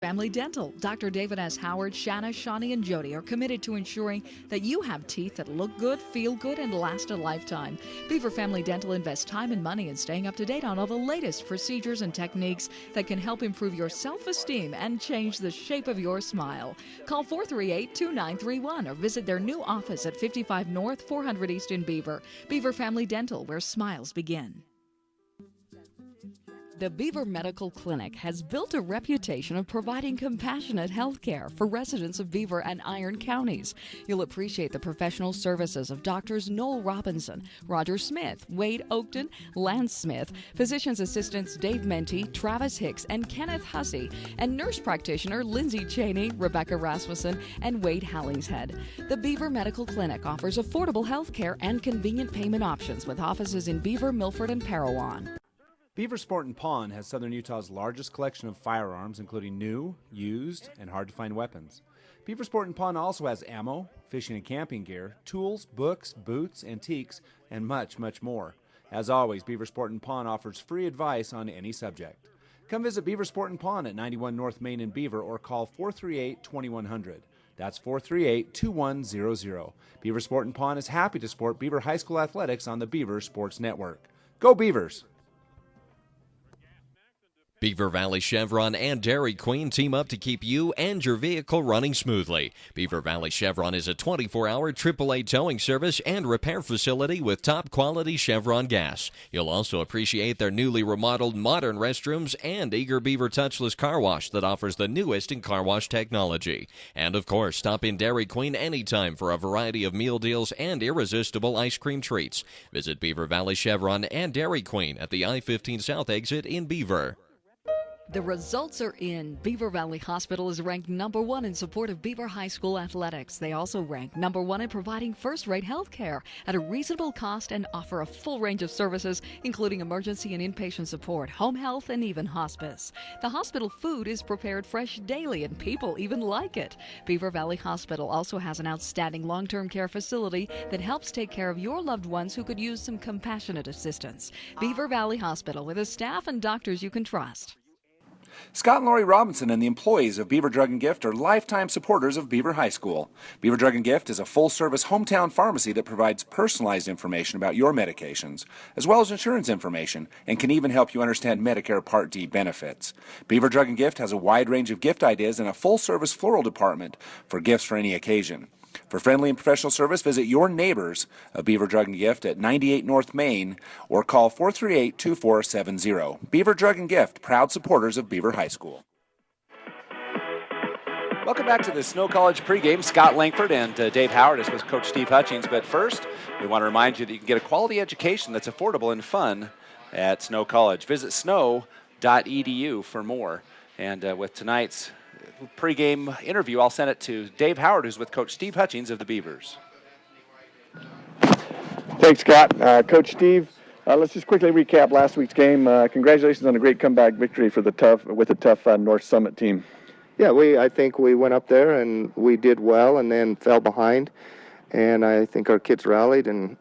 Family Dental. Dr. David S. Howard, Shanna, Shawnee, and Jody are committed to ensuring that you have teeth that look good, feel good, and last a lifetime. Beaver Family Dental invests time and money in staying up to date on all the latest procedures and techniques that can help improve your self-esteem and change the shape of your smile. Call 438-2931 or visit their new office at 55 North, 400 East in Beaver. Beaver Family Dental, where smiles begin. The Beaver Medical Clinic has built a reputation of providing compassionate health care for residents of Beaver and Iron counties. You'll appreciate the professional services of Doctors Noel Robinson, Roger Smith, Wade Oakton, Lance Smith, physician's assistants Dave Menti, Travis Hicks, and Kenneth Hussey, and nurse practitioner Lindsay Cheney, Rebecca Rasmussen, and Wade Hallingshead. The Beaver Medical Clinic offers affordable health care and convenient payment options with offices in Beaver, Milford, and Parowan. Beaver Sport and Pawn has Southern Utah's largest collection of firearms, including new, used, and hard-to-find weapons. Beaver Sport and Pawn also has ammo, fishing and camping gear, tools, books, boots, antiques, and much, much more. As always, Beaver Sport and Pawn offers free advice on any subject. Come visit Beaver Sport and Pawn at 91 North Main in Beaver or call 438-2100. That's 438-2100. Beaver Sport and Pawn is happy to support Beaver High School athletics on the Beaver Sports Network. Go Beavers! Beaver Valley Chevron and Dairy Queen team up to keep you and your vehicle running smoothly. Beaver Valley Chevron is a 24-hour AAA towing service and repair facility with top-quality Chevron gas. You'll also appreciate their newly remodeled modern restrooms and Eager Beaver touchless car wash that offers the newest in car wash technology. And, of course, stop in Dairy Queen anytime for a variety of meal deals and irresistible ice cream treats. Visit Beaver Valley Chevron and Dairy Queen at the I-15 South exit in Beaver. The results are in. Beaver Valley Hospital is ranked number 1 in support of Beaver High School athletics. They also rank number 1 in providing first-rate health care at a reasonable cost and offer a full range of services, including emergency and inpatient support, home health, and even hospice. The hospital food is prepared fresh daily, and people even like it. Beaver Valley Hospital also has an outstanding long-term care facility that helps take care of your loved ones who could use some compassionate assistance. Beaver Valley Hospital, with a staff and doctors you can trust. Scott and Lori Robinson and the employees of Beaver Drug and Gift are lifetime supporters of Beaver High School. Beaver Drug and Gift is a full-service hometown pharmacy that provides personalized information about your medications, as well as insurance information, and can even help you understand Medicare Part D benefits. Beaver Drug and Gift has a wide range of gift ideas and a full-service floral department for gifts for any occasion. For friendly and professional service, visit your neighbors of Beaver Drug and Gift at 98 North Main or call 438-2470. Beaver Drug and Gift, proud supporters of Beaver High School. Welcome back to the Snow College pregame. Scott Langford and Dave Howard is with Coach Steve Hutchings. But first, we want to remind you that you can get a quality education that's affordable and fun at Snow College. Visit snow.edu for more. And with tonight's pregame interview, I'll send it to Dave Howard, who's with Coach Steve Hutchings of the Beavers. Thanks, Scott. Coach Steve, let's just quickly recap last week's game. Congratulations on a great comeback victory for the tough North Summit team. Yeah, I think we went up there and we did well and then fell behind. And I think our kids rallied and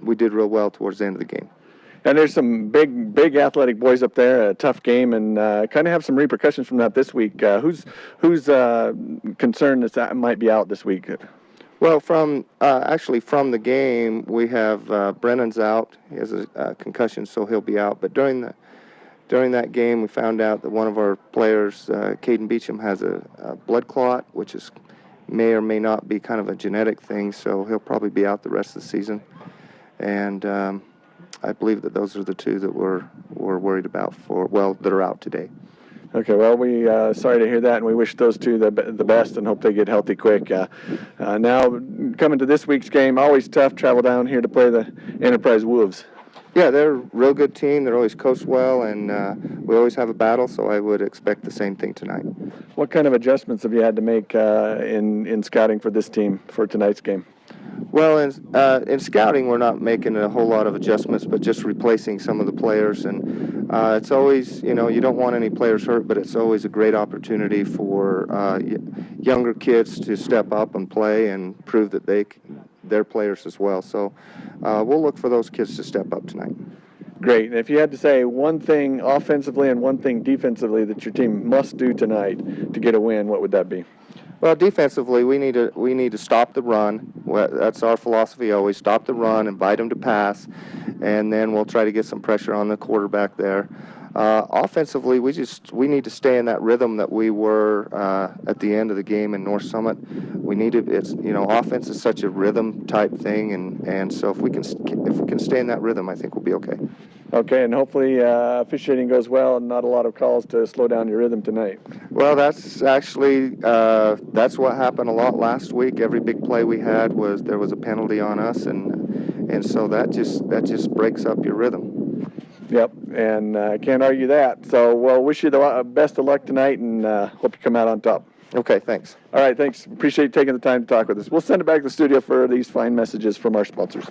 we did real well towards the end of the game. And there's some big athletic boys up there, a tough game, and kind of have some repercussions from that this week. Who's concerned that might be out this week? Well, from the game, we have Brennan's out. He has a concussion, so he'll be out. But during that game, we found out that one of our players, Caden Beecham, has a blood clot, which may or may not be kind of a genetic thing, so he'll probably be out the rest of the season. And I believe that those are the two that we're worried about that are out today. Okay, well, we sorry to hear that, and we wish those two the best and hope they get healthy quick. Now, coming to this week's game, always tough, travel down here to play the Enterprise Wolves. Yeah, they're a real good team. They're always coached well, and we always have a battle, so I would expect the same thing tonight. What kind of adjustments have you had to make in scouting for this team for tonight's game? Well, in scouting, we're not making a whole lot of adjustments, but just replacing some of the players. And it's always, you don't want any players hurt, but it's always a great opportunity for younger kids to step up and play and prove that they're players as well. So we'll look for those kids to step up tonight. Great. And if you had to say one thing offensively and one thing defensively that your team must do tonight to get a win, what would that be? Well, defensively, we need to stop the run. That's our philosophy always: stop the run, invite them to pass, and then we'll try to get some pressure on the quarterback there. Offensively, we need to stay in that rhythm that we were at the end of the game in North Summit. We need to. Offense is such a rhythm type thing, and so if we can stay in that rhythm, I think we'll be okay. Okay, and hopefully officiating goes well and not a lot of calls to slow down your rhythm tonight. Well, that's actually that's what happened a lot last week. Every big play we had there was a penalty on us, and so that just breaks up your rhythm. Yep, and can't argue that. So, well, wish you the best of luck tonight, and hope you come out on top. Okay, thanks. All right, thanks. Appreciate you taking the time to talk with us. We'll send it back to the studio for these fine messages from our sponsors.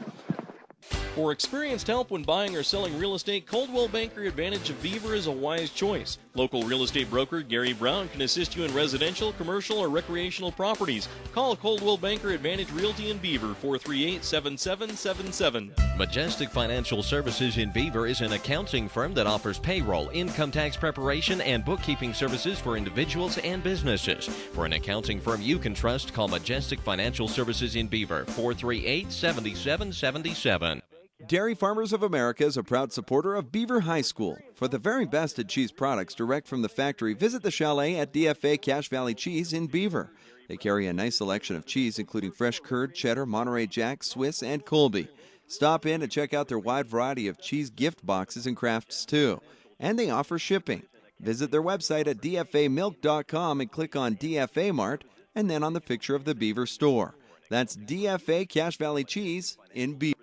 For experienced help when buying or selling real estate, Coldwell Banker Advantage of Beaver is a wise choice. Local real estate broker Gary Brown can assist you in residential, commercial, or recreational properties. Call Coldwell Banker Advantage Realty in Beaver, 438-7777. Majestic Financial Services in Beaver is an accounting firm that offers payroll, income tax preparation, and bookkeeping services for individuals and businesses. For an accounting firm you can trust, call Majestic Financial Services in Beaver, 438-7777. Dairy Farmers of America is a proud supporter of Beaver High School. For the very best at cheese products direct from the factory, visit the chalet at DFA Cache Valley Cheese in Beaver. They carry a nice selection of cheese, including fresh curd, cheddar, Monterey Jack, Swiss, and Colby. Stop in and check out their wide variety of cheese gift boxes and crafts, too. And they offer shipping. Visit their website at dfamilk.com and click on DFA Mart, and then on the picture of the Beaver store. That's DFA Cache Valley Cheese in Beaver.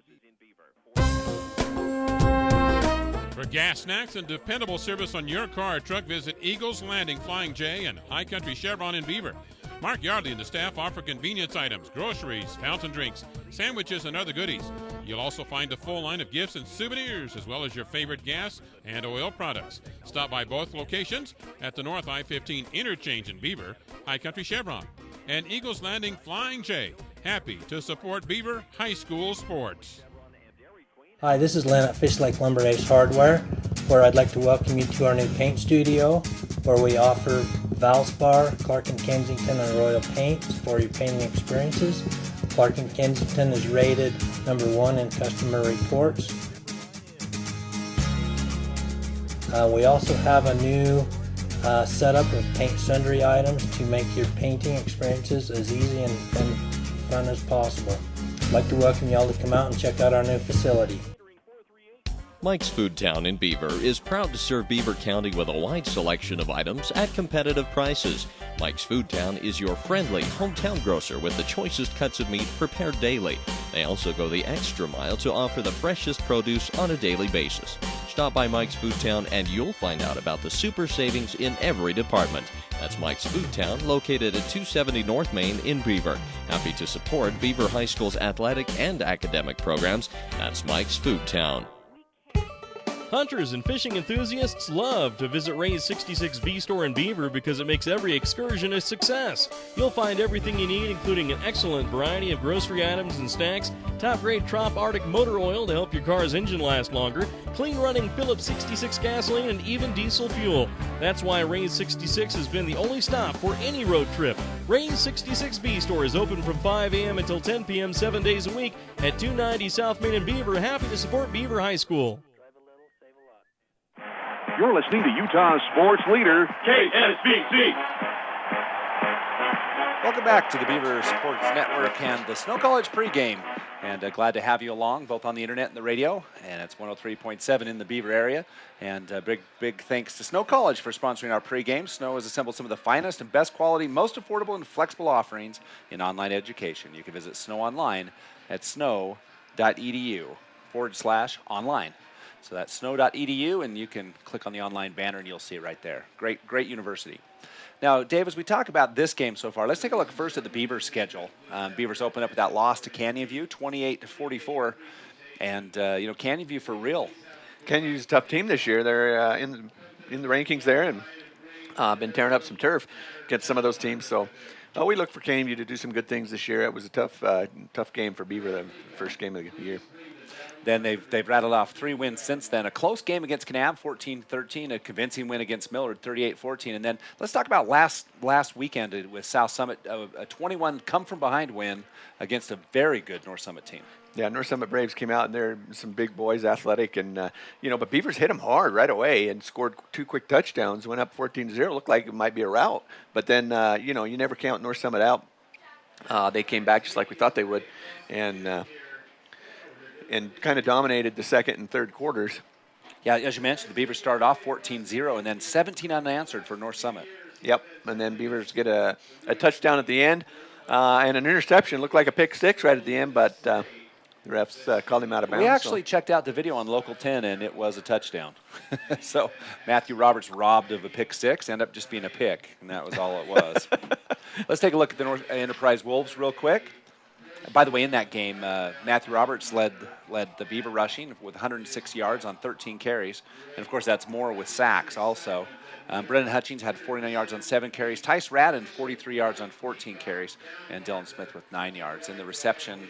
For gas, snacks, and dependable service on your car or truck, visit Eagles Landing Flying J and High Country Chevron in Beaver. Mark Yardley and the staff offer convenience items, groceries, fountain drinks, sandwiches, and other goodies. You'll also find a full line of gifts and souvenirs, as well as your favorite gas and oil products. Stop by both locations at the North I-15 interchange in Beaver, High Country Chevron, and Eagles Landing Flying J. Happy to support Beaver High School sports. Hi, this is Len at Fish Lake Lumber Ace Hardware, where I'd like to welcome you to our new paint studio, where we offer Valspar, Clark & Kensington, and Royal paints for your painting experiences. Clark & Kensington is rated #1 in customer reports. We also have a new setup of paint sundry items to make your painting experiences as easy and fun as possible. I'd like to welcome you all to come out and check out our new facility. Mike's Food Town in Beaver is proud to serve Beaver County with a wide selection of items at competitive prices. Mike's Food Town is your friendly hometown grocer with the choicest cuts of meat prepared daily. They also go the extra mile to offer the freshest produce on a daily basis. Stop by Mike's Food Town and you'll find out about the super savings in every department. That's Mike's Food Town, located at 270 North Main in Beaver. Happy to support Beaver High School's athletic and academic programs. That's Mike's Food Town. Hunters and fishing enthusiasts love to visit Ray's 66V store in Beaver because it makes every excursion a success. You'll find everything you need, including an excellent variety of grocery items and snacks, top-grade Trop Arctic motor oil to help your car's engine last longer, clean-running Phillips 66 gasoline, and even diesel fuel. That's why Ray's 66 has been the only stop for any road trip. Ray's 66V store is open from 5 a.m. until 10 p.m. 7 days a week at 290 South Main in Beaver. Happy to support Beaver High School. You're listening to Utah's sports leader, KSBC. Welcome back to the Beaver Sports Network and the Snow College pregame. And glad to have you along, both on the internet and the radio. And it's 103.7 in the Beaver area. And big thanks to Snow College for sponsoring our pregame. Snow has assembled some of the finest and best quality, most affordable and flexible offerings in online education. You can visit Snow online at snow.edu/online. So that's snow.edu, and you can click on the online banner, and you'll see it right there. Great university. Now, Dave, as we talk about this game so far, let's take a look first at the Beavers' schedule. Beavers opened up with that loss to Canyon View, 28-44, and Canyon View for real. Canyon View's a tough team this year. They're in the rankings there, and been tearing up some turf against some of those teams. So we look for Canyon View to do some good things this year. It was a tough game for Beaver, the first game of the year. then they've rattled off 3 wins since then. A close game against Kanab, 14-13. A convincing win against Millard, 38-14. And then let's talk about last weekend with South Summit, a 21 come-from-behind win against a very good North Summit team. Yeah, North Summit Braves came out, and they're some big boys, athletic, and but Beavers hit them hard right away and scored 2 quick touchdowns. Went up 14-0. Looked like it might be a rout, but then you never count North Summit out. They came back just like we thought they would, and kind of dominated the second and third quarters. Yeah, as you mentioned, the Beavers started off 14-0 and then 17 unanswered for North Summit. Yep, and then Beavers get a touchdown at the end and an interception. Looked like a pick six right at the end, but the refs called him out of bounds. We actually checked out the video on Local 10, and it was a touchdown. So Matthew Roberts robbed of a pick six, ended up just being a pick, and that was all it was. Let's take a look at the North Enterprise Wolves real quick. By the way, in that game, Matthew Roberts led the Beaver rushing with 106 yards on 13 carries. And, of course, that's more with sacks also. Brendan Hutchings had 49 yards on 7 carries. Tice Radden, 43 yards on 14 carries. And Dylan Smith with 9 yards. In the reception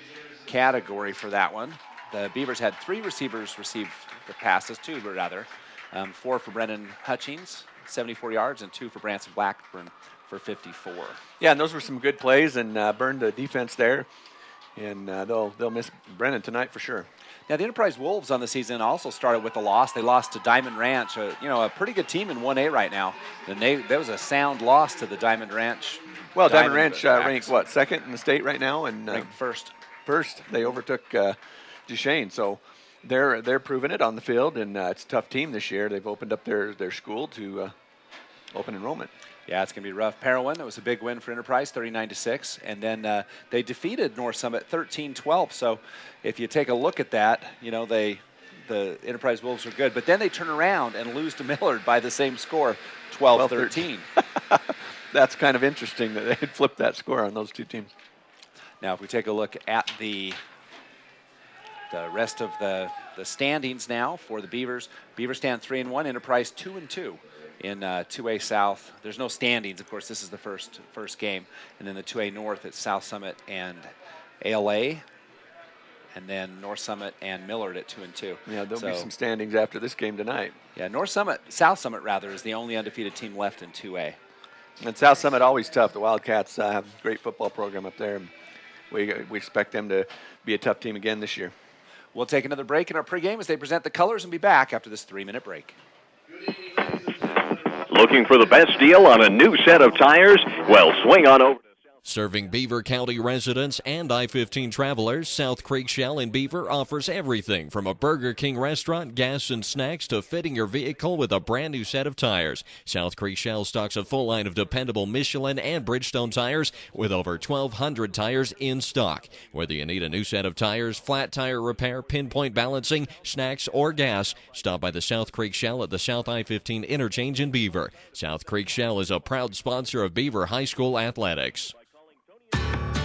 category for that one, the Beavers had 3 receivers receive the passes, 2 rather. 4 for Brendan Hutchings, 74 yards, and 2 for Branson Blackburn for 54. Yeah, and those were some good plays and burned the defense there. And they'll miss Brennan tonight for sure. Now, the Enterprise Wolves on the season also started with a loss. They lost to Diamond Ranch, a pretty good team in 1A right now. And there was a sound loss to the Diamond Ranch. Well, Diamond Ranch ranked, second in the state right now? And ranked first. First. They overtook Duchesne. So they're proving it on the field, and it's a tough team this year. They've opened up their school to open enrollment. Yeah, it's going to be rough. Parowan, that was a big win for Enterprise, 39-6. And then they defeated North Summit 13-12. So if you take a look at that, the Enterprise Wolves are good. But then they turn around and lose to Millard by the same score, 12-13. That's kind of interesting that they had flipped that score on those two teams. Now, if we take a look at the rest of the standings now for the Beavers, Beavers stand 3-1, Enterprise 2-2. In 2A South. There's no standings, of course. This is the first game. And then the 2A North, it's South Summit and ALA. And then North Summit and Millard at 2-2. Yeah, there'll be some standings after this game tonight. Yeah, South Summit is the only undefeated team left in 2A. And South Summit always tough. The Wildcats have a great football program up there. And we expect them to be a tough team again this year. We'll take another break in our pregame as they present the colors and be back after this 3-minute break. Looking for the best deal on a new set of tires? Well, swing on over. Serving Beaver County residents and I-15 travelers, South Creek Shell in Beaver offers everything from a Burger King restaurant, gas and snacks, to fitting your vehicle with a brand new set of tires. South Creek Shell stocks a full line of dependable Michelin and Bridgestone tires with over 1,200 tires in stock. Whether you need a new set of tires, flat tire repair, pinpoint balancing, snacks, or gas, stop by the South Creek Shell at the South I-15 interchange in Beaver. South Creek Shell is a proud sponsor of Beaver High School athletics.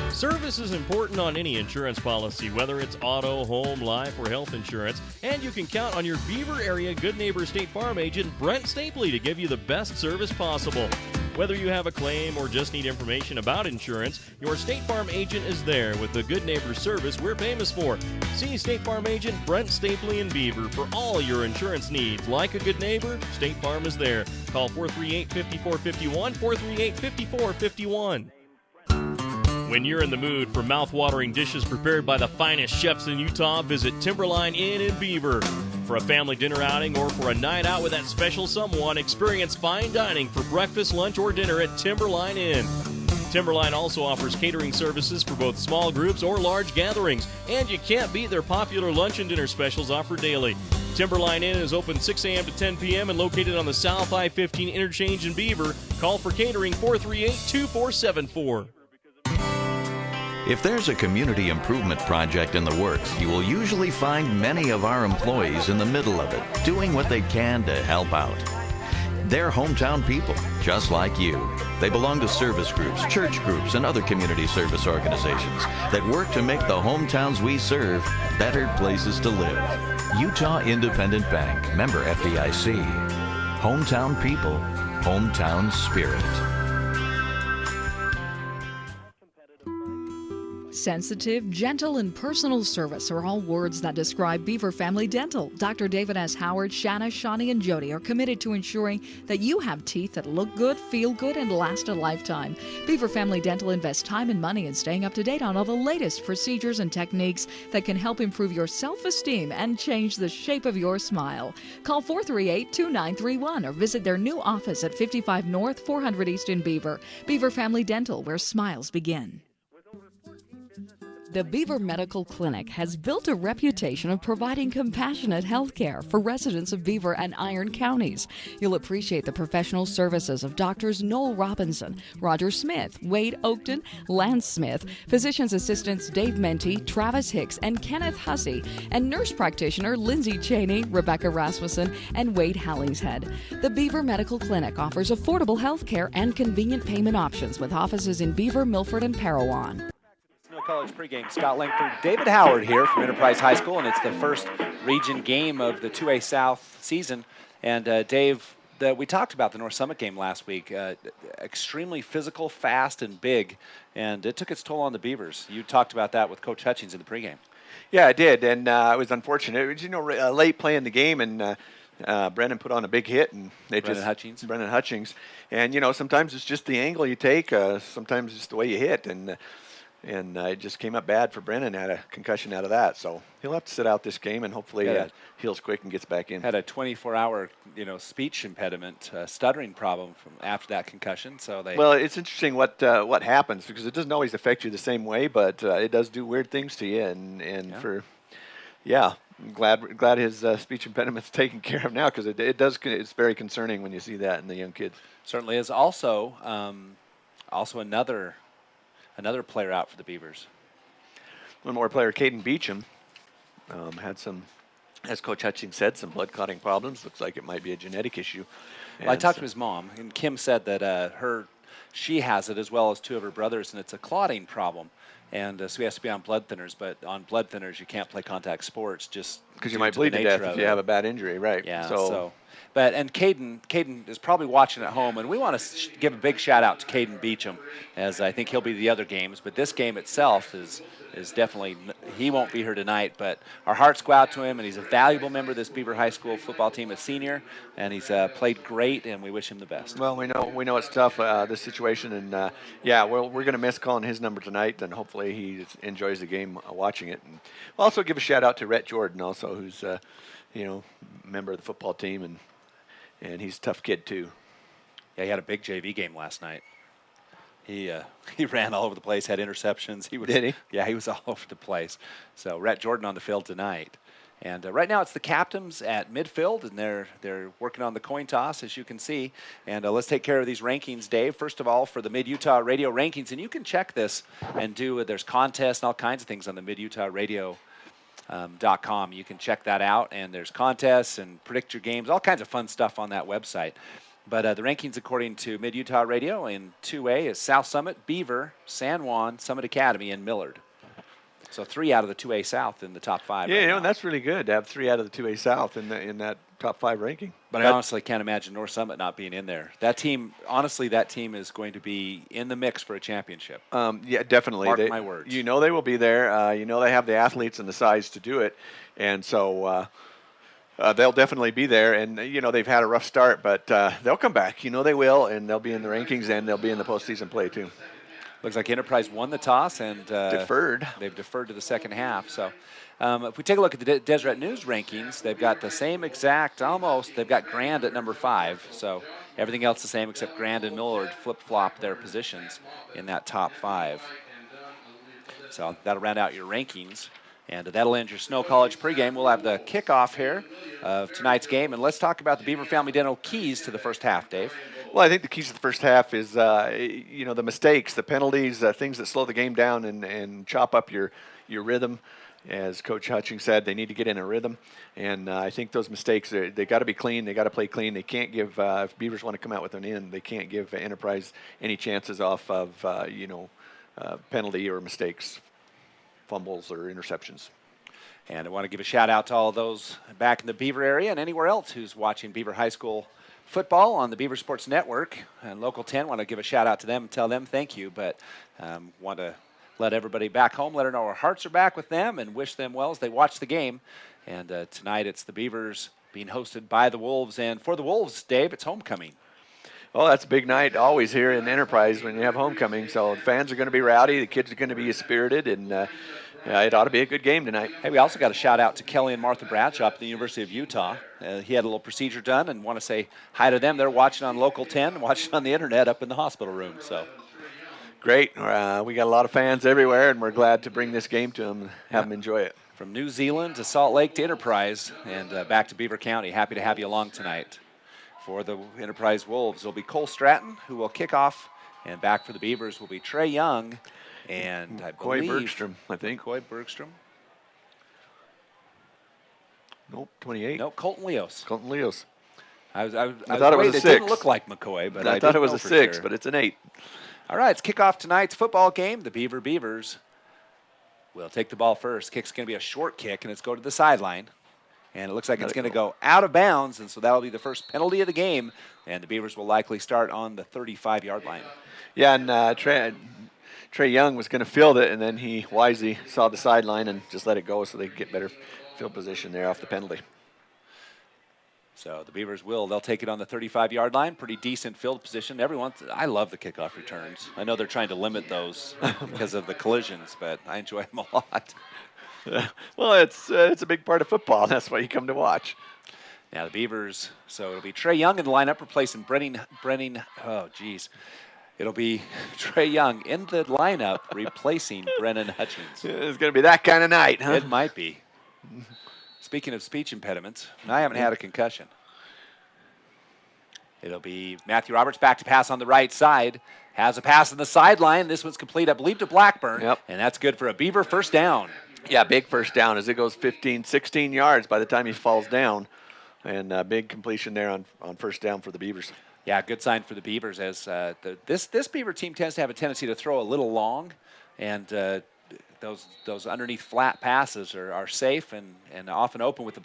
Service is important on any insurance policy, whether it's auto, home, life, or health insurance, and you can count on your Beaver area Good Neighbor State Farm agent, Brent Stapley, to give you the best service possible. Whether you have a claim or just need information about insurance, your State Farm agent is there with the Good Neighbor service we're famous for. See State Farm agent Brent Stapley in Beaver for all your insurance needs. Like a good neighbor, State Farm is there. Call 438-5451, 438-5451. When you're in the mood for mouth-watering dishes prepared by the finest chefs in Utah, visit Timberline Inn in Beaver. For a family dinner outing or for a night out with that special someone, experience fine dining for breakfast, lunch, or dinner at Timberline Inn. Timberline also offers catering services for both small groups or large gatherings, and you can't beat their popular lunch and dinner specials offered daily. Timberline Inn is open 6 a.m. to 10 p.m. and located on the South I-15 interchange in Beaver. Call for catering 438-2474. If there's a community improvement project in the works, you will usually find many of our employees in the middle of it, doing what they can to help out. They're hometown people, just like you. They belong to service groups, church groups, and other community service organizations that work to make the hometowns we serve better places to live. Utah Independent Bank, member FDIC. Hometown people, hometown spirit. sensitive, gentle, and personal service are all words that describe Beaver Family Dental. Dr. David S. Howard, Shanna, Shawnee, and Jody are committed to ensuring that you have teeth that look good, feel good, and last a lifetime. Beaver Family Dental invests time and money in staying up to date on all the latest procedures and techniques that can help improve your self-esteem and change the shape of your smile. Call 438-2931 or visit their new office at 55 North, 400 East in Beaver. Beaver Family Dental, where smiles begin. The Beaver Medical Clinic has built a reputation of providing compassionate health care for residents of Beaver and Iron counties. You'll appreciate the professional services of Doctors Noel Robinson, Roger Smith, Wade Oakton, Lance Smith, physician's assistants Dave Menti, Travis Hicks, and Kenneth Hussey, and nurse practitioner Lindsay Cheney, Rebecca Rasmussen, and Wade Hallingshead. The Beaver Medical Clinic offers affordable health care and convenient payment options with offices in Beaver, Milford, and Parowan. College pregame. Scott Langford, David Howard here from Enterprise High School, and it's the first region game of the 2A South season. And Dave, we talked about the North Summit game last week. Extremely physical, fast, and big, and it took its toll on the Beavers. You talked about that with Coach Hutchings in the pregame. Yeah, I did, and it was unfortunate. It was, late playing the game, and Brennan put on a big hit, and Brennan Hutchings. And sometimes it's just the angle you take. Sometimes it's the way you hit, and it just came up bad for Brennan. Had a concussion out of that, so he'll have to sit out this game, and hopefully heals quick and gets back in. Had a 24-hour, speech impediment, stuttering problem from after that concussion. Well, it's interesting what happens, because it doesn't always affect you the same way, but it does do weird things to you. I'm glad his speech impediment's taken care of now, because it's very concerning when you see that in the young kids. Certainly is. Also another player out for the Beavers. One more player, Caden Beecham, had some, as Coach Hutchings said, some blood clotting problems. Looks like it might be a genetic issue. Well, I talked to his mom, and Kim said that she has it as well as two of her brothers, and it's a clotting problem. And so he has to be on blood thinners, but on blood thinners you can't play contact sports just because you might bleed to death if you have a bad injury, right? Yeah. And Caden is probably watching at home, and we want to give a big shout out to Caden Beecham, as I think he'll be the other games. But this game itself is definitely, he won't be here tonight, but our hearts go out to him, and he's a valuable member of this Beaver High School football team, a senior, and he's played great, and we wish him the best. Well, we know it's tough, this situation, and we're going to miss calling his number tonight, and hopefully he enjoys the game watching it. And we'll also give a shout out to Rhett Jordan, also, who's member of the football team, and he's a tough kid too. Yeah, he had a big JV game last night. He ran all over the place, had interceptions. Did he? Yeah, he was all over the place. So Rhett Jordan on the field tonight. And right now it's the captains at midfield, and they're working on the coin toss, as you can see. And let's take care of these rankings, Dave. First of all, for the Mid-Utah Radio rankings, and you can check this and there's contests and all kinds of things on the Mid-Utah Radio .com. You can check that out, and there's contests and predict your games, all kinds of fun stuff on that website. But the rankings according to Mid-Utah Radio in 2A is South Summit, Beaver, San Juan, Summit Academy, and Millard. So 3 out of the 2A South in the top 5. Yeah, and that's really good to have 3 out of the 2A South in that top 5 ranking. But I honestly can't imagine North Summit not being in there. That team is going to be in the mix for a championship. Yeah, definitely. Mark my words. They will be there. They have the athletes and the size to do it, and so they'll definitely be there. And they've had a rough start, but they'll come back. They will, and they'll be in the rankings, and they'll be in the postseason play too. Looks like Enterprise won the toss and deferred. They've deferred to the second half. So if we take a look at the Deseret News rankings, they've got the same exact, almost. They've got Grand at number 5. So everything else the same except Grand and Millard flip-flop their positions in that top 5. So that'll round out your rankings. And that'll end your Snow College pregame. We'll have the kickoff here of tonight's game. And let's talk about the Beaver Family Dental keys to the first half, Dave. Well, I think the keys to the first half is, the mistakes, the penalties, things that slow the game down and chop up your rhythm. As Coach Hutchings said, they need to get in a rhythm. And I think those mistakes, they got to be clean. They got to play clean. They can't give, if Beavers want to come out with an in, they can't give Enterprise any chances off of, penalty or mistakes, fumbles or interceptions. And I want to give a shout out to all of those back in the Beaver area and anywhere else who's watching Beaver High School football on the Beaver Sports Network. And Local 10, want to give a shout out to them and tell them thank you, but want to let everybody back home, let her know our hearts are back with them, and wish them well as they watch the game. And tonight it's the Beavers being hosted by the Wolves. And for the Wolves, Dave, it's homecoming. Well, that's a big night always here in Enterprise when you have homecoming. So the fans are going to be rowdy, the kids are going to be spirited, and it ought to be a good game tonight. Hey, we also got a shout out to Kelly and Martha Bradshaw at the University of Utah. He had a little procedure done, and want to say hi to them. They're watching on Local 10, watching on the internet up in the hospital room. So great. We got a lot of fans everywhere, and we're glad to bring this game to them and have them enjoy it. From New Zealand to Salt Lake to Enterprise and back to Beaver County. Happy to have you along tonight. For the Enterprise Wolves will be Cole Stratton, who will kick off, and back for the Beavers will be Trey Young and I believe Bergstrom, I think. McCoy Bergstrom. Nope, 28. Nope, Colton Leos. Colton Leos. I thought it was a 6. It didn't look like McCoy, but I thought it was a 6, sure. but it's an 8. All right, it's kickoff tonight's football game. The Beavers will take the ball first. Kick's going to be a short kick, and it's go to the sideline. And it looks like it's going to go out of bounds, and so that will be the first penalty of the game. And the Beavers will likely start on the 35-yard line. Yeah, and Trey Young was going to field it, and then he wisely saw the sideline and just let it go so they could get better field position there off the penalty. So the Beavers they'll take it on the 35-yard line. Pretty decent field position. I love the kickoff returns. I know they're trying to limit those because of the collisions, but I enjoy them a lot. Well, it's a big part of football. That's why you come to watch. Now the Beavers, so it'll be Trey Young in the lineup replacing Brennan. It'll be Trey Young in the lineup replacing Brennan Hutchins. It's going to be that kind of night, huh? It might be. Speaking of speech impediments, I haven't had a concussion. It'll be Matthew Roberts back to pass on the right side. Has a pass on the sideline. This one's complete, I believe, to Blackburn. Yep. And that's good for a Beaver first down. Yeah, big first down as it goes 15, 16 yards by the time he falls down. And big completion there on first down for the Beavers. Yeah, good sign for the Beavers as this Beaver team tends to have a tendency to throw a little long. And those underneath flat passes are safe and often open with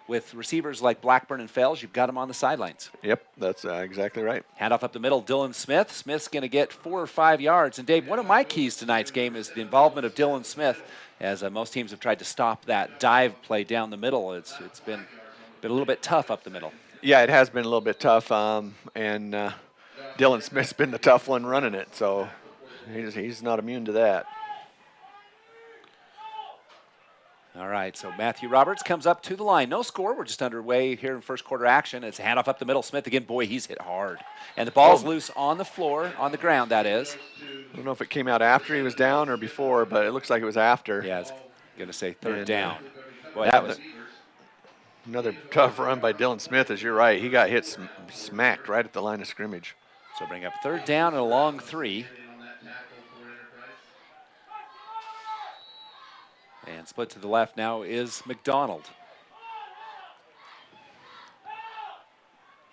with receivers like Blackburn and Fells. You've got them on the sidelines. Yep, that's exactly right. Handoff up the middle, Dylan Smith. Smith's going to get 4 or 5 yards. And Dave, one of my keys tonight's game is the involvement of Dylan Smith, as most teams have tried to stop that dive play down the middle. It's been a little bit tough up the middle. Yeah, it has been a little bit tough, and Dylan Smith's been the tough one running it, so he's not immune to that. All right, so Matthew Roberts comes up to the line. No score. We're just underway here in first quarter action. It's a handoff up the middle. Smith again. Boy, he's hit hard. And the ball's loose on the floor, on the ground, that is. I don't know if it came out after he was down or before, but it looks like it was after. Yeah, I was going to say third down. Boy, that was another tough run by Dylan Smith, as you're right. He got hit smacked right at the line of scrimmage. So bring up third down and a long 3. And split to the left now is McDonald.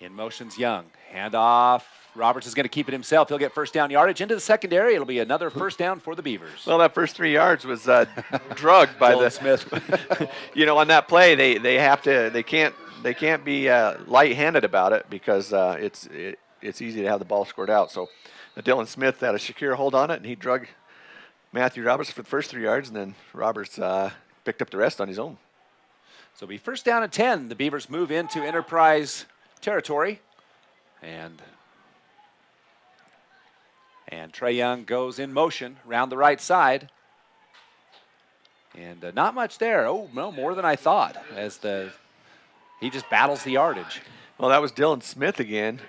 In motion's Young. Handoff. Roberts is going to keep it himself. He'll get first down yardage into the secondary. It'll be another first down for the Beavers. Well, that first 3 yards was drugged by the Smith. On that play they can't be light-handed about it because it's easy to have the ball scored out. So Dylan Smith had a secure hold on it, and he drug Matthew Roberts for the first 3 yards, and then Roberts picked up the rest on his own. So it'll be first down and 10. The Beavers move into Enterprise territory. And Trey Young goes in motion around the right side. And not much there. Oh, no, more than I thought, as he just battles the yardage. Well, that was Dylan Smith again.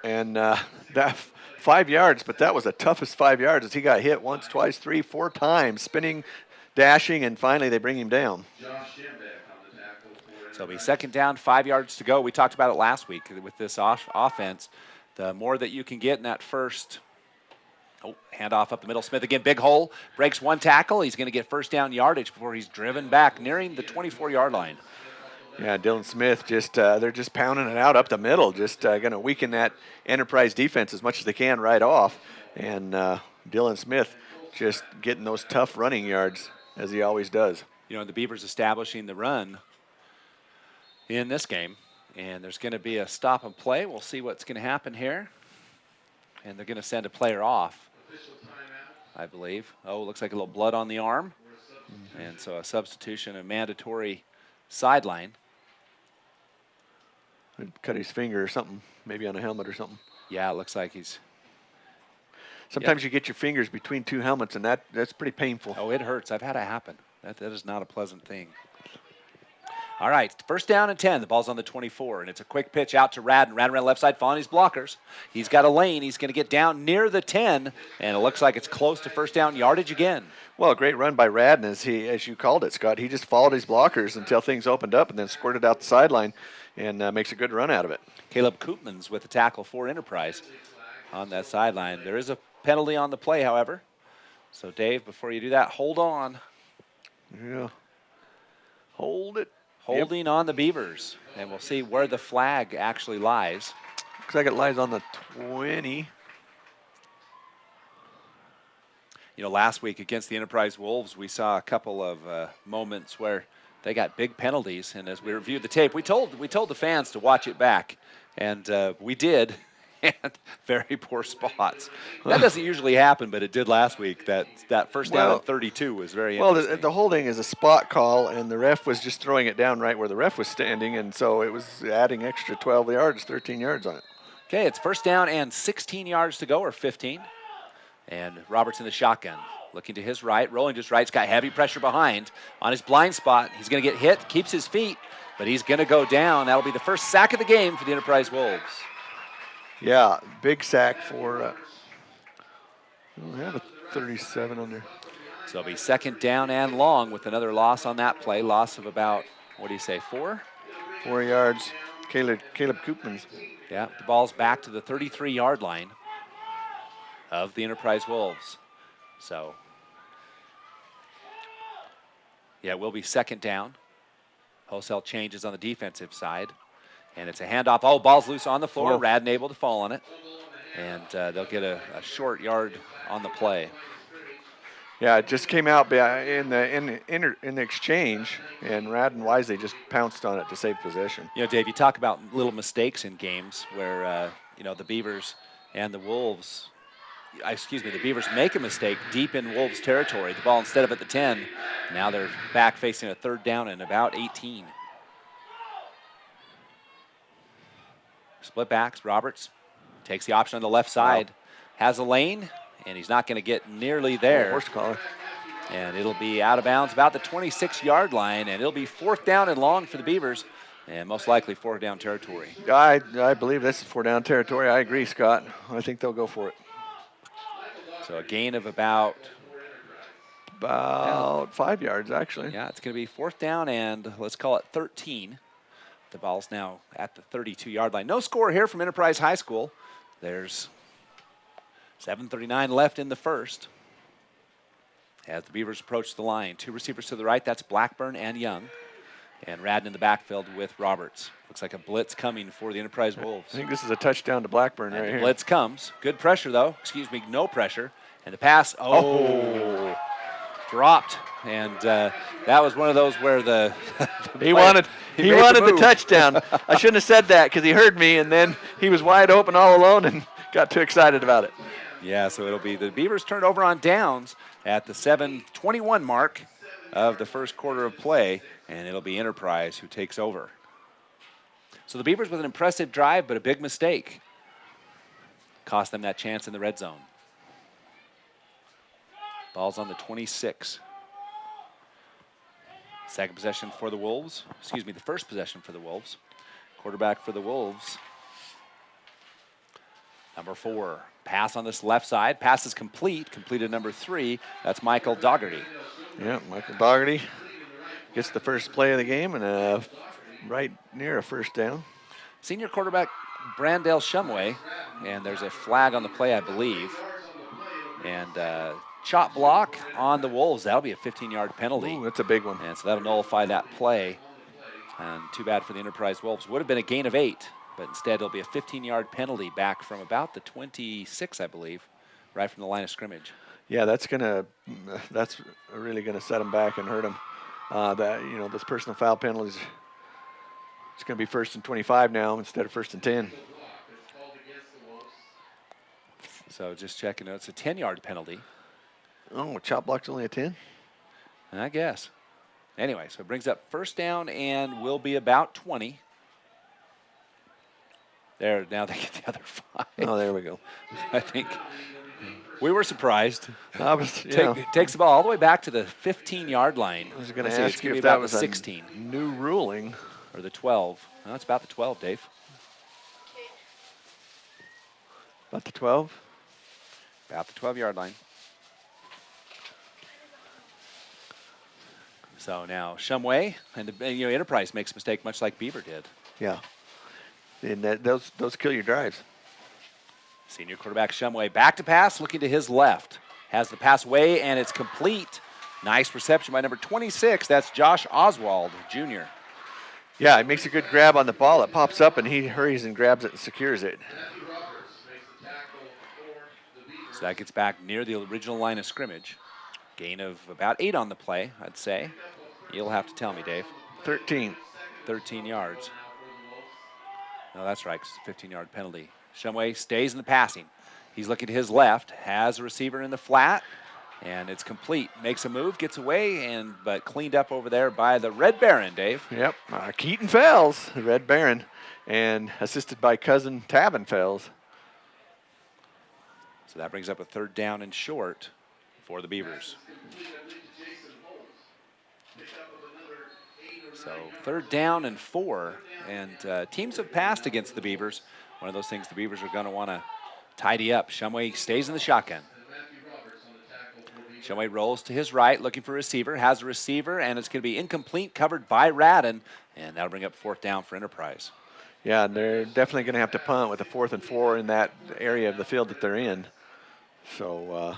And that 5 yards, but that was the toughest 5 yards as he got hit once, twice, 3, 4 times, spinning, dashing, and finally they bring him down. So it'll be second down, 5 yards to go. We talked about it last week with this offense. The more that you can get in that first handoff up the middle. Smith again, big hole, breaks one tackle. He's going to get first down yardage before he's driven back, nearing the 24-yard line. Yeah, Dylan Smith they're just pounding it out up the middle, just going to weaken that Enterprise defense as much as they can right off. And Dylan Smith just getting those tough running yards as he always does. The Beavers establishing the run in this game. And there's going to be a stop and play. We'll see what's going to happen here. And they're going to send a player off. I believe. Oh, looks like a little blood on the arm. And so a substitution, a mandatory sideline. Cut his finger or something, maybe on a helmet or something. Yeah, it looks like he's... Sometimes you get your fingers between two helmets, and that's pretty painful. Oh, it hurts. I've had it happen. That is not a pleasant thing. All right, first down and 10. The ball's on the 24, and it's a quick pitch out to Radden. Radden around left side, following his blockers. He's got a lane. He's going to get down near the 10, and it looks like it's close to first down yardage again. Well, a great run by Radden, as you called it, Scott. He just followed his blockers until things opened up and then squirted out the sideline and makes a good run out of it. Caleb Koopmans with the tackle for Enterprise on that sideline. There is a penalty on the play, however. So, Dave, before you do that, hold on. Yeah. Hold it. Holding on the Beavers, and we'll see where the flag actually lies. Looks like it lies on the 20. You know, last week against the Enterprise Wolves, we saw a couple of moments where they got big penalties, and as we reviewed the tape, we told the fans to watch it back, and we did. And very poor spots. That doesn't usually happen, but it did last week. That first down at 32 was very interesting. Well, the holding is a spot call, and the ref was just throwing it down right where the ref was standing, and so it was adding extra 12 yards, 13 yards on it. Okay, it's first down and 16 yards to go, or 15. And Roberts in the shotgun, looking to his right, rolling to his right. He's got heavy pressure behind on his blind spot. He's going to get hit, keeps his feet, but he's going to go down. That'll be the first sack of the game for the Enterprise Wolves. Yeah, big sack for, we have a 37 on there. So it'll be second down and long with another loss on that play. Loss of about, what do you say, 4? 4 yards. Caleb Koopmans. Yeah, the ball's back to the 33-yard line of the Enterprise Wolves. So, yeah, it will be second down. Wholesale changes on the defensive side. And it's a handoff. Oh, ball's loose on the floor. Radden able to fall on it. And they'll get a short yard on the play. Yeah, it just came out in the exchange, and Radden wisely just pounced on it to save possession. You know, Dave, you talk about little mistakes in games where, the Beavers and the Wolves, the Beavers make a mistake deep in Wolves territory. The ball instead of at the 10, now they're back facing a third down and about 18. Split backs, Roberts takes the option on the left side, has a lane, and he's not going to get nearly there. Horse collar. And it'll be out of bounds about the 26-yard line, and it'll be fourth down and long for the Beavers, and most likely fourth down territory. I believe this is fourth down territory. I agree, Scott. I think they'll go for it. So a gain of about 5 yards, actually. Yeah, it's going to be fourth down and let's call it 13. The ball's now at the 32-yard line. No score here from Enterprise High School. There's 7:39 left in the first. As the Beavers approach the line, 2 receivers to the right. That's Blackburn and Young. And Radden in the backfield with Roberts. Looks like a blitz coming for the Enterprise Wolves. I think this is a touchdown to Blackburn right here. Blitz comes. Good pressure, though. No pressure. And the pass, dropped. And that was one of those where he wanted the touchdown. I shouldn't have said that because he heard me, and then he was wide open all alone and got too excited about it. Yeah, so it'll be the Beavers turned over on downs at the 7:21 mark of the first quarter of play, and it'll be Enterprise who takes over. So the Beavers with an impressive drive, but a big mistake. Cost them that chance in the red zone. Ball's on the 26. Second possession for the Wolves. The first possession for the Wolves. Quarterback for the Wolves. Number 4. Pass on this left side. Pass is complete. Completed number 3. That's Michael Dougherty. Yeah, Michael Dougherty gets the first play of the game and right near a first down. Senior quarterback Brandale Shumway. And there's a flag on the play, I believe. And chop block on the Wolves. That'll be a 15-yard penalty. Ooh, that's a big one. And so that'll nullify that play. And too bad for the Enterprise Wolves. Would have been a gain of 8, but instead it'll be a 15-yard penalty back from about the 26, I believe, right from the line of scrimmage. Yeah, that's really gonna set them back and hurt them. Those personal foul penalties. It's gonna be 1st and 25 now instead of 1st and 10. So just checking out, it's a 10-yard penalty. Oh, chop block's only a 10? I guess. Anyway, so it brings up first down and will be about 20. There, now they get the other 5. Oh, there we go. I think we were surprised. It takes the ball all the way back to the 15-yard line. I was going to ask you if that was 16. A new ruling. Or the 12. No, it's about the 12, Dave. About the 12? About the 12-yard line. So now Shumway and Enterprise makes a mistake much like Beaver did. Yeah. And those kill your drives. Senior quarterback Shumway back to pass, looking to his left. Has the pass away, and it's complete. Nice reception by number 26. That's Josh Oswald, Jr. Yeah, he makes a good grab on the ball. It pops up, and he hurries and grabs it and secures it. So that gets back near the original line of scrimmage. Gain of about 8 on the play, I'd say. You'll have to tell me, Dave. 13. 13 yards. No, that's right, 'cause it's a 15-yard penalty. Shumway stays in the passing. He's looking to his left, has a receiver in the flat, and it's complete. Makes a move, gets away, but cleaned up over there by the Red Baron, Dave. Yep, Keaton Fells, the Red Baron, and assisted by cousin Tavin Fells. So that brings up a third down and short for the Beavers. So third down and 4, and teams have passed against the Beavers. One of those things the Beavers are going to want to tidy up. Shumway stays in the shotgun. Shumway rolls to his right, looking for a receiver, has a receiver, and it's going to be incomplete, covered by Radden, and that'll bring up fourth down for Enterprise. Yeah, and they're definitely going to have to punt with a 4th and 4 in that area of the field that they're in. So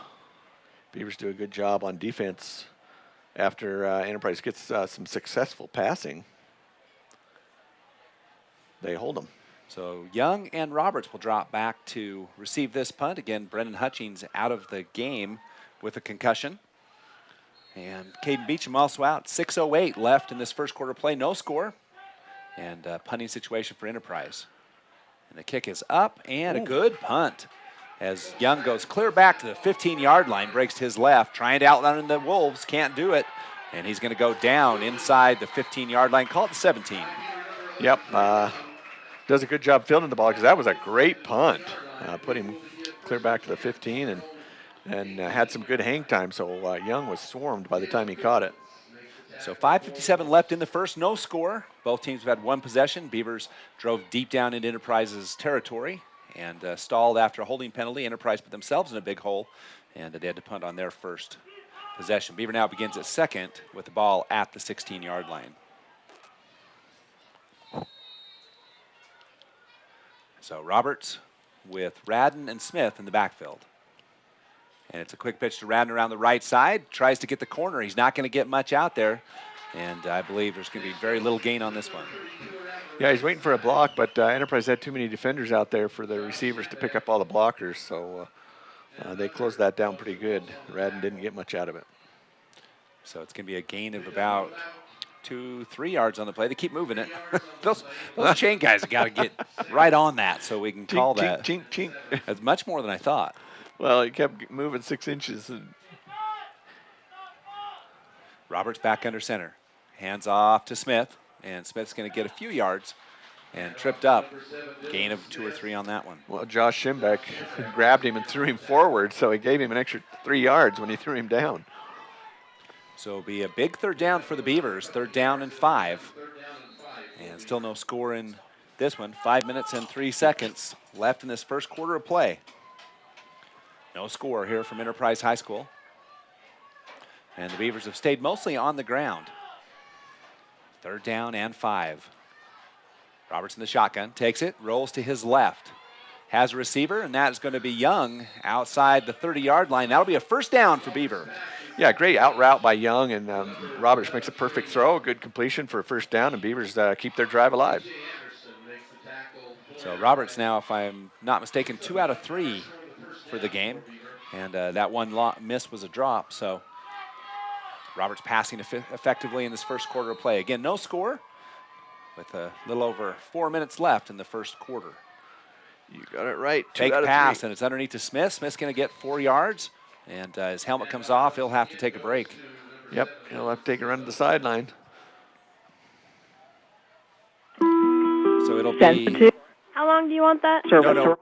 Beavers do a good job on defense after Enterprise gets some successful passing. They hold them. So Young and Roberts will drop back to receive this punt. Again, Brendan Hutchings out of the game with a concussion. And Caden Beecham also out. 6:08 left in this first quarter play. No score. And punting situation for Enterprise. And the kick is up and a good punt. As Young goes clear back to the 15-yard line, breaks to his left, trying to outrun the Wolves, can't do it. And he's going to go down inside the 15-yard line, call it the 17. Yep, does a good job fielding the ball because that was a great punt. Put him clear back to the 15 and had some good hang time. So Young was swarmed by the time he caught it. So 5:57 left in the first, no score. Both teams have had one possession. Beavers drove deep down into Enterprise's territory and stalled after a holding penalty. Enterprise put themselves in a big hole, and they had to punt on their first possession. Beaver now begins at second with the ball at the 16-yard line. So Roberts with Radden and Smith in the backfield. And it's a quick pitch to Radden around the right side. Tries to get the corner. He's not going to get much out there. And I believe there's going to be very little gain on this one. Yeah, he's waiting for a block, but Enterprise had too many defenders out there for the receivers to pick up all the blockers. So they closed that down pretty good. Radden didn't get much out of it. So it's going to be a gain of about 2-3 yards on the play. They keep moving it. those chain guys have got to get right on that so we can call that. Chink, chink, chink. That's much more than I thought. Well, he kept moving 6 inches. Roberts back under center. Hands off to Smith, and Smith's going to get a few yards and tripped up. Gain of 2 or 3 on that one. Well, Josh Schimbeck grabbed him and threw him forward, so he gave him an extra 3 yards when he threw him down. So it'll be a big third down for the Beavers, 3rd down and 5. And still no score in this one. 5 minutes and 3 seconds left in this first quarter of play. No score here from Enterprise High School. And the Beavers have stayed mostly on the ground. 3rd down and 5. Roberts in the shotgun, takes it, rolls to his left. Has a receiver, and that is going to be Young outside the 30-yard line. That'll be a first down for Beaver. Yeah, great out route by Young, and Roberts makes a perfect throw, a good completion for a first down, and Beavers keep their drive alive. So Roberts now, if I'm not mistaken, 2 out of 3 for the game, and that one miss was a drop. So Roberts passing effectively in this first quarter of play. Again, no score with a little over 4 minutes left in the first quarter. You got it right. Fake pass, and it's underneath to Smith. Smith's going to get 4 yards, And his helmet comes off. He'll have to take a break. Yep, he'll have to take a run to the sideline. So it'll be... How long do you want that? No.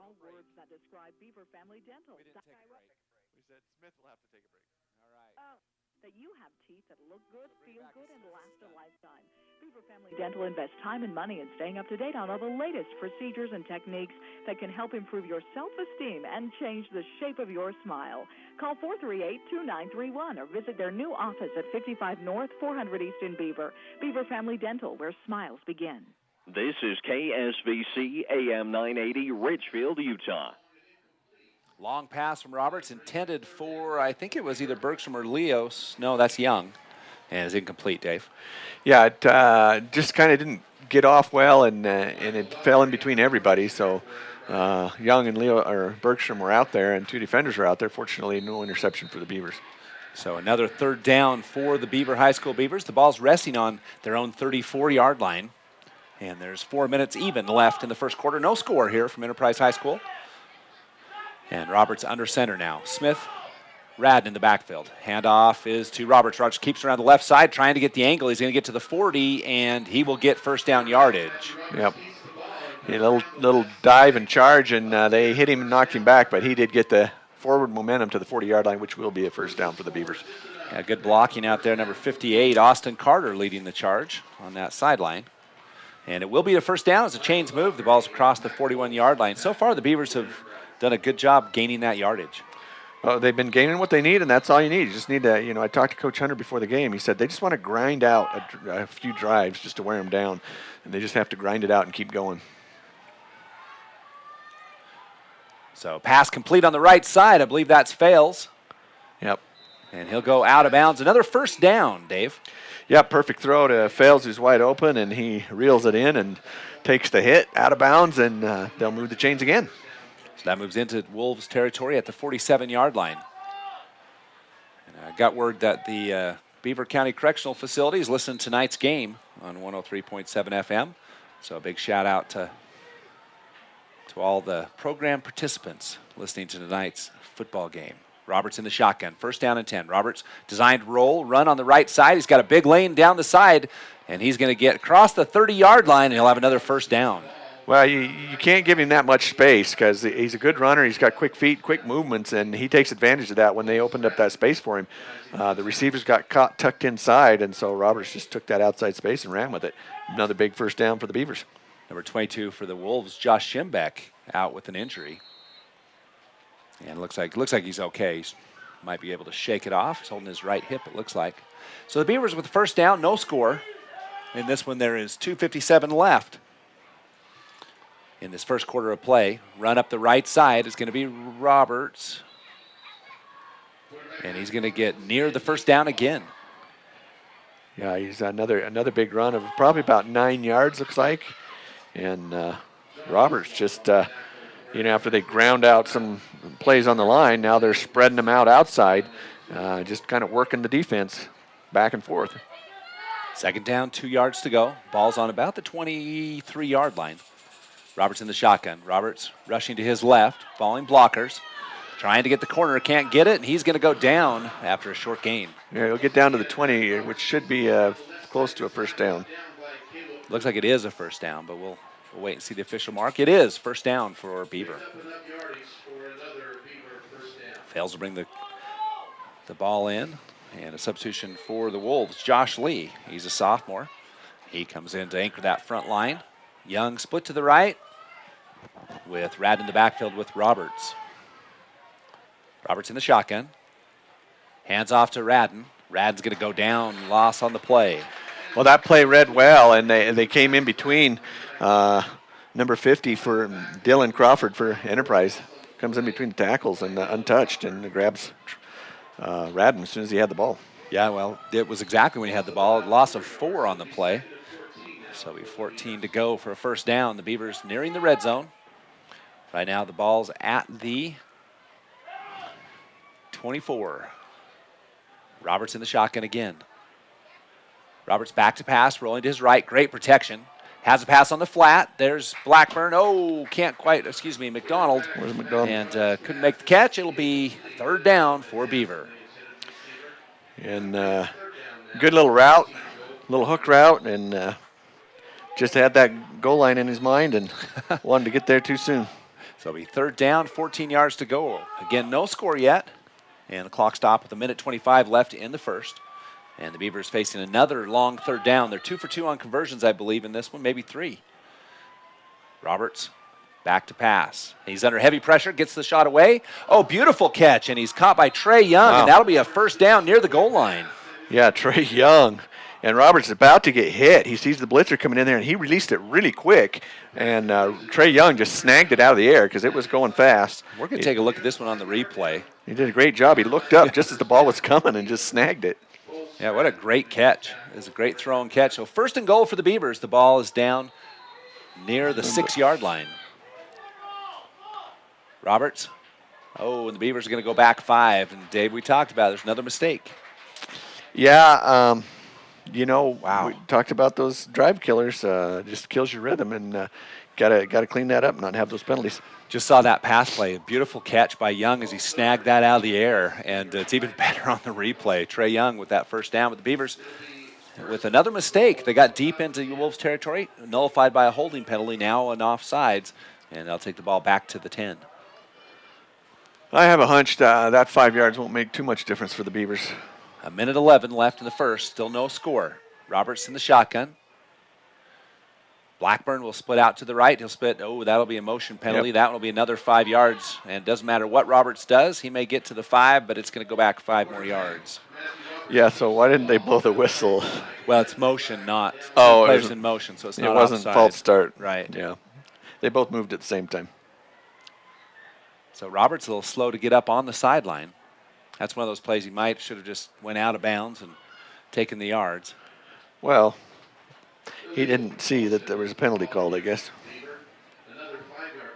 Beaver Family Dental invests time and money in staying up to date on all the latest procedures and techniques that can help improve your self-esteem and change the shape of your smile. Call 438-2931 or visit their new office at 55 North, 400 East in Beaver. Beaver Family Dental, where smiles begin. This is KSVC AM 980, Richfield, Utah. Long pass from Roberts intended for, I think it was either Bergstrom or Leos. No, that's Young. And it's incomplete, Dave. Yeah, it just kind of didn't get off well, and it fell in between everybody. So Young and Bergstrom were out there, and two defenders were out there. Fortunately, no interception for the Beavers. So another third down for the Beaver High School Beavers. The ball's resting on their own 34-yard line. And there's 4 minutes even left in the first quarter. No score here from Enterprise High School. And Roberts under center now. Smith, Radden in the backfield. Handoff is to Roberts. Roberts keeps around the left side, trying to get the angle. He's going to get to the 40, and he will get first down yardage. Yep. A little dive and charge, and they hit him and knocked him back, but he did get the forward momentum to the 40-yard line, which will be a first down for the Beavers. Yeah, good blocking out there. Number 58, Austin Carter, leading the charge on that sideline. And it will be a first down as the chains move. The ball's across the 41-yard line. So far, the Beavers have done a good job gaining that yardage. Well, they've been gaining what they need, and that's all you need. You just need to, I talked to Coach Hunter before the game. He said they just want to grind out a few drives just to wear them down, and they just have to grind it out and keep going. So pass complete on the right side. I believe that's Fales. Yep. And he'll go out of bounds. Another first down, Dave. Yeah, perfect throw to Fales, who's wide open, and he reels it in and takes the hit out of bounds, and they'll move the chains again. So that moves into Wolves territory at the 47-yard line. And I got word that the Beaver County Correctional Facilities listened to tonight's game on 103.7 FM. So a big shout out to all the program participants listening to tonight's football game. Roberts in the shotgun, first down and 10. Roberts designed roll, run on the right side. He's got a big lane down the side, and he's going to get across the 30-yard line, and he'll have another first down. Well, you can't give him that much space because he's a good runner. He's got quick feet, quick movements, and he takes advantage of that when they opened up that space for him. The receivers got caught tucked inside, and so Roberts just took that outside space and ran with it. Another big first down for the Beavers. Number 22 for the Wolves, Josh Schimbeck, out with an injury. And looks like he's okay. He might be able to shake it off. He's holding his right hip, it looks like. So the Beavers with the first down, no score. In this one, there is 2:57 left. In this first quarter of play, run up the right side is going to be Roberts. And he's going to get near the first down again. Yeah, he's another big run of probably about 9 yards, looks like. And Roberts just, after they ground out some plays on the line, now they're spreading them out outside, just kind of working the defense back and forth. Second down, 2 yards to go. Ball's on about the 23-yard line. Roberts in the shotgun. Roberts rushing to his left, following blockers. Trying to get the corner, can't get it, and he's going to go down after a short gain. Yeah, he'll get down to the 20, which should be close to a first down. Looks like it is a first down, but we'll wait and see the official mark. It is first down for Beaver. Fails to bring the ball in, and a substitution for the Wolves, Josh Lee. He's a sophomore. He comes in to anchor that front line. Young split to the right with Radden in the backfield with Roberts. Roberts in the shotgun. Hands off to Radden. Radden's going to go down, loss on the play. Well, that play read well, and they came in between number 50 for Dylan Crawford for Enterprise. Comes in between the tackles and untouched and grabs Radden as soon as he had the ball. Yeah, well, it was exactly when he had the ball. Loss of 4 on the play. So we 14 to go for a first down. The Beavers nearing the red zone. Right now the ball's at the 24. Roberts in the shotgun again. Roberts back to pass, rolling to his right. Great protection. Has a pass on the flat. There's Blackburn. Oh, can't quite, McDonald. Where's McDonald? And couldn't make the catch. It'll be third down for Beaver. And good little route, little hook route, and just had that goal line in his mind and wanted to get there too soon. So it'll be third down, 14 yards to go. Again, no score yet. And the clock stopped with 1:25 left in the first. And the Beavers facing another long third down. They're 2 for 2 on conversions, I believe, in this one, maybe 3. Roberts back to pass. He's under heavy pressure, gets the shot away. Oh, beautiful catch, and he's caught by Trey Young, and that'll be a first down near the goal line. Yeah, Trey Young. And Roberts is about to get hit. He sees the blitzer coming in there, and he released it really quick. And Trey Young just snagged it out of the air because it was going fast. We're going to take a look at this one on the replay. He did a great job. He looked up just as the ball was coming and just snagged it. Yeah, what a great catch. It was a great throw and catch. So first and goal for the Beavers. The ball is down near the 6-yard line. Roberts. Oh, and the Beavers are going to go back 5. And, Dave, we talked about it. There's another mistake. Yeah, we talked about those drive killers. Just kills your rhythm, and gotta clean that up and not have those penalties. Just saw that pass play. A beautiful catch by Young as he snagged that out of the air, and it's even better on the replay. Trey Young with that first down with the Beavers. With another mistake, they got deep into Wolves territory, nullified by a holding penalty, now an offsides, and they'll take the ball back to the 10. I have a hunch that 5 yards won't make too much difference for the Beavers. 1:11 left in the first, still no score. Roberts in the shotgun. Blackburn will split out to the right. He'll split. Oh, that'll be a motion penalty. Yep. That will be another 5 yards. And it doesn't matter what Roberts does. He may get to the 5, but it's going to go back 5 more yards. Yeah, so why didn't they blow the whistle? Well, it's motion, not players in motion, so it's not It wasn't offside. false start. Right. Yeah. They both moved at the same time. So Roberts a little slow to get up on the sideline. That's one of those plays he should have just went out of bounds and taken the yards. Well, he didn't see that there was a penalty called, I guess.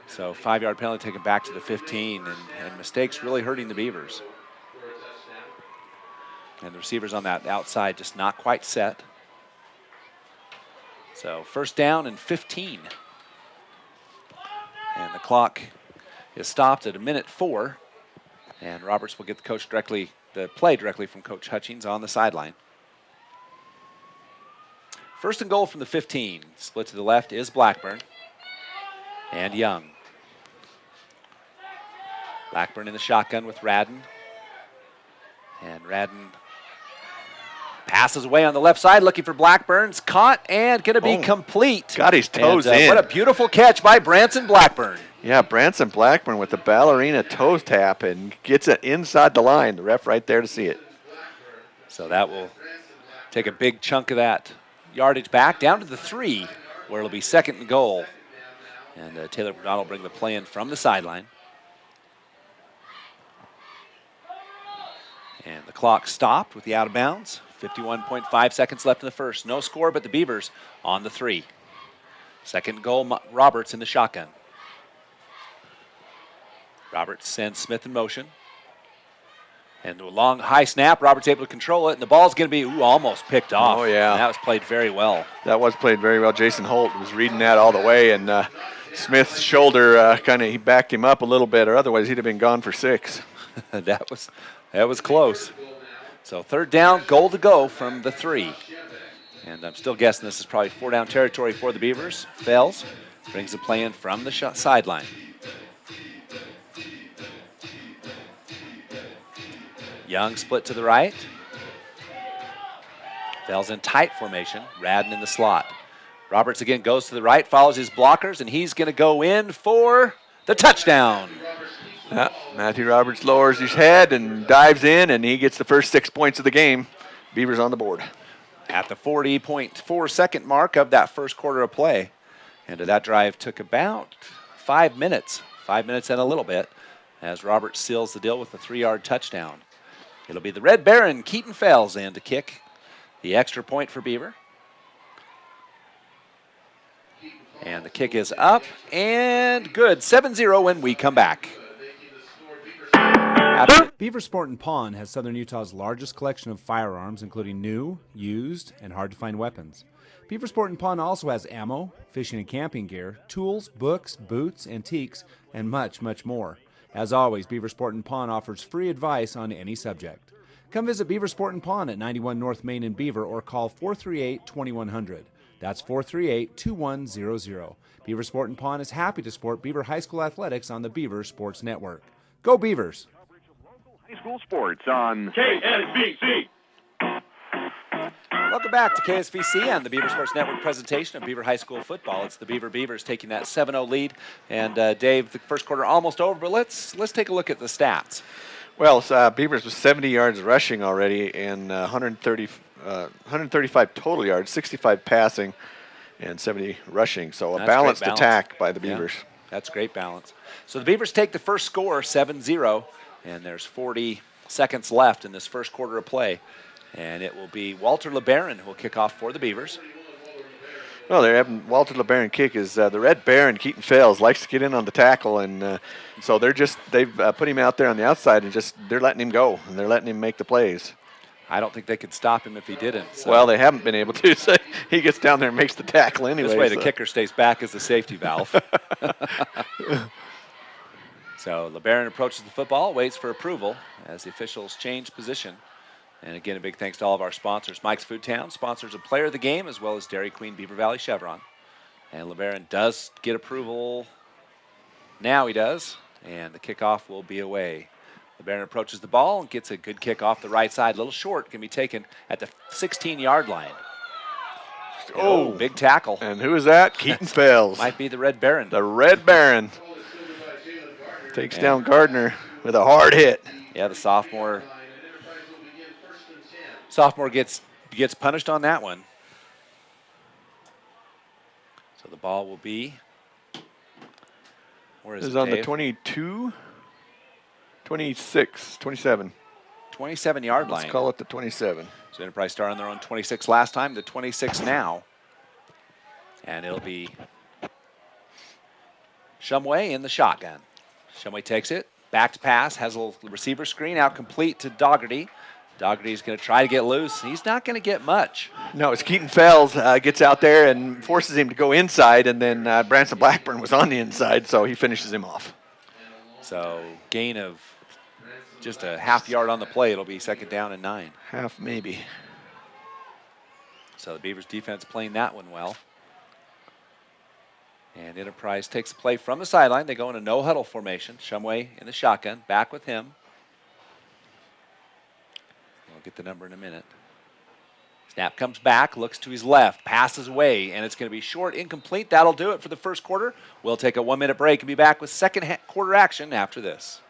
So 5-yard penalty taken back to the 15, and mistakes really hurting the Beavers. And the receivers on that outside just not quite set. So first down and 15. And the clock is stopped at 1:04. And Roberts will get the play directly from Coach Hutchings on the sideline. First and goal from the 15. Split to the left is Blackburn and Young. Blackburn in the shotgun with Radden. And Radden passes away on the left side, looking for Blackburn. It's caught and going to be complete. Got his toes in. What a beautiful catch by Branson Blackburn. Yeah, Branson Blackburn with the ballerina toe tap and gets it inside the line. The ref right there to see it. So that will take a big chunk of that yardage back down to the 3, where it'll be second and goal. And Taylor McDonald will bring the play in from the sideline. And the clock stopped with the out of bounds. 51.5 seconds left in the first. No score, but the Beavers on the 3. Second goal, Roberts in the shotgun. Roberts sends Smith in motion. And a long high snap. Roberts able to control it, and the ball's going to be almost picked off. Oh, yeah. And that was played very well. That was played very well. Jason Holt was reading that all the way, and Smith's shoulder he backed him up a little bit, or otherwise he'd have been gone for 6. That was close. So third down, goal to go from the 3. And I'm still guessing this is probably 4-down territory for the Beavers. Fells brings the play in from the sideline. Young split to the right. Fells in tight formation. Radden in the slot. Roberts again goes to the right, follows his blockers, and he's going to go in for the touchdown. Yeah, Matthew Roberts lowers his head and dives in, and he gets the first 6 points of the game. Beavers on the board. At the 40.4 second mark of that first quarter of play. And that drive took about 5 minutes. 5 minutes and a little bit as Roberts seals the deal with a 3-yard touchdown. It'll be the Red Baron, Keaton Fells, in to kick the extra point for Beaver. And the kick is up and good. 7-0 when we come back. Beaver Sport and Pawn has Southern Utah's largest collection of firearms, including new, used, and hard-to-find weapons. Beaver Sport and Pawn also has ammo, fishing and camping gear, tools, books, boots, antiques, and much, much more. As always, Beaver Sport and Pawn offers free advice on any subject. Come visit Beaver Sport and Pawn at 91 North Main in Beaver or call 438-2100. That's 438-2100. Beaver Sport and Pawn is happy to support Beaver High School athletics on the Beaver Sports Network. Go Beavers! High school sports on KSVC. Welcome back to KSVC and the Beaver Sports Network presentation of Beaver High School football. It's the Beaver Beavers taking that 7-0 lead. And Dave, the first quarter almost over, but let's take a look at the stats. Well, Beavers with 70 yards rushing already and 135 total yards, 65 passing, and 70 rushing. So a balanced attack by the Beavers. Yeah, that's great balance. So the Beavers take the first score, 7-0, and there's 40 seconds left in this first quarter of play. And it will be Walter LeBaron who will kick off for the Beavers. Well, they're having Walter LeBaron kick. Is the Red Baron, Keaton Fales, likes to get in on the tackle, and so they've put him out there on the outside and they're letting him go and they're letting him make the plays. I don't think they could stop him if he didn't. So. Well, they haven't been able to. So he gets down there and makes the tackle anyway. This way, the kicker stays back as the safety valve. So LeBaron approaches the football, waits for approval as the officials change position. And again, a big thanks to all of our sponsors. Mike's Food Town sponsors a player of the game, as well as Dairy Queen Beaver Valley Chevron. And LeBaron does get approval. Now he does. And the kickoff will be away. LeBaron approaches the ball and gets a good kick off the right side. A little short, can be taken at the 16-yard line. Oh, big tackle. And who is that? Keaton Fales. Might be the Red Baron. The Red Baron. Takes down Gardner with a hard hit. Yeah, the sophomore gets punished on that one. So the ball will be, where is it, on Dave? The 22, 26, 27. 27-yard line. Let's call it the 27. So Enterprise started on their own 26 last time, the 26 now. And it'll be Shumway in the shotgun. Shumway takes it, back to pass, has a little receiver screen, out complete to Dougherty. Dougherty's going to try to get loose. He's not going to get much. No, it's Keaton Fales gets out there and forces him to go inside, and then Branson Blackburn was on the inside, so he finishes him off. So gain of just a half yard on the play. It'll be second down and 9. Half maybe. So the Beavers defense playing that one well. And Enterprise takes the play from the sideline. They go in a no-huddle formation. Shumway in the shotgun, back with him. We'll get the number in a minute. Snap comes back, looks to his left, passes away, and it's going to be short, incomplete. That'll do it for the first quarter. We'll take a 1-minute break and be back with second quarter action after this.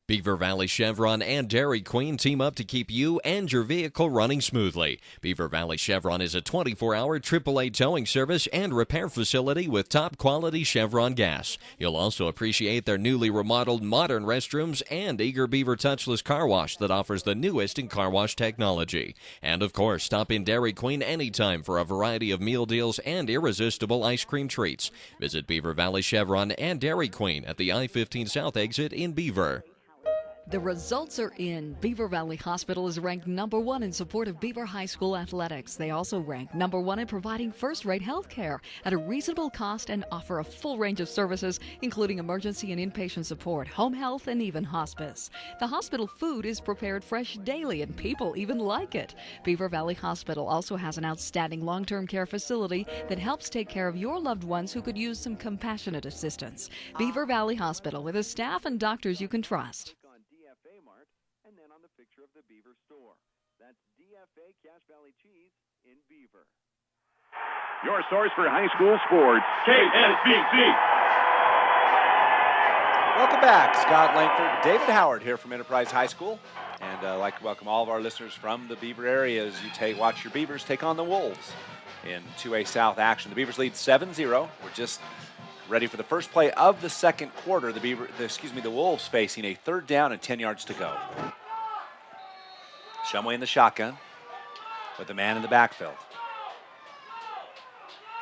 Beaver Valley Chevron and Dairy Queen team up to keep you and your vehicle running smoothly. Beaver Valley Chevron is a 24-hour AAA towing service and repair facility with top-quality Chevron gas. You'll also appreciate their newly remodeled modern restrooms and Eager Beaver touchless car wash that offers the newest in car wash technology. And, of course, stop in Dairy Queen anytime for a variety of meal deals and irresistible ice cream treats. Visit Beaver Valley Chevron and Dairy Queen at the I-15 South exit in Beaver. The results are in. Beaver Valley Hospital is ranked number 1 in support of Beaver High School athletics. They also rank number 1 in providing first-rate health care at a reasonable cost and offer a full range of services, including emergency and inpatient support, home health, and even hospice. The hospital food is prepared fresh daily, and people even like it. Beaver Valley Hospital also has an outstanding long-term care facility that helps take care of your loved ones who could use some compassionate assistance. Beaver Valley Hospital, with a staff and doctors you can trust. Beaver store. That's DFA Cache Valley Cheese in Beaver. Your source for high school sports, KSVC. Welcome back. Scott Langford, David Howard here from Enterprise High School. And I'd like to welcome all of our listeners from the Beaver area as you watch your Beavers take on the Wolves in 2A South action. The Beavers lead 7-0. We're just ready for the first play of the second quarter. The Wolves facing a 3rd down and 10 yards to go. Shumway in the shotgun with the man in the backfield.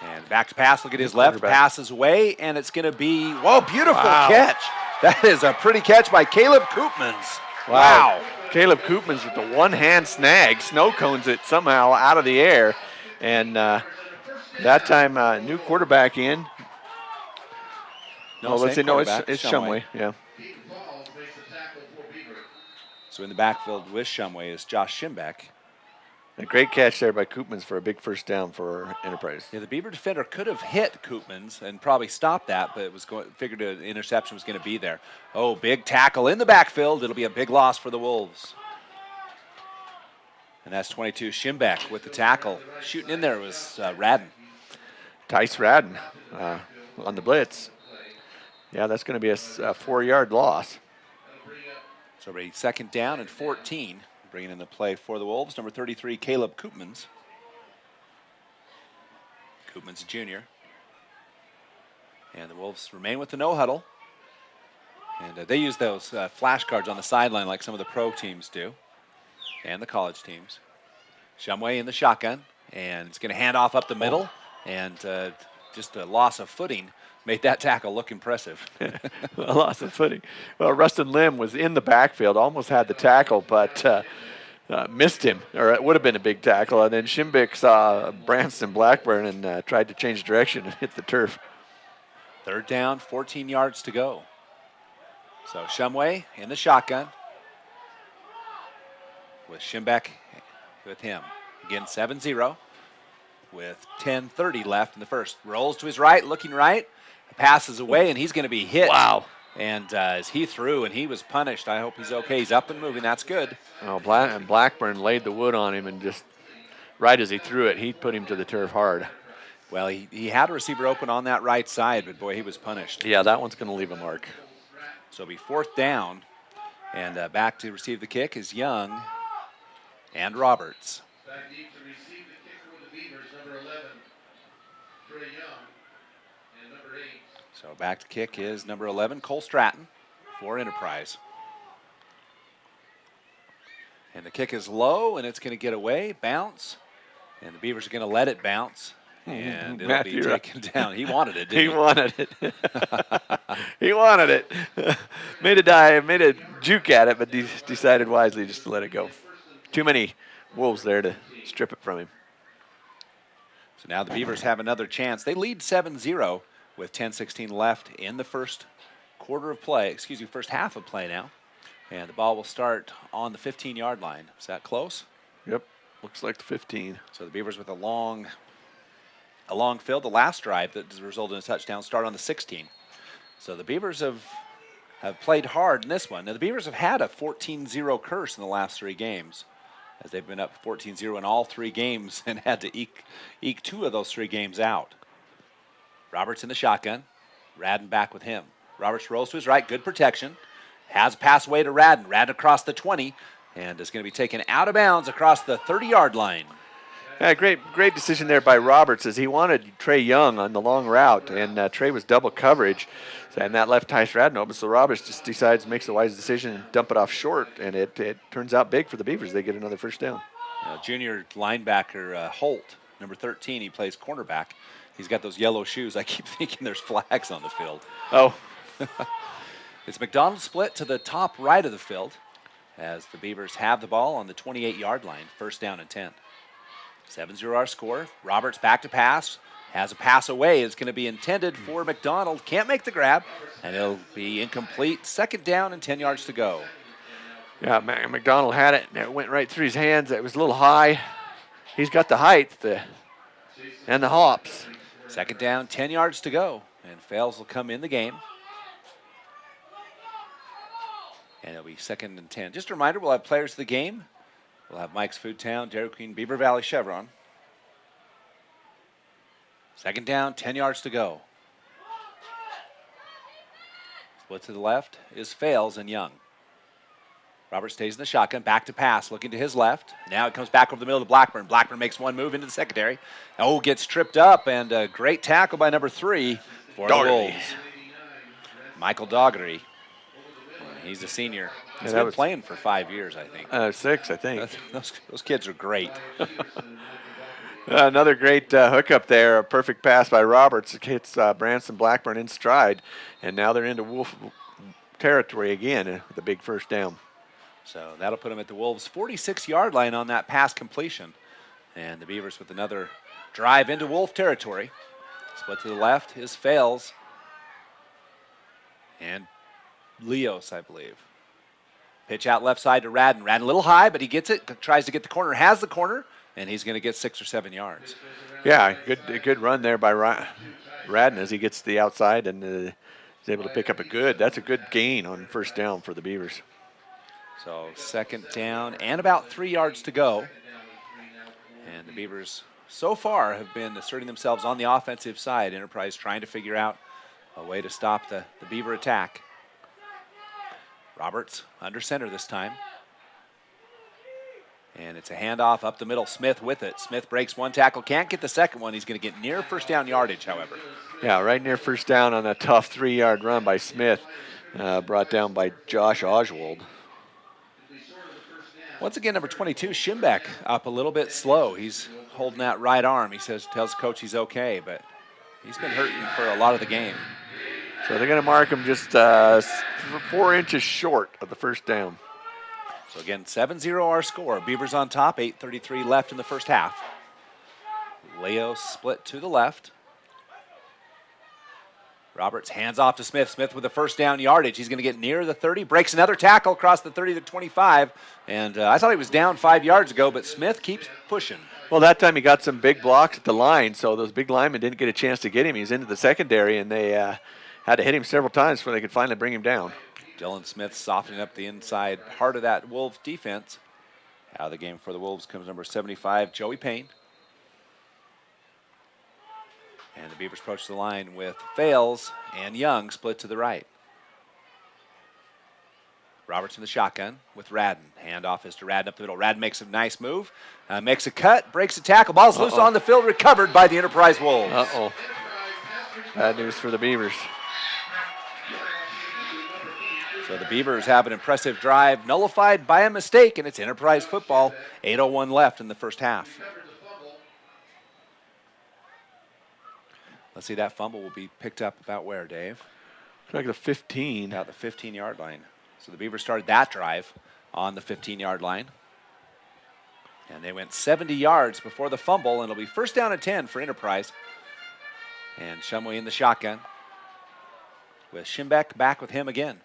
And back to pass, look at his left, passes away, and it's going to be, whoa, beautiful catch. That is a pretty catch by Caleb Koopmans. Wow. Caleb Koopmans with the one-hand snag, snow cones it somehow out of the air. And that time, new quarterback in. No, let's see. No, it's Shumway. Shumway. Yeah. So in the backfield with Shumway is Josh Schimbeck. A great catch there by Koopmans for a big first down for Enterprise. Yeah, the Beaver defender could have hit Koopmans and probably stopped that, but it was figured an interception was going to be there. Oh, big tackle in the backfield. It'll be a big loss for the Wolves. And that's 22 Schimbeck with the tackle. Shooting in there was Radden. Tice Radden on the blitz. Yeah, that's going to be a 4-yard loss. So a second down and 14. Bringing in the play for the Wolves, number 33, Caleb Koopmans. Koopmans, a junior. And the Wolves remain with the no huddle. And they use those flashcards on the sideline like some of the pro teams do. And the college teams. Shumway in the shotgun. And it's going to hand off up the middle. And just a loss of footing made that tackle look impressive. A loss of footing. Well, Rustin Lim was in the backfield, almost had the tackle, but missed him, or it would have been a big tackle. And then Schimbeck saw Branson Blackburn and tried to change direction and hit the turf. Third down, 14 yards to go. So Shumway in the shotgun with Schimbeck with him. Again, 7-0 with 10:30 left in the first. Rolls to his right, looking right. Passes away, and he's going to be hit. Wow. And as he threw, and he was punished. I hope he's okay. He's up and moving. That's good. Oh, Blackburn laid the wood on him, and just right as he threw it, he put him to the turf hard. Well, he had a receiver open on that right side, but, boy, he was punished. Yeah, that one's going to leave a mark. So it'll be fourth down, and back to receive the kick is Young and Roberts. Back deep to receive the kick for the Beavers, number 11, Trey Young, and number 8. So back to kick is number 11, Cole Stratton for Enterprise. And the kick is low, and it's going to get away, bounce. And the Beavers are going to let it bounce. And it'll be taken down. He wanted it, didn't he? He wanted it. He wanted it. Made a juke at it, but decided wisely just to let it go. Too many Wolves there to strip it from him. So now the Beavers have another chance. They lead 7-0 with 10:16 left in the first half of play now. And the ball will start on the 15-yard line. Is that close? Yep, looks like the 15. So the Beavers with a long field. The last drive that resulted in a touchdown start on the 16. So the Beavers have played hard in this one. Now the Beavers have had a 14-0 curse in the last 3 games, as they've been up 14-0 in all 3 games and had to eke 2 of those 3 games out. Roberts in the shotgun. Radden back with him. Roberts rolls to his right. Good protection. Has a pass away to Radden. Radden across the 20 and is going to be taken out of bounds across the 30-yard line. Yeah, great decision there by Roberts, as he wanted Trey Young on the long route, and Trey was double coverage, and that left Tice Radden open. So Roberts just makes the wise decision and dump it off short, and it turns out big for the Beavers. They get another first down. Junior linebacker Holt, number 13, he plays cornerback. He's got those yellow shoes. I keep thinking there's flags on the field. Oh. It's McDonald split to the top right of the field as the Beavers have the ball on the 28-yard line, first down and 10. 7-0 our score. Roberts back to pass. Has a pass away. It's going to be intended for McDonald. Can't make the grab, and it'll be incomplete. Second down and 10 yards to go. Yeah, McDonald had it, and it went right through his hands. It was a little high. He's got the height and the hops. Second down, 10 yards to go, and Fales will come in the game. And it'll be second and 10. Just a reminder, we'll have players of the game. We'll have Mike's Food Town, Dairy Queen, Beaver Valley Chevron. Second down, 10 yards to go. Split to the left is Fales and Young. Robert stays in the shotgun, back to pass, looking to his left. Now it comes back over the middle to Blackburn. Blackburn makes one move into the secondary. Oh, gets tripped up, and a great tackle by number 3 for the Wolves. Michael Daugherty. He's a senior. He's been playing for 5 years, I think. 6, I think. Those kids are great. Another great hookup there. A perfect pass by Roberts. It hits Branson Blackburn in stride. And now they're into Wolf territory again with a big first down. So that'll put him at the Wolves' 46-yard line on that pass completion. And the Beavers with another drive into Wolf territory. Split to the left is Fales. And Leos, I believe. Pitch out left side to Radden. Radden a little high, but he gets it. Tries to get the corner, has the corner, and he's going to get 6 or 7 yards. Yeah, good run there by Radden as he gets to the outside and is able to pick up that's a good gain on first down for the Beavers. So second down and about 3 yards to go. And the Beavers so far have been asserting themselves on the offensive side. Enterprise trying to figure out a way to stop the Beaver attack. Roberts under center this time. And it's a handoff up the middle. Smith with it. Smith breaks one tackle. Can't get the second one. He's going to get near first down yardage, however. Yeah, right near first down on a tough 3-yard run by Smith. Brought down by Josh Oswald. Once again, number 22, Schimbeck, up a little bit slow. He's holding that right arm. He tells coach he's okay, but he's been hurting for a lot of the game. So they're going to mark him just 4 inches short of the first down. So again, 7-0 our score. Beavers on top, 8:33 left in the first half. Leo split to the left. Roberts hands off to Smith. Smith with the first down yardage. He's going to get near the 30. Breaks another tackle across the 30 to 25. And I thought he was down 5 yards ago, but Smith keeps pushing. Well, that time he got some big blocks at the line, so those big linemen didn't get a chance to get him. He's into the secondary, and they had to hit him several times before they could finally bring him down. Dylan Smith softening up the inside part of that Wolves defense. Out of the game for the Wolves comes number 75, Joey Payne. And the Beavers approach the line with Fales and Young split to the right. Roberts in the shotgun with Radden. Handoff is to Radden up the middle. Radden makes a nice move, makes a cut, breaks a tackle. Ball's loose on the field, recovered by the Enterprise Wolves. Bad news for the Beavers. So the Beavers have an impressive drive nullified by a mistake, and it's Enterprise football. 8:01 left in the first half. Let's see, that fumble will be picked up about where, Dave? Like the 15. About the 15-yard line. So the Beavers started that drive on the 15-yard line. And they went 70 yards before the fumble, and it'll be first down and 10 for Enterprise. And Shumway in the shotgun with Schimbeck back with him again.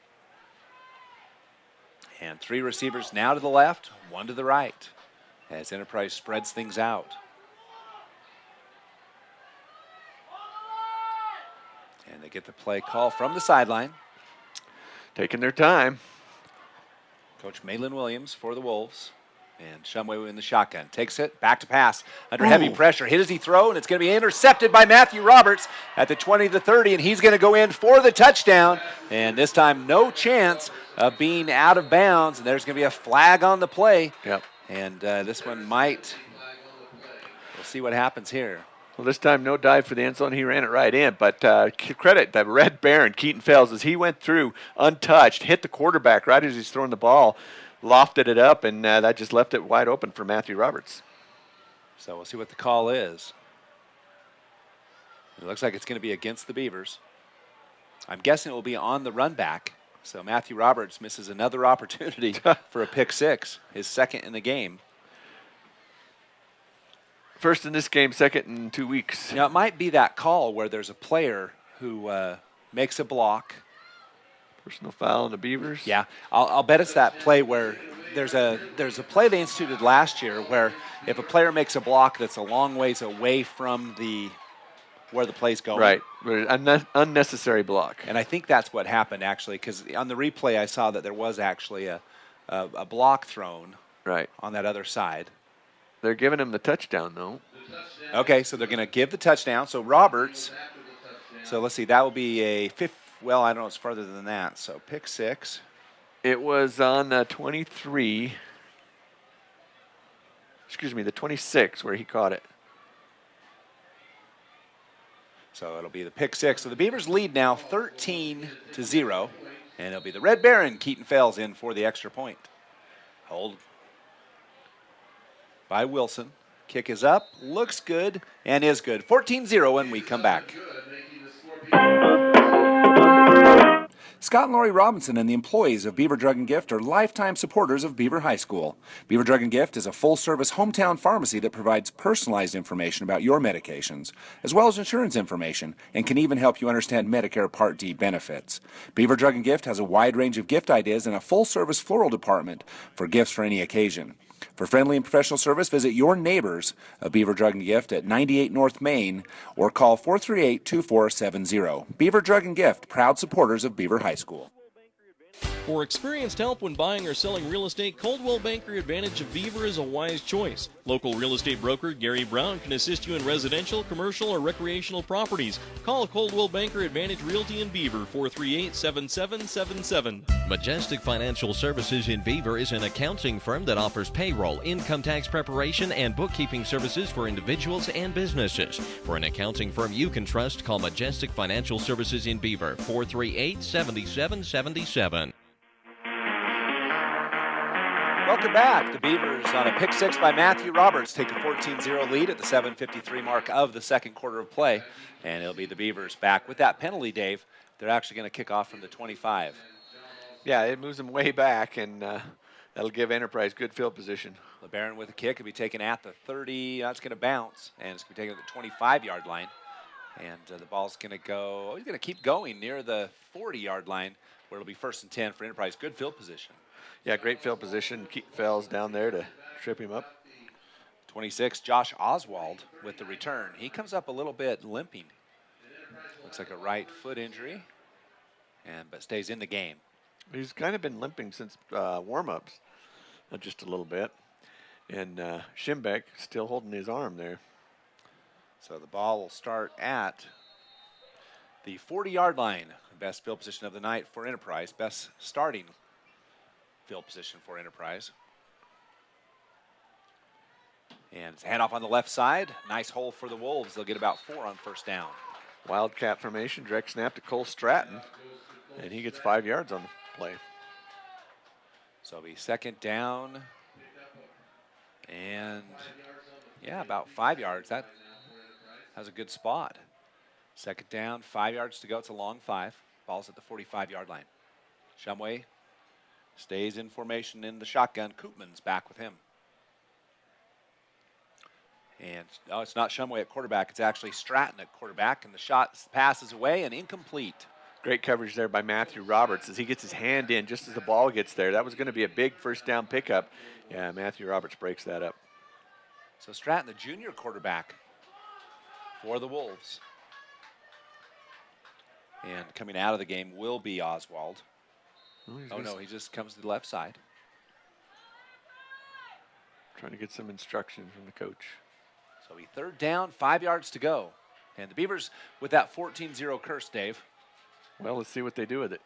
And 3 receivers now to the left, 1 to the right, as Enterprise spreads things out. And they get the play call from the sideline. Taking their time. Coach Malin Williams for the Wolves. And Shumway in the shotgun. Takes it, back to pass. Under heavy pressure. Hit as he throw, and it's going to be intercepted by Matthew Roberts at the 20 to 30, and he's going to go in for the touchdown. And this time, no chance of being out of bounds. And there's going to be a flag on the play. Yep. And this one might. We'll see what happens here. Well, this time, no dive for the end zone. He ran it right in. But credit the Red Baron, Keaton Fales, as he went through untouched, hit the quarterback right as he's throwing the ball, lofted it up, and that just left it wide open for Matthew Roberts. So we'll see what the call is. It looks like it's going to be against the Beavers. I'm guessing it will be on the run back. So Matthew Roberts misses another opportunity for a pick 6, his second in the game. First in this game, second in 2 weeks. Now, it might be that call where there's a player who makes a block. Personal foul on the Beavers? Yeah, I'll bet it's that play where there's a play they instituted last year where if a player makes a block that's a long ways away from where the play's going. Right, unnecessary block. And I think that's what happened, actually, because on the replay I saw that there was actually a block thrown on that other side. They're giving him the touchdown, though. Okay, so they're going to give the touchdown. So Roberts, so let's see, that will be a fifth. Well, I don't know, it's farther than that. So pick 6. It was on the 23. Excuse me, the 26 where he caught it. So it'll be the pick 6. So the Beavers lead now 13-0. And it'll be the Red Baron, Keaton Fales, in for the extra point. Hold by Wilson. Kick is up, looks good, and is good. 14-0 when we come back. Scott and Lori Robinson and the employees of Beaver Drug and Gift are lifetime supporters of Beaver High School. Beaver Drug and Gift is a full-service hometown pharmacy that provides personalized information about your medications, as well as insurance information, and can even help you understand Medicare Part D benefits. Beaver Drug and Gift has a wide range of gift ideas and a full-service floral department for gifts for any occasion. For friendly and professional service, visit your neighbors of Beaver Drug and Gift at 98 North Main or call 438-2470. Beaver Drug and Gift, proud supporters of Beaver High School. For experienced help when buying or selling real estate, Coldwell Banker Advantage of Beaver is a wise choice. Local real estate broker Gary Brown can assist you in residential, commercial, or recreational properties. Call Coldwell Banker Advantage Realty in Beaver, 438-7777. Majestic Financial Services in Beaver is an accounting firm that offers payroll, income tax preparation, and bookkeeping services for individuals and businesses. For an accounting firm you can trust, call Majestic Financial Services in Beaver, 438-7777. Welcome back. The Beavers on a pick six by Matthew Roberts take a 14-0 lead at the 7:53 mark of the second quarter of play. And it'll be the Beavers back with that penalty, Dave. They're actually going to kick off from the 25. Yeah, it moves them way back, and that'll give Enterprise good field position. LeBaron with a kick will be taken at the 30. That's going to bounce, and it's going to be taken at the 25-yard line. And the ball's going to go, he's going to keep going near the 40-yard line, where it'll be 1st and 10 for Enterprise. Good field position. Yeah, great field position. Keep Fells down there to trip him up. 26, Josh Oswald with the return. He comes up a little bit limping. Looks like a right foot injury, but stays in the game. He's kind of been limping since warm-ups, just a little bit. And Schimbeck still holding his arm there. So the ball will start at the 40-yard line. Best field position of the night for Enterprise. Best starting field position for Enterprise. And it's a handoff on the left side. Nice hole for the Wolves. They'll get about 4 on 1st down. Wildcat formation, direct snap to Cole Stratton. And he gets 5 yards on the play. So it'll be 2nd down. And, yeah, about 5 yards. That has a good spot. 2nd down, 5 yards to go. It's a long 5. Ball's at the 45-yard line. Shumway stays in formation in the shotgun. Koopman's back with him. And it's not Shumway at quarterback. It's actually Stratton at quarterback. And the shot passes away and incomplete. Great coverage there by Matthew Roberts as he gets his hand in just as the ball gets there. That was going to be a big 1st down pickup. Yeah, Matthew Roberts breaks that up. So Stratton, the junior quarterback for the Wolves. And coming out of the game will be Oswald. Oh, no, he just comes to the left side. Trying to get some instruction from the coach. So he 3rd down, 5 yards to go. And the Beavers with that 14-0 curse, Dave. Well, let's see what they do with it.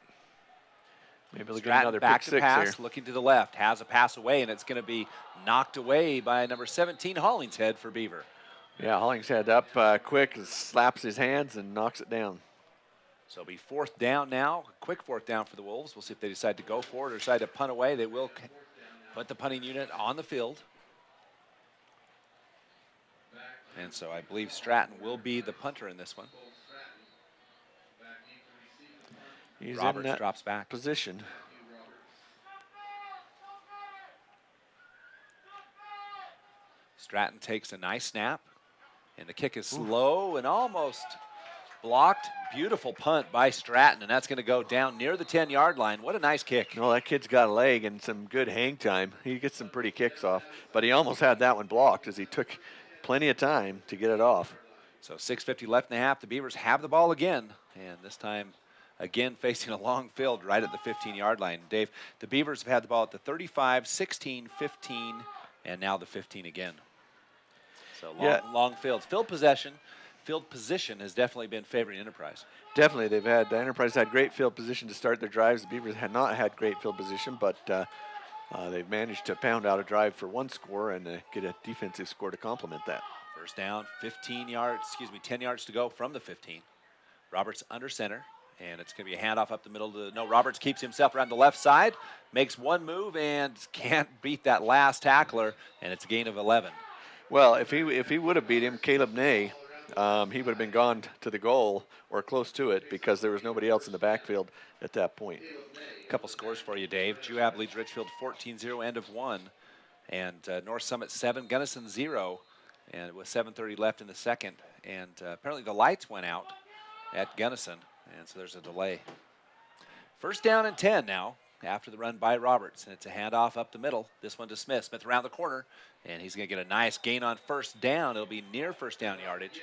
Maybe they'll get Stratton another back pick to six pass, here. looking to the left. Has a pass away, and it's going to be knocked away by number 17, Hollingshead for Beaver. Yeah, Hollingshead up quick, slaps his hands and knocks it down. So it'll be 4th down now. A quick 4th down for the Wolves. We'll see if they decide to go for it or decide to punt away. They will put the punting unit on the field. And so I believe Stratton will be the punter in this one. He's Roberts in that drops back. Position. Stratton takes a nice snap. And the kick is slow and almost blocked. Beautiful punt by Stratton, and that's going to go down near the 10-yard line. What a nice kick. No, that kid's got a leg and some good hang time. He gets some pretty kicks off, but he almost had that one blocked as he took plenty of time to get it off. So 6:50 left in the half. The Beavers have the ball again, and this time again facing a long field right at the 15-yard line. Dave, the Beavers have had the ball at the 35, 16, 15, and now the 15 again. So long fields. Field position has definitely been favoring Enterprise. Definitely. The Enterprise had great field position to start their drives. The Beavers had not had great field position, but they've managed to pound out a drive for 1 score and get a defensive score to complement that. 1st down, 10 yards to go from the 15. Roberts under center, and it's going to be a handoff up the middle. Roberts keeps himself around the left side, makes 1 move, and can't beat that last tackler, and it's a gain of 11. Well, if he would have beat him, Caleb Ney he would have been gone to the goal or close to it because there was nobody else in the backfield at that point. A couple scores for you, Dave. Juab leads Richfield 14-0, end of one. And North Summit 7, Gunnison 0. And with 7:30 left in the second. And apparently the lights went out at Gunnison. And so there's a delay. First down and 10 now after the run by Roberts. And it's a handoff up the middle. This one to Smith. Smith around the corner. And he's going to get a nice gain on first down. It'll be near first down yardage.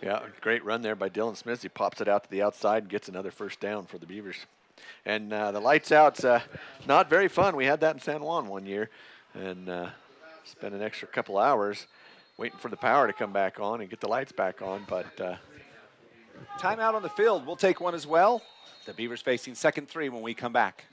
Yeah, great run there by Dylan Smith. He pops it out to the outside and gets another first down for the Beavers. And the lights out's not very fun. We had that in San Juan one year and spent an extra couple hours waiting for the power to come back on and get the lights back on. But timeout on the field. We'll take one as well. The Beavers facing 2nd 3 when we come back.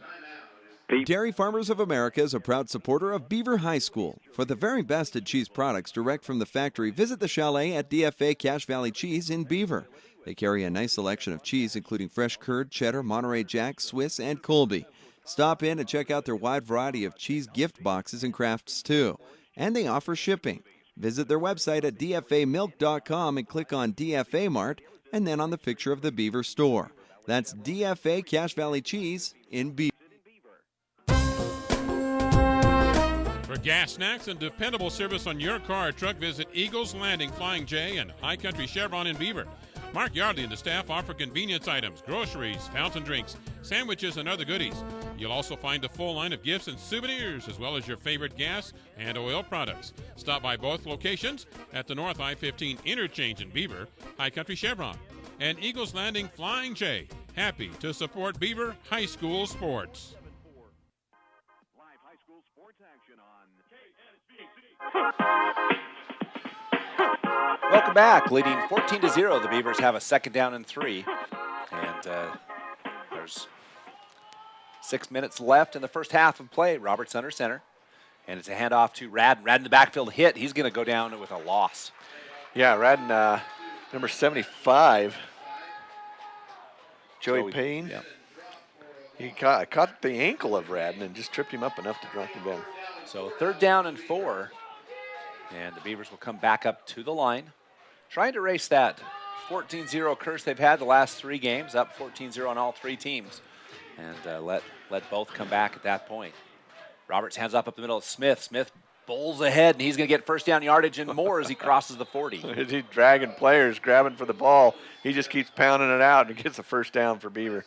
Dairy Farmers of America is a proud supporter of Beaver High School. For the very best at cheese products direct from the factory, visit the Chalet at DFA Cache Valley Cheese in Beaver. They carry a nice selection of cheese, including fresh curd, cheddar, Monterey Jack, Swiss, and Colby. Stop in and check out their wide variety of cheese gift boxes and crafts, too. And they offer shipping. Visit their website at dfamilk.com and click on DFA Mart, and then on the picture of the Beaver store. That's DFA Cache Valley Cheese in Beaver. For gas, snacks, and dependable service on your car or truck, visit Eagles Landing Flying J and High Country Chevron in Beaver. Mark Yardley and the staff offer convenience items, groceries, fountain drinks, sandwiches, and other goodies. You'll also find a full line of gifts and souvenirs, as well as your favorite gas and oil products. Stop by both locations at the North I-15 interchange in Beaver, High Country Chevron, and Eagles Landing Flying J. Happy to support Beaver High School sports. Welcome back. Leading 14-0. The Beavers have a 2nd down and 3. And there's 6 minutes left in the first half of play. Roberts under center. And it's a handoff to Radden. Radden in the backfield hit. He's going to go down with a loss. Yeah, Radden, number 75. Joey Payne. Yeah. He caught the ankle of Radden and just tripped him up enough to drop him down. So 3rd down and 4. And the Beavers will come back up to the line. Trying to erase that 14-0 curse they've had the last 3 games, up 14-0 on all 3 teams. And let both come back at that point. Roberts hands up the middle of Smith. Smith bowls ahead, and he's going to get first down yardage and more as he crosses the 40. As he's dragging players, grabbing for the ball, he just keeps pounding it out and gets a first down for Beaver.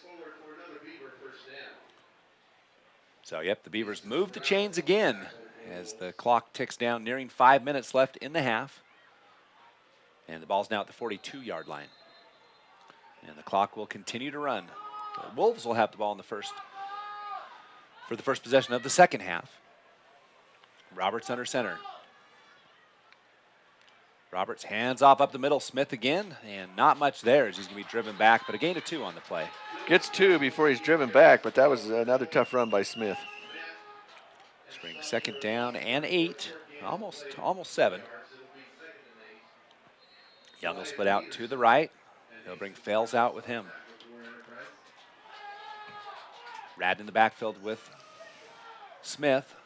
So, yep, the Beavers move the chains again as the clock ticks down, nearing 5 minutes left in the half. And the ball's now at the 42-yard line. And the clock will continue to run. The Wolves will have the ball in for the first possession of the second half. Roberts under center. Roberts hands off up the middle. Smith again, and not much there as he's going to be driven back, but a gain of 2 on the play. Gets 2 before he's driven back, but that was another tough run by Smith. Spring 2nd down and 8, almost 7. Young will split out to the right. They'll bring Fales out with him. Radden in the backfield with Smith.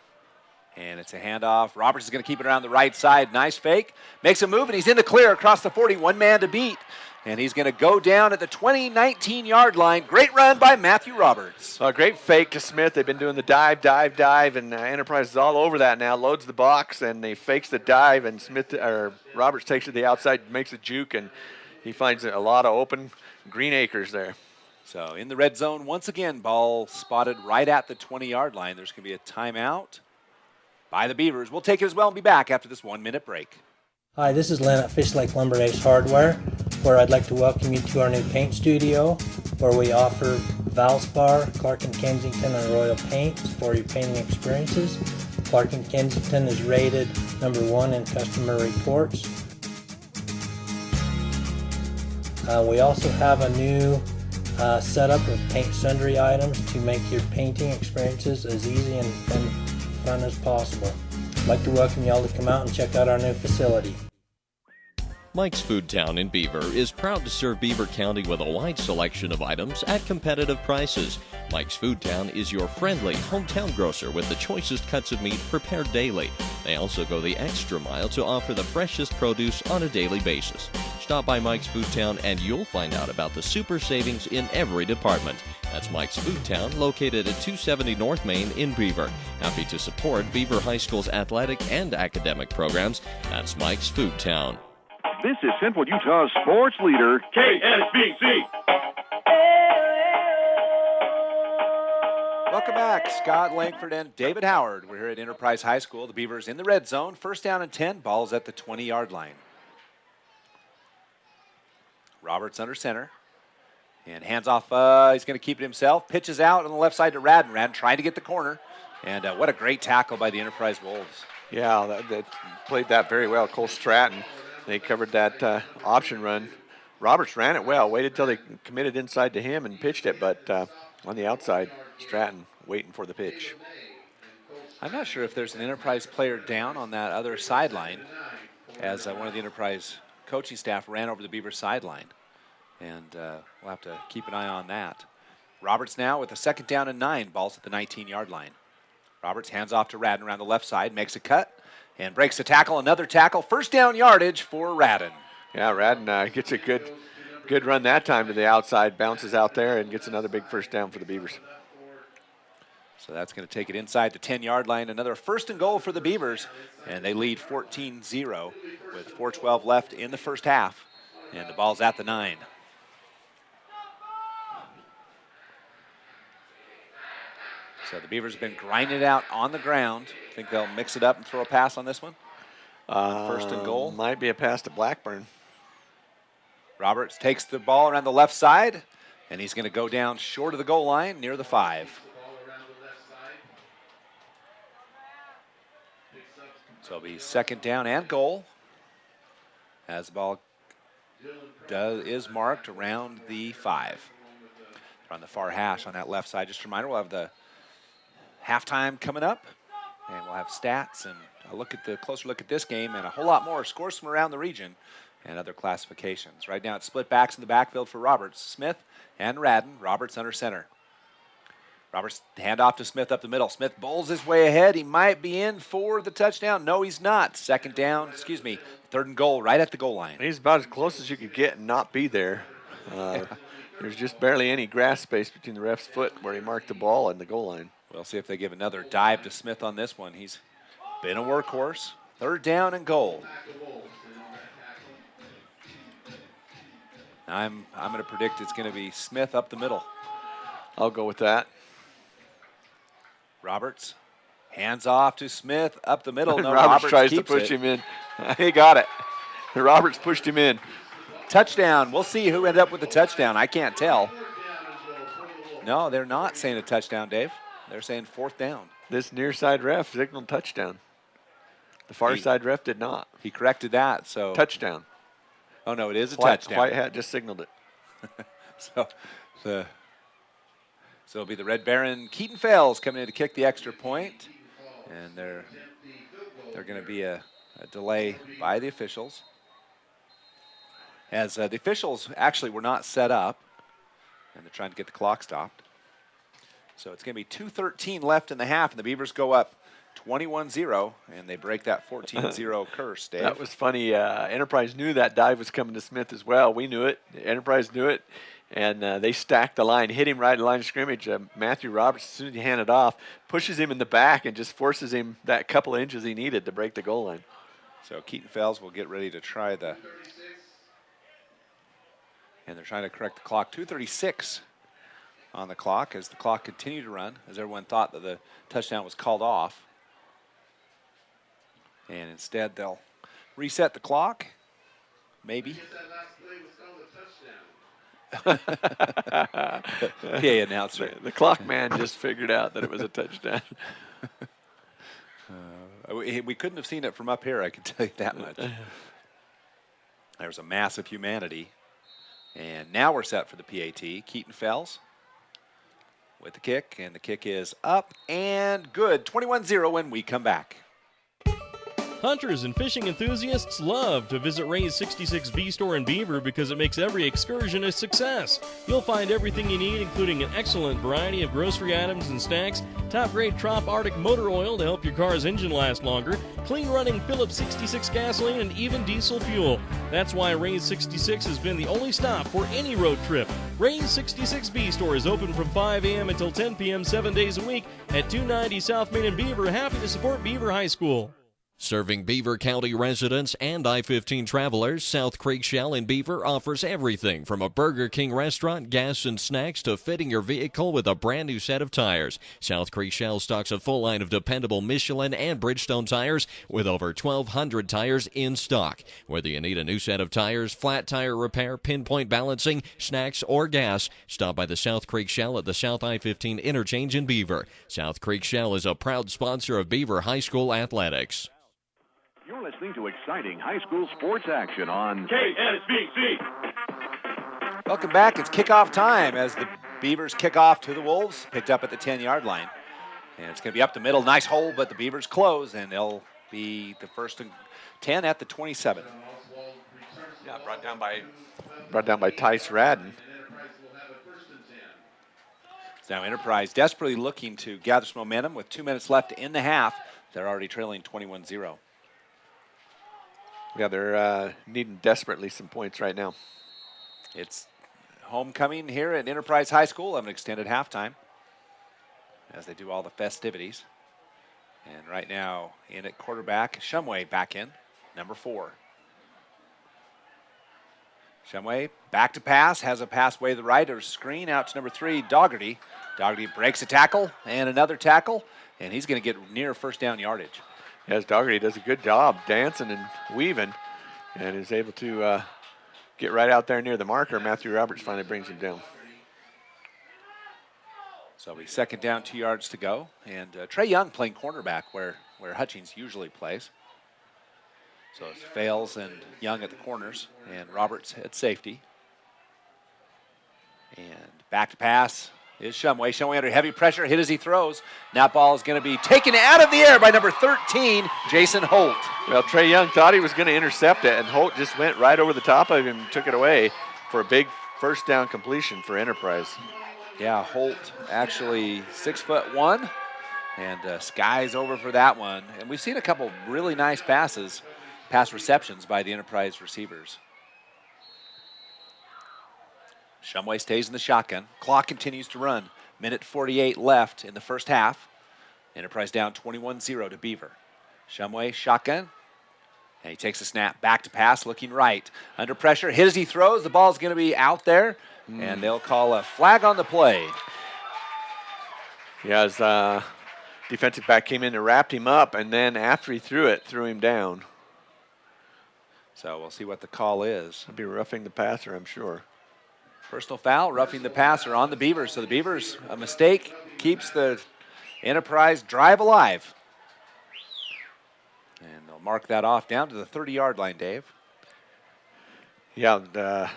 And it's a handoff. Roberts is going to keep it around the right side. Nice fake. Makes a move, and he's in the clear across the 40. 1 man to beat. And he's going to go down at the 19-yard line. Great run by Matthew Roberts. A great fake to Smith. They've been doing the dive, and Enterprise is all over that now. Loads the box, and he fakes the dive, and Roberts takes it to the outside, makes a juke, and he finds a lot of open green acres there. So in the red zone, once again, ball spotted right at the 20-yard line. There's going to be a timeout by the Beavers. We'll take it as well and be back after this 1-minute break. Hi, this is Len at Fish Lake Lumber Ace Hardware, where I'd like to welcome you to our new paint studio, where we offer Valspar, Clark & Kensington, and Royal paints for your painting experiences. Clark & Kensington is rated #1 in customer reports. We also have a new setup of paint sundry items to make your painting experiences as easy and fun as possible. I'd like to welcome you all to come out and check out our new facility. Mike's Food Town in Beaver is proud to serve Beaver County with a wide selection of items at competitive prices. Mike's Food Town is your friendly hometown grocer with the choicest cuts of meat prepared daily. They also go the extra mile to offer the freshest produce on a daily basis. Stop by Mike's Food Town and you'll find out about the super savings in every department. That's Mike's Food Town, located at 270 North Main in Beaver. Happy to support Beaver High School's athletic and academic programs. That's Mike's Food Town. This is Central Utah's sports leader, KSBC. Welcome back, Scott Langford and David Howard. We're here at Enterprise High School. The Beavers in the red zone. First down and 10. Ball's at the 20-yard line. Roberts under center. And hands off. He's going to keep it himself. Pitches out on the left side to Radden. Radden trying to get the corner. And what a great tackle by the Enterprise Wolves. Yeah, they played that very well. Cole Stratton, they covered that option run. Roberts ran it well, waited till they committed inside to him and pitched it, but on the outside, Stratton waiting for the pitch. I'm not sure if there's an Enterprise player down on that other sideline, as one of the Enterprise coaching staff ran over the Beaver sideline. And we'll have to keep an eye on that. Roberts now with a second down and 9. Ball's at the 19-yard line. Roberts hands off to Radden around the left side, makes a cut, and breaks the tackle. Another tackle. First down yardage for Radden. Yeah, Radden gets a good run that time to the outside, bounces out there, and gets another big first down for the Beavers. So that's going to take it inside the 10-yard line. Another first and goal for the Beavers, and they lead 14-0 with 4:12 left in the first half, and the ball's at the 9. So the Beavers have been grinding it out on the ground. Think they'll mix it up and throw a pass on this one? First and goal. Might be a pass to Blackburn. Roberts takes the ball around the left side, and he's going to go down short of the goal line near the 5. So it'll be second down and goal as the ball is marked around the 5. On the far hash on that left side. Just a reminder, we'll have the halftime coming up, and we'll have stats and a closer look at this game and a whole lot more scores from around the region and other classifications. Right now it's split backs in the backfield for Roberts. Smith and Radden. Roberts under center. Roberts hand off to Smith up the middle. Smith bowls his way ahead. He might be in for the touchdown. No, he's not. Third and goal right at the goal line. He's about as close as you could get and not be there. There's just barely any grass space between the ref's foot where he marked the ball and the goal line. We'll see if they give another dive to Smith on this one. He's been a workhorse. Third down and goal. I'm going to predict it's going to be Smith up the middle. I'll go with that. Roberts hands off to Smith up the middle. No, Roberts tries to push him in. He got it. Roberts pushed him in. Touchdown. We'll see who ended up with the touchdown. I can't tell. No, they're not saying a touchdown, Dave. They're saying fourth down. This near side ref signaled touchdown. The far side ref did not. He corrected that. So touchdown. Oh, no, it is a touchdown. White hat just signaled it. So it'll be the Red Baron Keaton Fales coming in to kick the extra point. And they're going to be a delay by the officials. As the officials actually were not set up, and they're trying to get the clock stopped. So it's going to be 2:13 left in the half, and the Beavers go up 21-0, and they break that 14-0 curse, Dave. That was funny. Enterprise knew that dive was coming to Smith as well. We knew it. Enterprise knew it, and they stacked the line, hit him right in the line of scrimmage. Matthew Roberts, as soon as he handed off, pushes him in the back and just forces him that couple of inches he needed to break the goal line. So Keaton Fales will get ready to try the... And they're trying to correct the clock. 2:36 on the clock as the clock continued to run, as everyone thought that the touchdown was called off. And instead, they'll reset the clock. Maybe. PA announcer. The clock man just figured out that it was a touchdown. We couldn't have seen it from up here, I can tell you that much. There's a mass of humanity. And now we're set for the PAT. Keaton Fales with the kick, and the kick is up and good. 21-0 when we come back. Hunters and fishing enthusiasts love to visit Ray's 66V store in Beaver because it makes every excursion a success. You'll find everything you need, including an excellent variety of grocery items and snacks, top-grade Trop Arctic motor oil to help your car's engine last longer, clean-running Phillips 66 gasoline, and even diesel fuel. That's why Ray's 66 has been the only stop for any road trip. Ray's 66V store is open from 5 a.m. until 10 p.m. 7 days a week at 290 South Main in Beaver. Happy to support Beaver High School. Serving Beaver County residents and I-15 travelers, South Creek Shell in Beaver offers everything from a Burger King restaurant, gas and snacks, to fitting your vehicle with a brand new set of tires. South Creek Shell stocks a full line of dependable Michelin and Bridgestone tires with over 1,200 tires in stock. Whether you need a new set of tires, flat tire repair, pinpoint balancing, snacks, or gas, stop by the South Creek Shell at the South I-15 interchange in Beaver. South Creek Shell is a proud sponsor of Beaver High School athletics. You're listening to exciting high school sports action on KSBC. Welcome back. It's kickoff time as the Beavers kick off to the Wolves, picked up at the 10-yard line. And it's going to be up the middle. Nice hole, but the Beavers close, and they'll be the first and 10 at the 27. Yeah, brought down by Tice Radden. Now Enterprise desperately looking to gather some momentum with 2 minutes left in the half. They're already trailing 21-0. Yeah, they're needing desperately some points right now. It's homecoming here at Enterprise High School of an extended halftime as they do all the festivities. And right now in at quarterback, Shumway back in, number 4. Shumway back to pass, has a pass way to the right, or screen out to number 3, Dougherty. Dougherty breaks a tackle and another tackle, and he's going to get near first down yardage. As Dougherty does a good job dancing and weaving and is able to get right out there near the marker. Matthew Roberts finally brings him down. So we second down, 2 yards to go. And Trey Young playing cornerback where Hutchings usually plays. So it's Fales and Young at the corners and Roberts at safety. And back to pass is Shumway. Shumway under heavy pressure, hit as he throws. And that ball is going to be taken out of the air by number 13, Jason Holt. Well, Trey Young thought he was going to intercept it, and Holt just went right over the top of him and took it away for a big first down completion for Enterprise. Yeah, Holt actually 6'1", and skies over for that one. And we've seen a couple really nice pass receptions by the Enterprise receivers. Shumway stays in the shotgun. Clock continues to run. Minute 48 left in the first half. Enterprise down 21-0 to Beaver. Shumway, shotgun. And he takes a snap. Back to pass, looking right. Under pressure, hit as he throws. The ball's going to be out there. And they'll call a flag on the play. Yeah, as defensive back came in and wrapped him up, and then after he threw it, threw him down. So we'll see what the call is. It'll be roughing the passer, I'm sure. Personal foul, roughing the passer on the Beavers. So the Beavers, a mistake, keeps the Enterprise drive alive. And they'll mark that off down to the 30-yard line, Dave. Yeah, the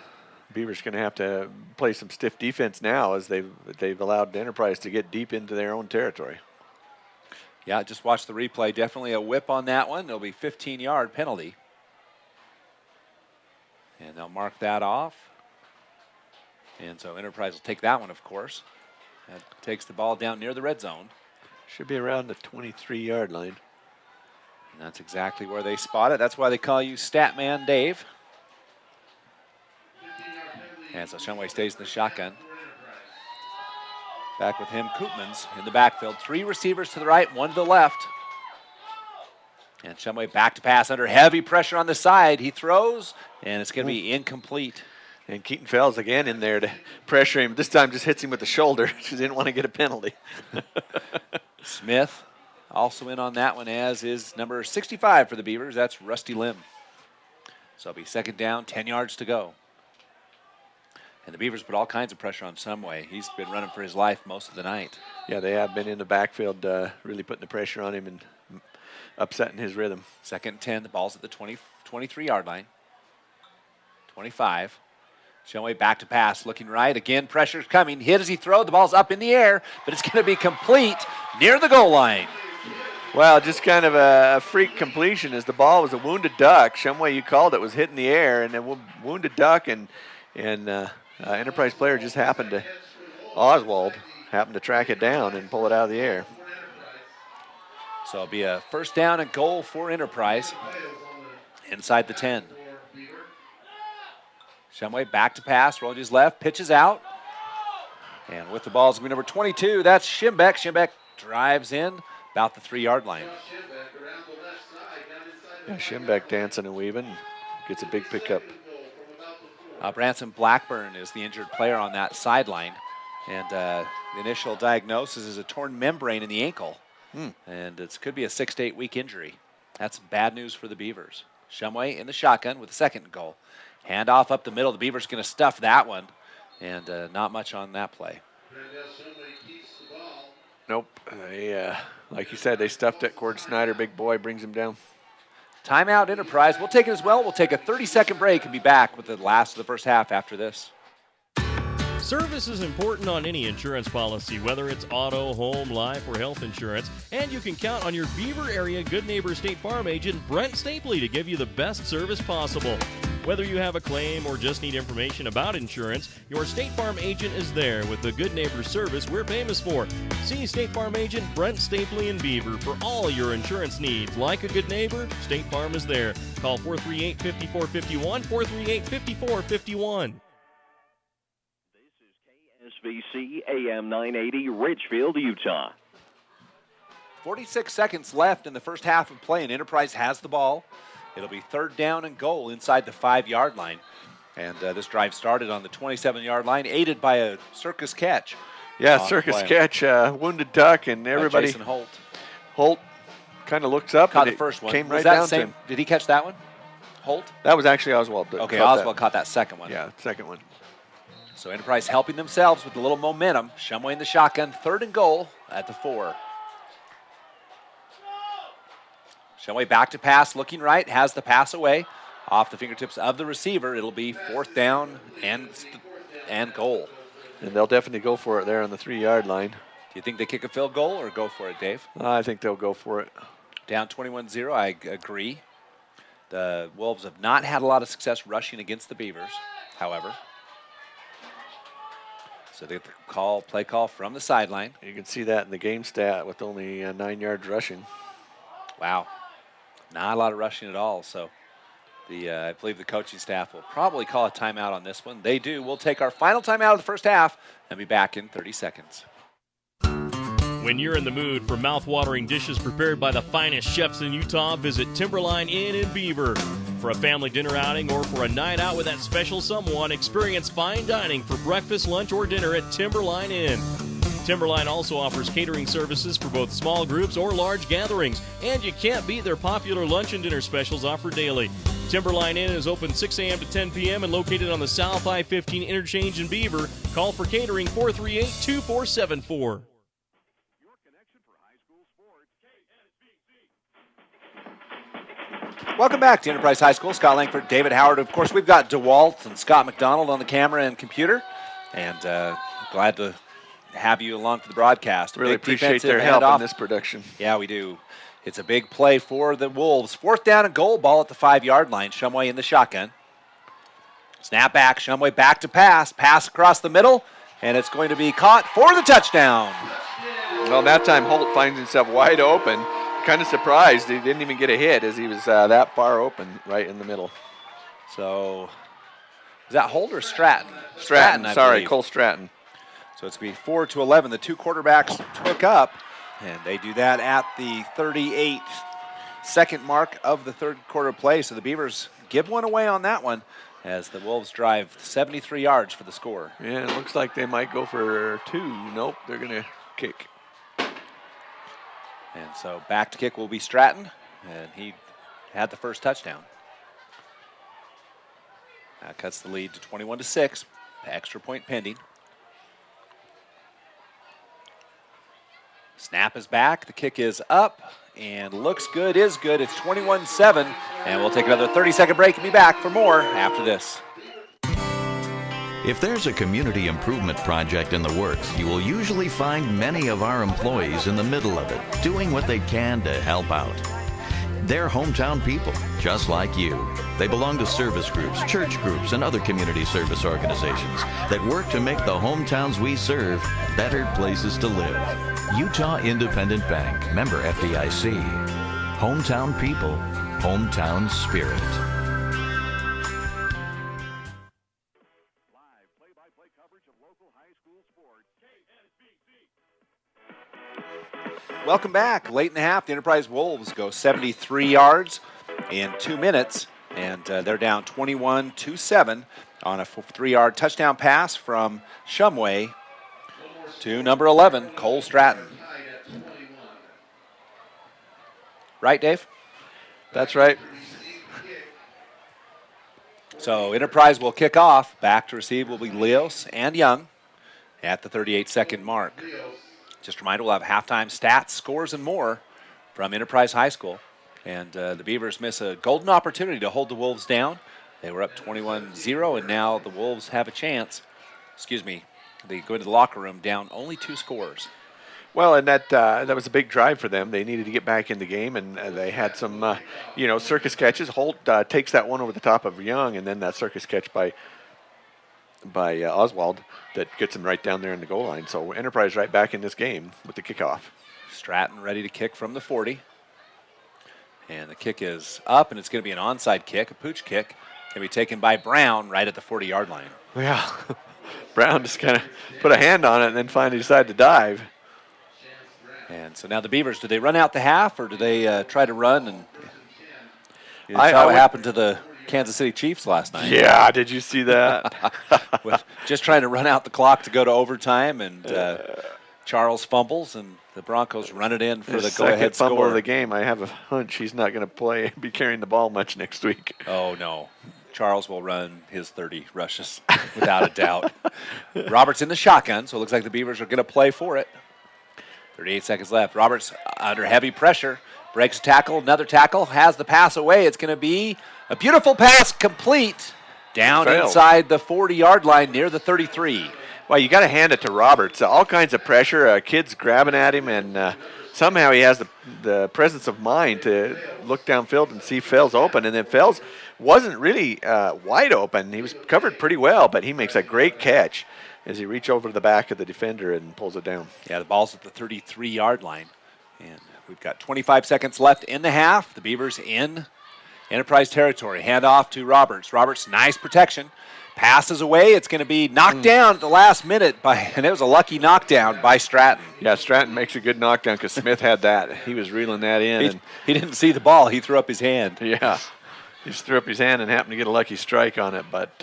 Beavers going to have to play some stiff defense now as they've allowed the Enterprise to get deep into their own territory. Yeah, just watch the replay. Definitely a whip on that one. It'll be 15-yard penalty. And they'll mark that off. And so Enterprise will take that one, of course. That takes the ball down near the red zone. Should be around the 23-yard line. And that's exactly where they spot it. That's why they call you Statman Dave. And so Shumway stays in the shotgun. Back with him, Koopmans in the backfield. 3 receivers to the right, 1 to the left. And Shumway back to pass under heavy pressure on the side. He throws, and it's going to be incomplete. And Keaton Fells again in there to pressure him. This time just hits him with the shoulder. He didn't want to get a penalty. Smith also in on that one, as is number 65 for the Beavers. That's Rusty Lim. So it'll be second down, 10 yards to go. And the Beavers put all kinds of pressure on Shumway. He's been running for his life most of the night. Yeah, they have been in the backfield really putting the pressure on him and upsetting his rhythm. Second and 10, the ball's at the 23-yard line. 25. Shumway back to pass, looking right. Again, pressure's coming. Hit as he throws. The ball's up in the air, but it's going to be complete near the goal line. Well, just kind of a freak completion as the ball was a wounded duck. Some way you called it was hitting the air, and a wounded duck, and Enterprise player just Oswald happened to track it down and pull it out of the air. So it'll be a first down and goal for Enterprise inside the 10. Shumway back to pass, rolling to his left, pitches out. And with the ball is going to be number 22. That's Schimbeck. Schimbeck drives in about the 3-yard line. Yeah, Schimbeck dancing and weaving. Gets a big pickup. Branson Blackburn is the injured player on that sideline. And the initial diagnosis is a torn membrane in the ankle. And it could be a 6 to 8 week injury. That's bad news for the Beavers. Shumway in the shotgun with the second goal. Handoff up the middle. The Beavers going to stuff that one. And not much on that play. Nope. Like you said, they stuffed it. Cord Snyder, big boy, brings him down. Timeout Enterprise. We'll take it as well. We'll take a 30-second break and be back with the last of the first half after this. Service is important on any insurance policy, whether it's auto, home, life, or health insurance. And you can count on your Beaver area Good Neighbor State Farm agent, Brent Stapley, to give you the best service possible. Whether you have a claim or just need information about insurance, your State Farm agent is there with the Good Neighbor service we're famous for. See State Farm agent Brent Stapley in Beaver for all your insurance needs. Like a good neighbor, State Farm is there. Call 438-5451, 438-5451. SVC AM 980, Richfield, Utah. 46 seconds left in the first half of play, and Enterprise has the ball. It'll be third down and goal inside the 5-yard line. And this drive started on the 27-yard line, aided by a circus catch. Yeah, circus catch, wounded duck, and everybody. Jason Holt. Holt kind of looks up. Caught the first one. Came Was right that down same, to him. Did he catch that one? Holt? That was actually Oswald. Okay, Oswald caught that second one. Yeah, second one. So Enterprise helping themselves with a little momentum. Shumway in the shotgun, third and goal at the 4. Shumway back to pass, looking right, has the pass away off the fingertips of the receiver. It'll be fourth down and goal. And they'll definitely go for it there on the 3-yard line. Do you think they kick a field goal or go for it, Dave? I think they'll go for it. Down 21-0, I agree. The Wolves have not had a lot of success rushing against the Beavers, however. So they get the play call from the sideline. You can see that in the game stat with only 9 yards rushing. Wow. Not a lot of rushing at all. So I believe the coaching staff will probably call a timeout on this one. They do. We'll take our final timeout of the first half and be back in 30 seconds. When you're in the mood for mouth-watering dishes prepared by the finest chefs in Utah, visit Timberline Inn in Beaver. For a family dinner outing or for a night out with that special someone, experience fine dining for breakfast, lunch, or dinner at Timberline Inn. Timberline also offers catering services for both small groups or large gatherings, and you can't beat their popular lunch and dinner specials offered daily. Timberline Inn is open 6 a.m. to 10 p.m. and located on the South I-15 interchange in Beaver. Call for catering 438-2474. Welcome back to Enterprise High School. Scott Langford, David Howard. Of course, we've got DeWalt and Scott McDonald on the camera and computer. And glad to have you along for the broadcast. Really appreciate their help in this production. Yeah, we do. It's a big play for the Wolves. Fourth down and goal, ball at the 5-yard line. Shumway in the shotgun. Snap back, Shumway back to pass. Pass across the middle, and it's going to be caught for the touchdown. Well, that time Holt finds himself wide open. Kind of surprised he didn't even get a hit as he was that far open right in the middle. So, is that Holt or Stratton? Stratton, sorry, believe. Cole Stratton. So it's going to be 4-11. The two quarterbacks took up, and they do that at the 38-second mark of the third quarter play. So the Beavers give one away on that one as the Wolves drive 73 yards for the score. Yeah, it looks like they might go for 2. Nope, they're going to kick. And so back to kick will be Stratton, and he had the first touchdown. That cuts the lead to 21-6. Extra point pending. Snap is back. The kick is up and looks good, is good. It's 21-7, and we'll take another 30-second break and be back for more after this. If there's a community improvement project in the works, you will usually find many of our employees in the middle of it, doing what they can to help out. They're hometown people, just like you. They belong to service groups, church groups, and other community service organizations that work to make the hometowns we serve better places to live. Utah Independent Bank, member FDIC. Hometown people, hometown spirit. Welcome back. Late in the half, the Enterprise Wolves go 73 yards in 2 minutes, and they're down 21-7 on a 3-yard touchdown pass from Shumway to number 11, Cole Stratton. Right, Dave? That's right. So Enterprise will kick off. Back to receive will be Leos and Young at the 38-second mark. Just a reminder, we'll have halftime stats, scores, and more from Enterprise High School. And the Beavers miss a golden opportunity to hold the Wolves down. They were up 21-0, and now the Wolves have a chance. They go into the locker room down only 2 scores. Well, and that was a big drive for them. They needed to get back in the game, and they had some, circus catches. Holt takes that one over the top of Young, and then that circus catch by Oswald that gets him right down there in the goal line. So Enterprise right back in this game with the kickoff. Stratton ready to kick from the 40. And the kick is up, and it's going to be an onside kick, a pooch kick. Going to be taken by Brown right at the 40-yard line. Yeah. Brown just kind of put a hand on it and then finally decided to dive. And so now the Beavers, do they run out the half, or do they try to run? And I saw what happened to the Kansas City Chiefs last night. Yeah, did you see that? Just trying to run out the clock to go to overtime, and Charles fumbles, and the Broncos run it in for the go-ahead score. Fumble of the game. I have a hunch he's not going to be carrying the ball much next week. Oh, no. Charles will run his 30 rushes without a doubt. Roberts in the shotgun, so it looks like the Beavers are going to play for it. 38 seconds left. Roberts under heavy pressure. Breaks a tackle, another tackle, has the pass away. It's going to be a beautiful pass, complete, down inside the 40-yard line near the 33. Well, you got to hand it to Roberts. All kinds of pressure, kids grabbing at him, and somehow he has the presence of mind to look downfield and see Fells open. And then Fells wasn't really wide open. He was covered pretty well, but he makes a great catch as he reaches over to the back of the defender and pulls it down. Yeah, the ball's at the 33-yard line. And we've got 25 seconds left in the half. The Beavers in Enterprise territory. Hand off to Roberts. Roberts, nice protection. Passes away. It's going to be knocked down at the last minute and it was a lucky knockdown by Stratton. Yeah, Stratton makes a good knockdown because Smith had that. He was reeling that in. He didn't see the ball. He threw up his hand. Yeah, he just threw up his hand and happened to get a lucky strike on it, but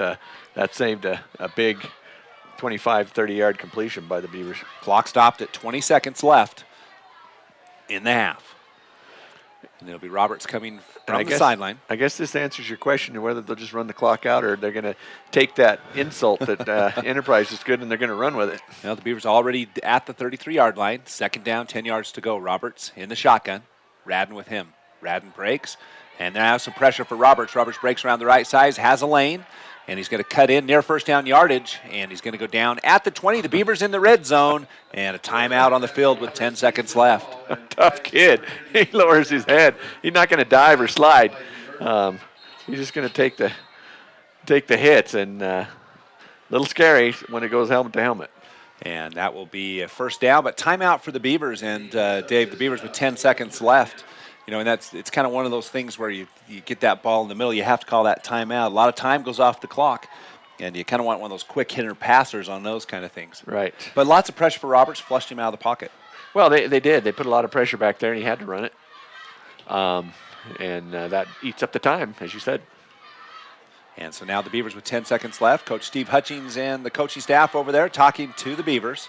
that saved a big 25, 30-yard completion by the Beavers. Clock stopped at 20 seconds left in the half. And it'll be Roberts coming from the sideline. I guess this answers your question whether they'll just run the clock out or they're going to take that insult that Enterprise is good and they're going to run with it. Now the Beavers already at the 33-yard line. Second down, 10 yards to go. Roberts in the shotgun. Radden with him. Radden breaks. And now some pressure for Roberts. Roberts breaks around the right side, has a lane. And he's going to cut in near first down yardage, and he's going to go down at the 20. The Beavers in the red zone, and a timeout on the field with 10 seconds left. Tough kid. He lowers his head. He's not going to dive or slide. He's just going to take the hits, and a little scary when it goes helmet to helmet. And that will be a first down, but timeout for the Beavers. And, Dave, the Beavers with 10 seconds left. You know, and it's kind of one of those things where you get that ball in the middle, you have to call that timeout. A lot of time goes off the clock, and you kind of want one of those quick hitter passers on those kind of things. Right. But lots of pressure for Roberts, flushed him out of the pocket. Well, they did. They put a lot of pressure back there, and he had to run it. And that eats up the time, as you said. And so now the Beavers with 10 seconds left. Coach Steve Hutchings and the coaching staff over there talking to the Beavers.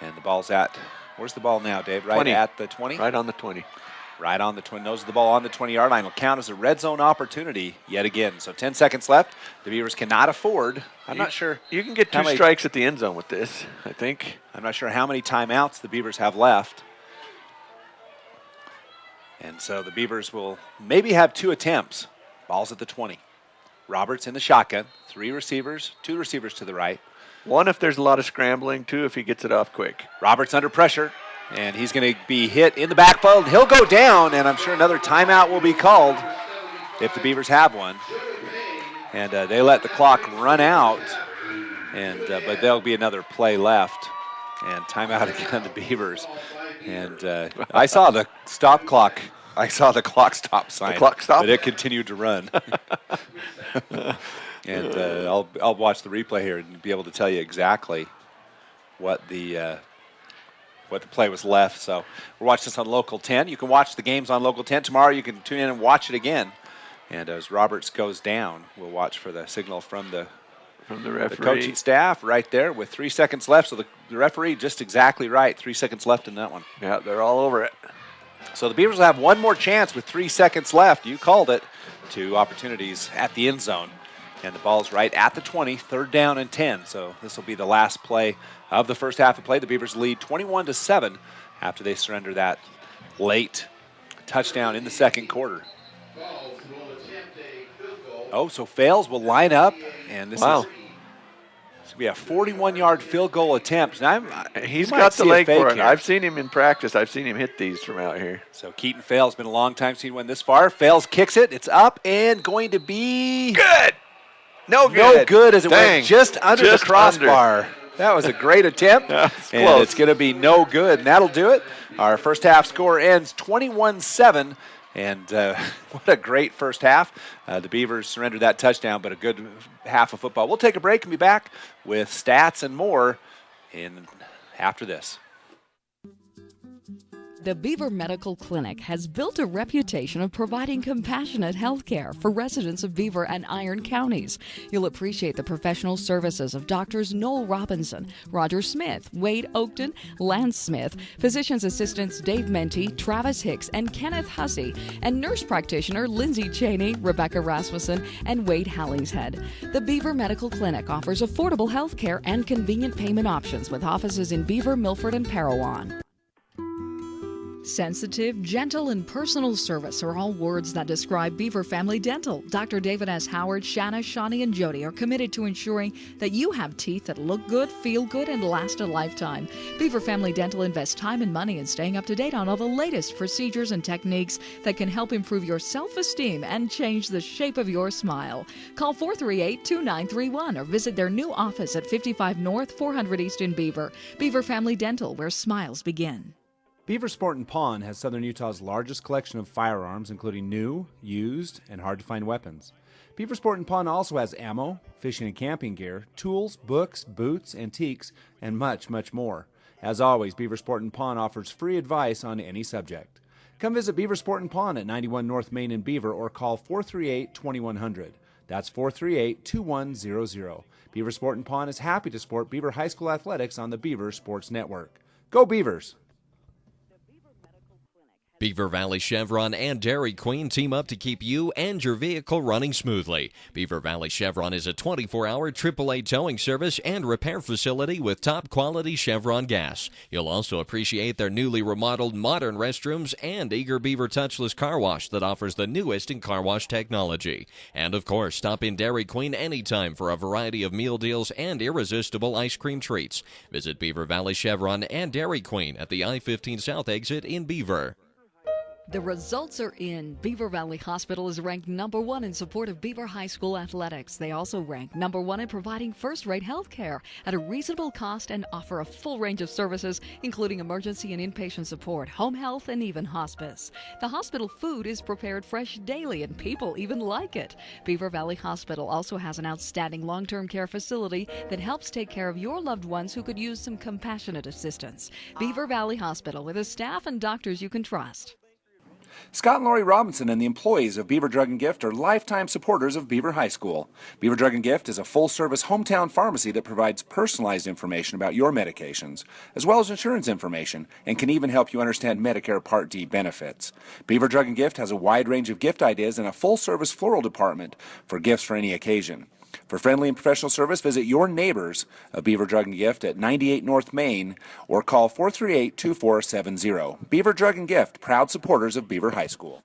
And the ball's at, where's the ball now, Dave? Right 20. At the 20? Right on the 20. Right on the 20, nose of the ball on the 20-yard line. Will count as a red zone opportunity yet again. So 10 seconds left. The Beavers cannot afford. I'm not sure. You can get two strikes at the end zone with this, I think. I'm not sure how many timeouts the Beavers have left. And so the Beavers will maybe have 2 attempts. Ball's at the 20. Roberts in the shotgun. 3 receivers, 2 receivers to the right. 1 if there's a lot of scrambling, 2 if he gets it off quick. Roberts under pressure, and he's going to be hit in the backfield. He'll go down, and I'm sure another timeout will be called if the Beavers have one. And they let the clock run out, and but there'll be another play left. And timeout again, the Beavers. And I saw the stop clock. I saw the clock stop sign. The clock stop? But it continued to run. And I'll watch the replay here and be able to tell you exactly what the play was left. So we're watching this on Local 10. You can watch the games on Local 10. Tomorrow you can tune in and watch it again. And as Roberts goes down, we'll watch for the signal from the referee. The coaching staff right there with 3 seconds left. So the referee just exactly right. 3 seconds left in that one. Yeah, they're all over it. So the Beavers will have one more chance with 3 seconds left. You called it. 2 opportunities at the end zone. And the ball's right at the 20, 3rd down and 10. So this will be the last play of the first half of play. The Beavers lead 21-7 after they surrender that late touchdown in the second quarter. Oh, so Fales will line up, and this is going to be a 41-yard field goal attempt. And he's got the leg for it. I've seen him in practice. I've seen him hit these from out here. So Keaton Fales, been a long time seen one this far. Fales kicks it. It's up and going to be good. No good. No good as it went just under the crossbar. That was a great attempt. And close. It's going to be no good, and that'll do it. Our first half score ends 21-7. And what a great first half. The Beavers surrendered that touchdown, but a good half of football. We'll take a break and be back with stats and more after this. The Beaver Medical Clinic has built a reputation of providing compassionate health care for residents of Beaver and Iron counties. You'll appreciate the professional services of Doctors Noel Robinson, Roger Smith, Wade Oakton, Lance Smith, physician's assistants Dave Menti, Travis Hicks, and Kenneth Hussey, and nurse practitioner Lindsay Cheney, Rebecca Rasmussen, and Wade Hallingshead. The Beaver Medical Clinic offers affordable health care and convenient payment options with offices in Beaver, Milford, and Parowan. Sensitive, gentle, and personal service are all words that describe Beaver Family Dental. Dr. David S. Howard, Shanna, Shawnee, and Jody are committed to ensuring that you have teeth that look good, feel good, and last a lifetime. Beaver Family Dental invests time and money in staying up to date on all the latest procedures and techniques that can help improve your self-esteem and change the shape of your smile. Call 438-2931 or visit their new office at 55 North, 400 East in Beaver. Beaver Family Dental, where smiles begin. Beaver Sport and Pawn has Southern Utah's largest collection of firearms, including new, used, and hard-to-find weapons. Beaver Sport and Pawn also has ammo, fishing and camping gear, tools, books, boots, antiques, and much, much more. As always, Beaver Sport and Pawn offers free advice on any subject. Come visit Beaver Sport and Pawn at 91 North Main in Beaver or call 438-2100. That's 438-2100. Beaver Sport and Pawn is happy to support Beaver High School athletics on the Beaver Sports Network. Go Beavers! Beaver Valley Chevron and Dairy Queen team up to keep you and your vehicle running smoothly. Beaver Valley Chevron is a 24-hour AAA towing service and repair facility with top-quality Chevron gas. You'll also appreciate their newly remodeled modern restrooms and Eager Beaver touchless car wash that offers the newest in car wash technology. And, of course, stop in Dairy Queen anytime for a variety of meal deals and irresistible ice cream treats. Visit Beaver Valley Chevron and Dairy Queen at the I-15 South exit in Beaver. The results are in. Beaver Valley Hospital is ranked number 1 in support of Beaver High School athletics. They also rank number 1 in providing first-rate health care at a reasonable cost and offer a full range of services, including emergency and inpatient support, home health, and even hospice. The hospital food is prepared fresh daily, and people even like it. Beaver Valley Hospital also has an outstanding long-term care facility that helps take care of your loved ones who could use some compassionate assistance. Beaver Valley Hospital, with a staff and doctors you can trust. Scott and Lori Robinson and the employees of Beaver Drug and Gift are lifetime supporters of Beaver High School. Beaver Drug and Gift is a full-service hometown pharmacy that provides personalized information about your medications, as well as insurance information, and can even help you understand Medicare Part D benefits. Beaver Drug and Gift has a wide range of gift ideas and a full-service floral department for gifts for any occasion. For friendly and professional service, visit your neighbors of Beaver Drug and Gift at 98 North Main or call 438-2470. Beaver Drug and Gift, proud supporters of Beaver High School.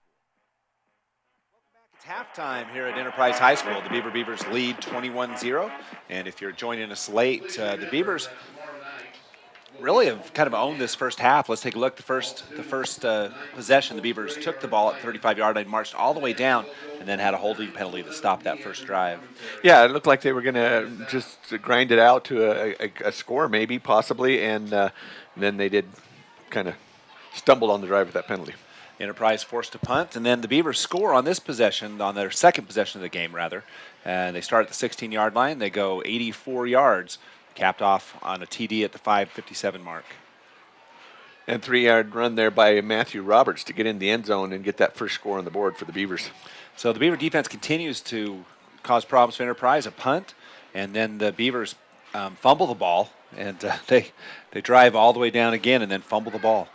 It's halftime here at Enterprise High School. The Beavers lead 21-0. And if you're joining us late, the Beavers really have kind of owned this first half. Let's take a look. The first possession, the Beavers took the ball at 35-yard line, marched all the way down, and then had a holding penalty to stop that first drive. Yeah, it looked like they were going to just grind it out to a score, maybe, possibly, and then they did kind of stumbled on the drive with that penalty. Enterprise forced to punt, and then the Beavers score on this possession, on their second possession of the game, rather. And they start at the 16-yard line. They go 84 yards, capped off on a TD at the 5:57 mark. And 3-yard run there by Matthew Roberts to get in the end zone and get that first score on the board for the Beavers. So the Beaver defense continues to cause problems for Enterprise, a punt, and then the Beavers fumble the ball, and they drive all the way down again and then fumble the ball.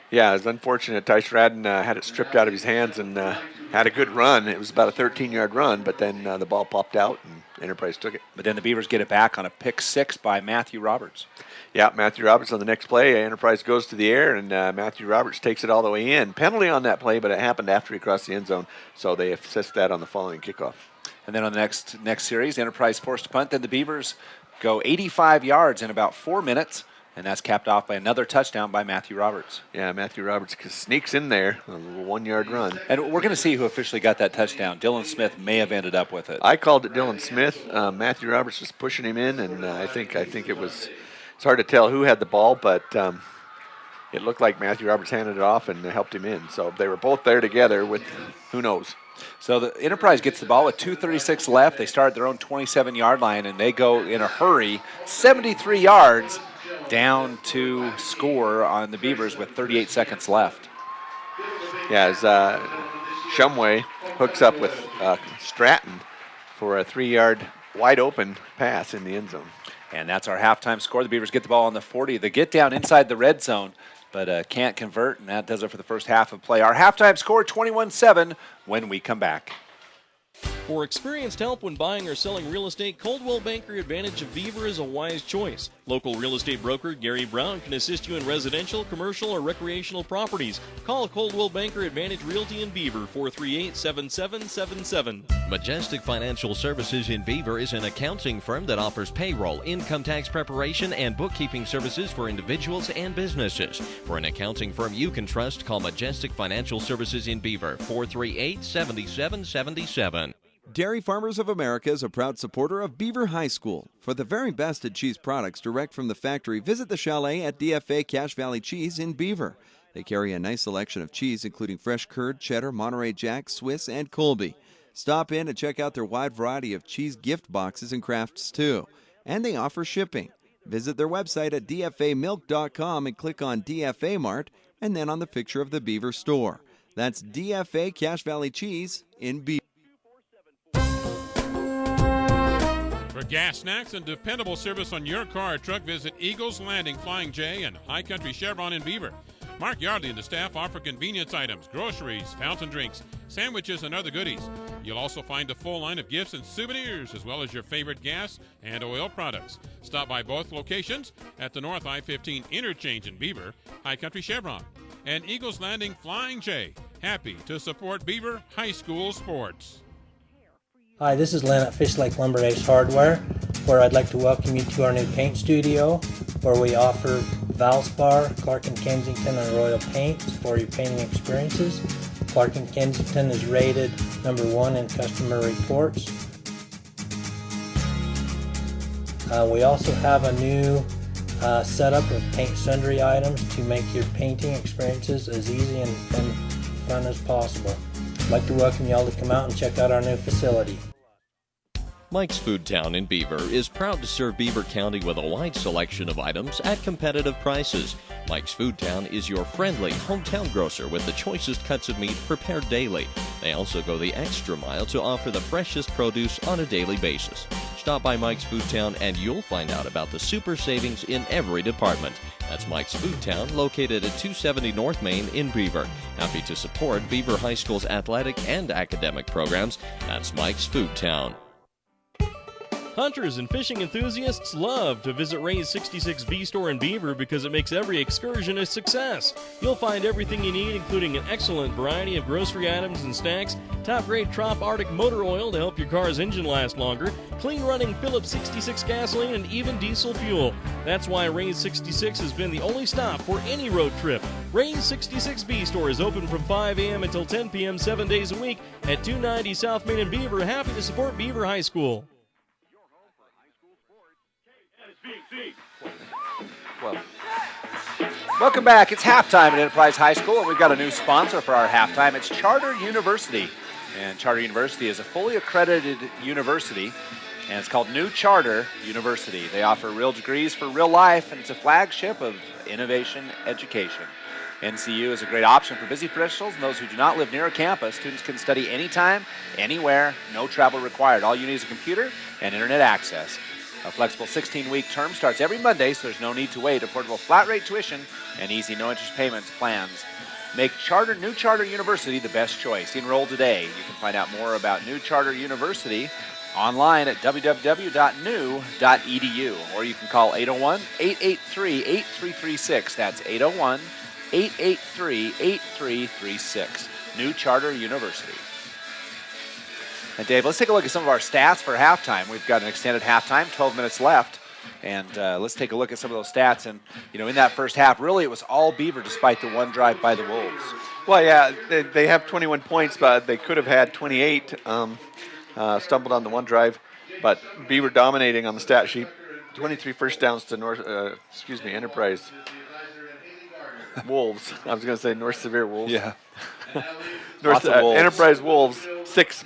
Yeah, it's unfortunate. Tice Radden had it stripped out of his hands and had a good run. It was about a 13-yard run, but then the ball popped out and Enterprise took it. But then the Beavers get it back on a pick six by Matthew Roberts. Yeah, Matthew Roberts on the next play. Enterprise goes to the air, and Matthew Roberts takes it all the way in. Penalty on that play, but it happened after he crossed the end zone, so they assessed that on the following kickoff. And then on the next series, Enterprise forced to punt. Then the Beavers go 85 yards in about 4 minutes. And that's capped off by another touchdown by Matthew Roberts. Yeah, Matthew Roberts sneaks in there on a 1-yard run. And we're going to see who officially got that touchdown. Dylan Smith may have ended up with it. I called it Dylan Smith. Matthew Roberts was pushing him in, and I think it was. It's hard to tell who had the ball, but it looked like Matthew Roberts handed it off and helped him in. So they were both there together with who knows. So the Enterprise gets the ball with 2:36 left. They start at their own 27-yard line, and they go in a hurry, 73 yards. Down to score on the Beavers with 38 seconds left. Yeah, as Shumway hooks up with Stratton for a 3-yard wide open pass in the end zone. And that's our halftime score. The Beavers get the ball on the 40. They get down inside the red zone, but can't convert, and that does it for the first half of play. Our halftime score, 21-7, when we come back. For experienced help when buying or selling real estate, Coldwell Banker Advantage of Beaver is a wise choice. Local real estate broker Gary Brown can assist you in residential, commercial, or recreational properties. Call Coldwell Banker Advantage Realty in Beaver, 438-7777. Majestic Financial Services in Beaver is an accounting firm that offers payroll, income tax preparation, and bookkeeping services for individuals and businesses. For an accounting firm you can trust, call Majestic Financial Services in Beaver, 438-7777. Dairy Farmers of America is a proud supporter of Beaver High School. For the very best at cheese products direct from the factory, visit the chalet at DFA Cache Valley Cheese in Beaver. They carry a nice selection of cheese, including fresh curd, cheddar, Monterey Jack, Swiss, and Colby. Stop in and check out their wide variety of cheese gift boxes and crafts, too. And they offer shipping. Visit their website at dfamilk.com and click on DFA Mart, and then on the picture of the Beaver store. That's DFA Cache Valley Cheese in Beaver. For gas, snacks, and dependable service on your car or truck, visit Eagles Landing Flying J and High Country Chevron in Beaver. Mark Yardley and the staff offer convenience items, groceries, fountain drinks, sandwiches, and other goodies. You'll also find a full line of gifts and souvenirs, as well as your favorite gas and oil products. Stop by both locations at the North I-15 interchange in Beaver, High Country Chevron, and Eagles Landing Flying J. Happy to support Beaver High School sports. Hi, this is Lynn at Fish Lake Lumber Ace Hardware, where I'd like to welcome you to our new paint studio, where we offer Valspar, Clark & Kensington, and Royal paints for your painting experiences. Clark & Kensington is rated #1 in customer reports. We also have a new setup of paint sundry items to make your painting experiences as easy and fun as possible. I'd like to welcome you all to come out and check out our new facility. Mike's Food Town in Beaver is proud to serve Beaver County with a wide selection of items at competitive prices. Mike's Food Town is your friendly hometown grocer with the choicest cuts of meat prepared daily. They also go the extra mile to offer the freshest produce on a daily basis. Stop by Mike's Food Town and you'll find out about the super savings in every department. That's Mike's Food Town, located at 270 North Main in Beaver. Happy to support Beaver High School's athletic and academic programs. That's Mike's Food Town. Hunters and fishing enthusiasts love to visit Ray's 66V store in Beaver because it makes every excursion a success. You'll find everything you need, including an excellent variety of grocery items and snacks, top-grade Trop Arctic motor oil to help your car's engine last longer, clean-running Phillips 66 gasoline, and even diesel fuel. That's why Ray's 66 has been the only stop for any road trip. Ray's 66V store is open from 5 a.m. until 10 p.m. 7 days a week at 290 South Main in Beaver. Happy to support Beaver High School. Well, welcome back. It's halftime at Enterprise High School, and we've got a new sponsor for our halftime. It's Charter University. And Charter University is a fully accredited university, and it's called New Charter University. They offer real degrees for real life, and it's a flagship of innovation education. NCU is a great option for busy professionals and those who do not live near a campus. Students can study anytime, anywhere, no travel required. All you need is a computer and internet access. A flexible 16-week term starts every Monday, so there's no need to wait. Affordable flat-rate tuition and easy no-interest payments plans make New Charter University the best choice. Enroll today. You can find out more about New Charter University online at www.new.edu, or you can call 801-883-8336. That's 801-883-8336. New Charter University. And Dave, let's take a look at some of our stats for halftime. We've got an extended halftime, 12 minutes left. And let's take a look at some of those stats. And, in that first half, really it was all Beaver despite the one drive by the Wolves. Well, yeah, they have 21 points, but they could have had 28. Stumbled on the one drive. But Beaver dominating on the stat sheet. 23 first downs to Enterprise Wolves. I was going to say North Severe Wolves. Yeah. Enterprise Wolves, 6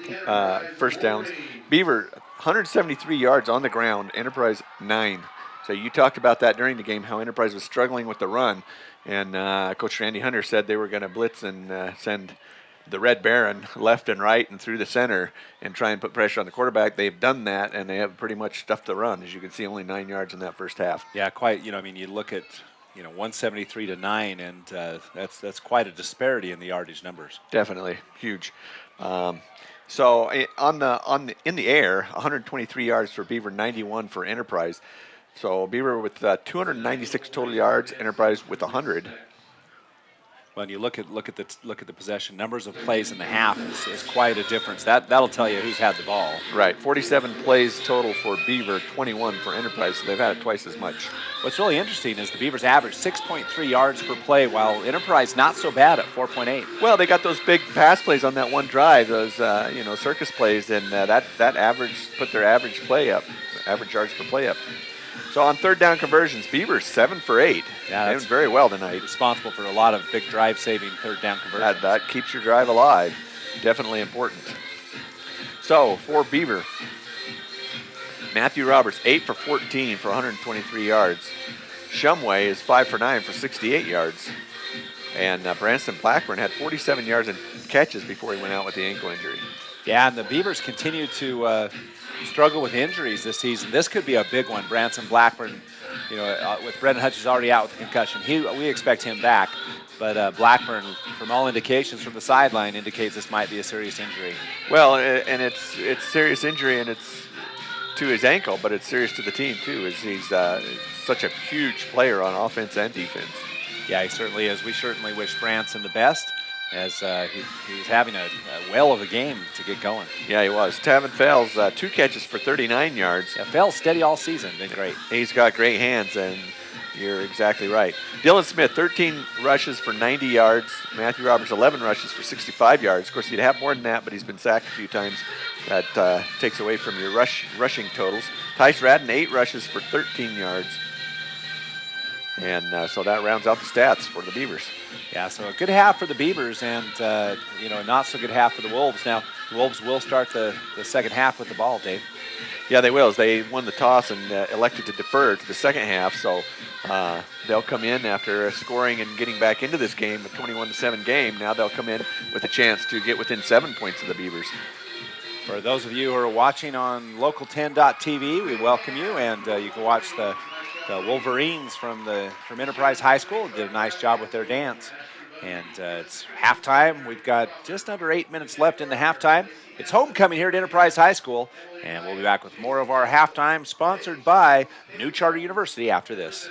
first downs. Beaver, 173 yards on the ground. Enterprise, 9. So you talked about that during the game, how Enterprise was struggling with the run. And Coach Randy Hunter said they were going to blitz and send the Red Baron left and right and through the center and try and put pressure on the quarterback. They've done that, and they have pretty much stuffed the run. As you can see, only 9 yards in that first half. Yeah, quite. You look at 173 to 9, and that's quite a disparity in the yardage numbers. Definitely huge. So in the air, 123 yards for Beaver, 91 for Enterprise. So Beaver with 296 total yards, Enterprise with 100. When you look at the possession numbers of plays in the half is quite a difference. That'll tell you who's had the ball. Right, 47 plays total for Beaver, 21 for Enterprise. So they've had it twice as much. What's really interesting is the Beavers average 6.3 yards per play, while Enterprise not so bad at 4.8. Well, they got those big pass plays on that one drive, those circus plays, and that put their average play up, average yards per play up. So on third down conversions, Beaver 7 for 8. Yeah, doing very well tonight. Responsible for a lot of big drive-saving third down conversions. That keeps your drive alive. Definitely important. So for Beaver, Matthew Roberts 8 for 14 for 123 yards. Shumway is 5 for 9 for 68 yards. And Branson Blackburn had 47 yards and catches before he went out with the ankle injury. Yeah, and the Beavers continue to struggle with injuries this season. This could be a big one. Branson Blackburn, with Brendan Hutchins already out with the concussion, we expect him back. But Blackburn, from all indications from the sideline, indicates this might be a serious injury. Well, and it's serious injury, and it's to his ankle, but it's serious to the team too, as he's such a huge player on offense and defense. Yeah, he certainly is. We certainly wish Branson the best, as he was having a whale of a game to get going. Yeah, he was. Tavin Fells, 2 catches for 39 yards. Yeah, Fells steady all season. Been great. He's got great hands, and you're exactly right. Dylan Smith, 13 rushes for 90 yards. Matthew Roberts, 11 rushes for 65 yards. Of course, he'd have more than that, but he's been sacked a few times. That takes away from your rushing totals. Tice Radden, 8 rushes for 13 yards. And so that rounds out the stats for the Beavers. Yeah, so a good half for the Beavers, and a not so good half for the Wolves. Now, the Wolves will start the second half with the ball, Dave. Yeah, they will, as they won the toss and elected to defer to the second half. So they'll come in after scoring and getting back into this game, a 21-7 game. Now they'll come in with a chance to get within 7 points of the Beavers. For those of you who are watching on Local10.tv, we welcome you, and you can watch the Wolverines from Enterprise High School. Did a nice job with their dance. And it's halftime. We've got just under 8 minutes left in the halftime. It's homecoming here at Enterprise High School, and we'll be back with more of our halftime, sponsored by New Charter University after this.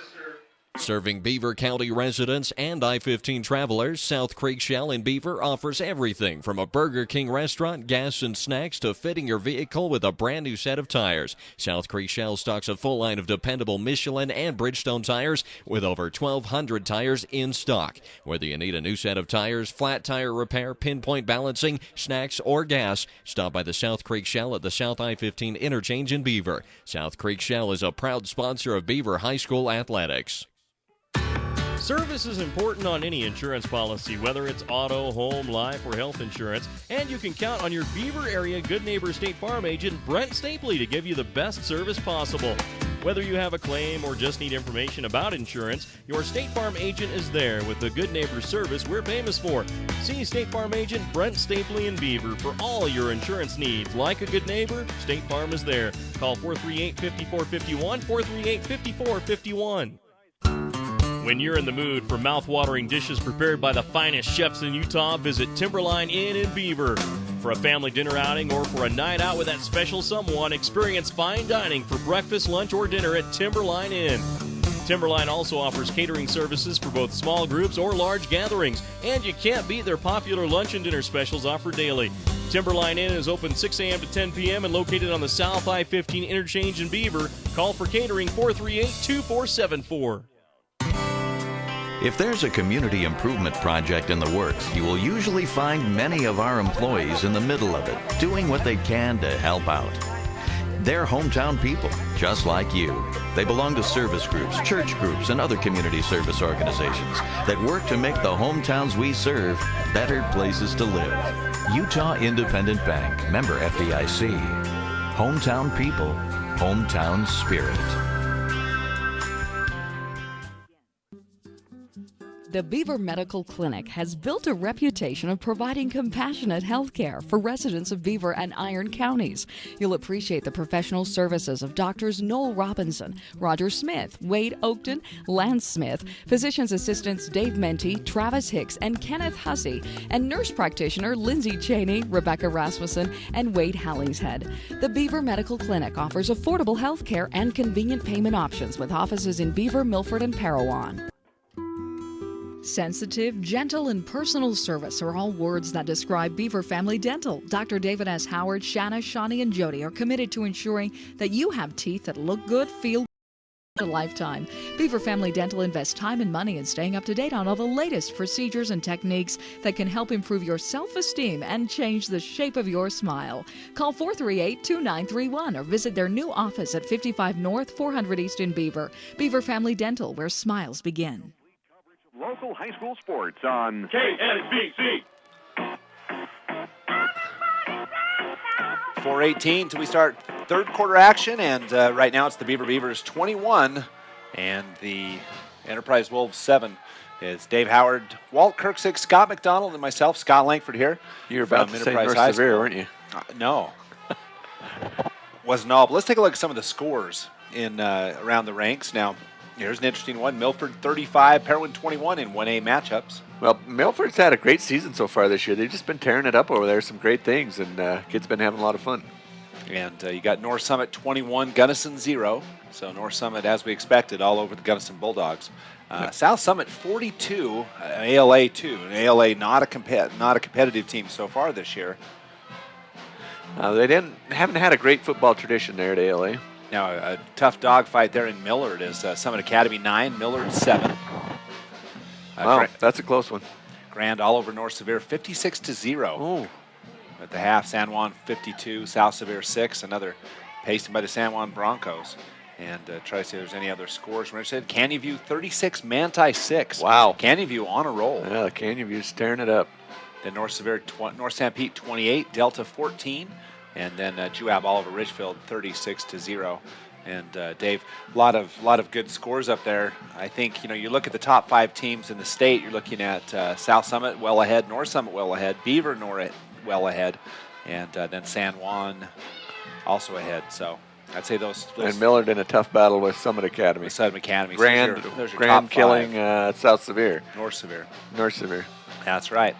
Serving Beaver County residents and I-15 travelers, South Creek Shell in Beaver offers everything from a Burger King restaurant, gas and snacks, to fitting your vehicle with a brand new set of tires. South Creek Shell stocks a full line of dependable Michelin and Bridgestone tires with over 1,200 tires in stock. Whether you need a new set of tires, flat tire repair, pinpoint balancing, snacks, or gas, stop by the South Creek Shell at the South I-15 interchange in Beaver. South Creek Shell is a proud sponsor of Beaver High School athletics. Service is important on any insurance policy, whether it's auto, home, life, or health insurance, and you can count on your Beaver area Good Neighbor State Farm agent, Brent Stapley, to give you the best service possible. Whether you have a claim or just need information about insurance, your State Farm agent is there with the Good Neighbor service we're famous for. See State Farm agent Brent Stapley in Beaver for all your insurance needs. Like a good neighbor, State Farm is there. Call 438-5451, 438-5451. When you're in the mood for mouth-watering dishes prepared by the finest chefs in Utah, visit Timberline Inn in Beaver. For a family dinner outing or for a night out with that special someone, experience fine dining for breakfast, lunch, or dinner at Timberline Inn. Timberline also offers catering services for both small groups or large gatherings, and you can't beat their popular lunch and dinner specials offered daily. Timberline Inn is open 6 a.m. to 10 p.m. and located on the South I-15 interchange in Beaver. Call for catering 438-2474. If there's a community improvement project in the works, you will usually find many of our employees in the middle of it, doing what they can to help out. They're hometown people, just like you. They belong to service groups, church groups, and other community service organizations that work to make the hometowns we serve better places to live. Utah Independent Bank, member FDIC. Hometown people, hometown spirit. The Beaver Medical Clinic has built a reputation of providing compassionate health care for residents of Beaver and Iron counties. You'll appreciate the professional services of Doctors Noel Robinson, Roger Smith, Wade Oakton, Lance Smith, physician's assistants Dave Menti, Travis Hicks, and Kenneth Hussey, and nurse practitioner Lindsay Cheney, Rebecca Rasmussen, and Wade Hallingshead. The Beaver Medical Clinic offers affordable health care and convenient payment options with offices in Beaver, Milford, and Parowan. Sensitive, gentle, and personal service are all words that describe Beaver Family Dental. Dr. David S. Howard, Shanna, Shawnee, and Jody are committed to ensuring that you have teeth that look good, feel good, a lifetime. Beaver Family Dental invests time and money in staying up to date on all the latest procedures and techniques that can help improve your self-esteem and change the shape of your smile. Call 438-2931 or visit their new office at 55 North, 400 East in Beaver. Beaver Family Dental, where smiles begin. Local high school sports on KSBC. 4:18 till we start third quarter action, and right now it's the Beavers 21 and the Enterprise Wolves 7. It's Dave Howard, Walt Kirksick, Scott McDonald, and myself, Scott Langford here. You were about to say North Severe, weren't you? No. Wasn't all, but let's take a look at some of the scores in around the ranks. Now, here's an interesting one. Milford 35, Parowan 21 in 1A matchups. Well, Milford's had a great season so far this year. They've just been tearing it up over there. Some great things, and kids been having a lot of fun. And you got North Summit 21, Gunnison 0. So North Summit, as we expected, all over the Gunnison Bulldogs. South Summit 42, ALA 2. And ALA not a competitive team so far this year. They haven't had a great football tradition there at ALA. Now, a tough dogfight there in Millard is Summit Academy 9, Millard 7. Wow, that's a close one. Grand all over North Severe 56-0. Ooh. At the half, San Juan 52, South Severe 6. Another pasted by the San Juan Broncos. And try to see if there's any other scores. We're interested. Canyon View 36, Manti 6. Wow. Canyon View on a roll. Yeah, Canyon View's tearing it up. Then North Severe, North St. Pete 28, Delta 14. And then Juab Oliver Richfield 36-0. And Dave, a lot of good scores up there. I think you look at the top 5 teams in the state. You're looking at South Summit well ahead, North Summit well ahead, Beaver well ahead, and then San Juan also ahead. So I'd say those and Millard in a tough battle with Summit Academy. Summit Academy. Grand Those are killing top 5. South Severe. North Severe. North Severe. That's right.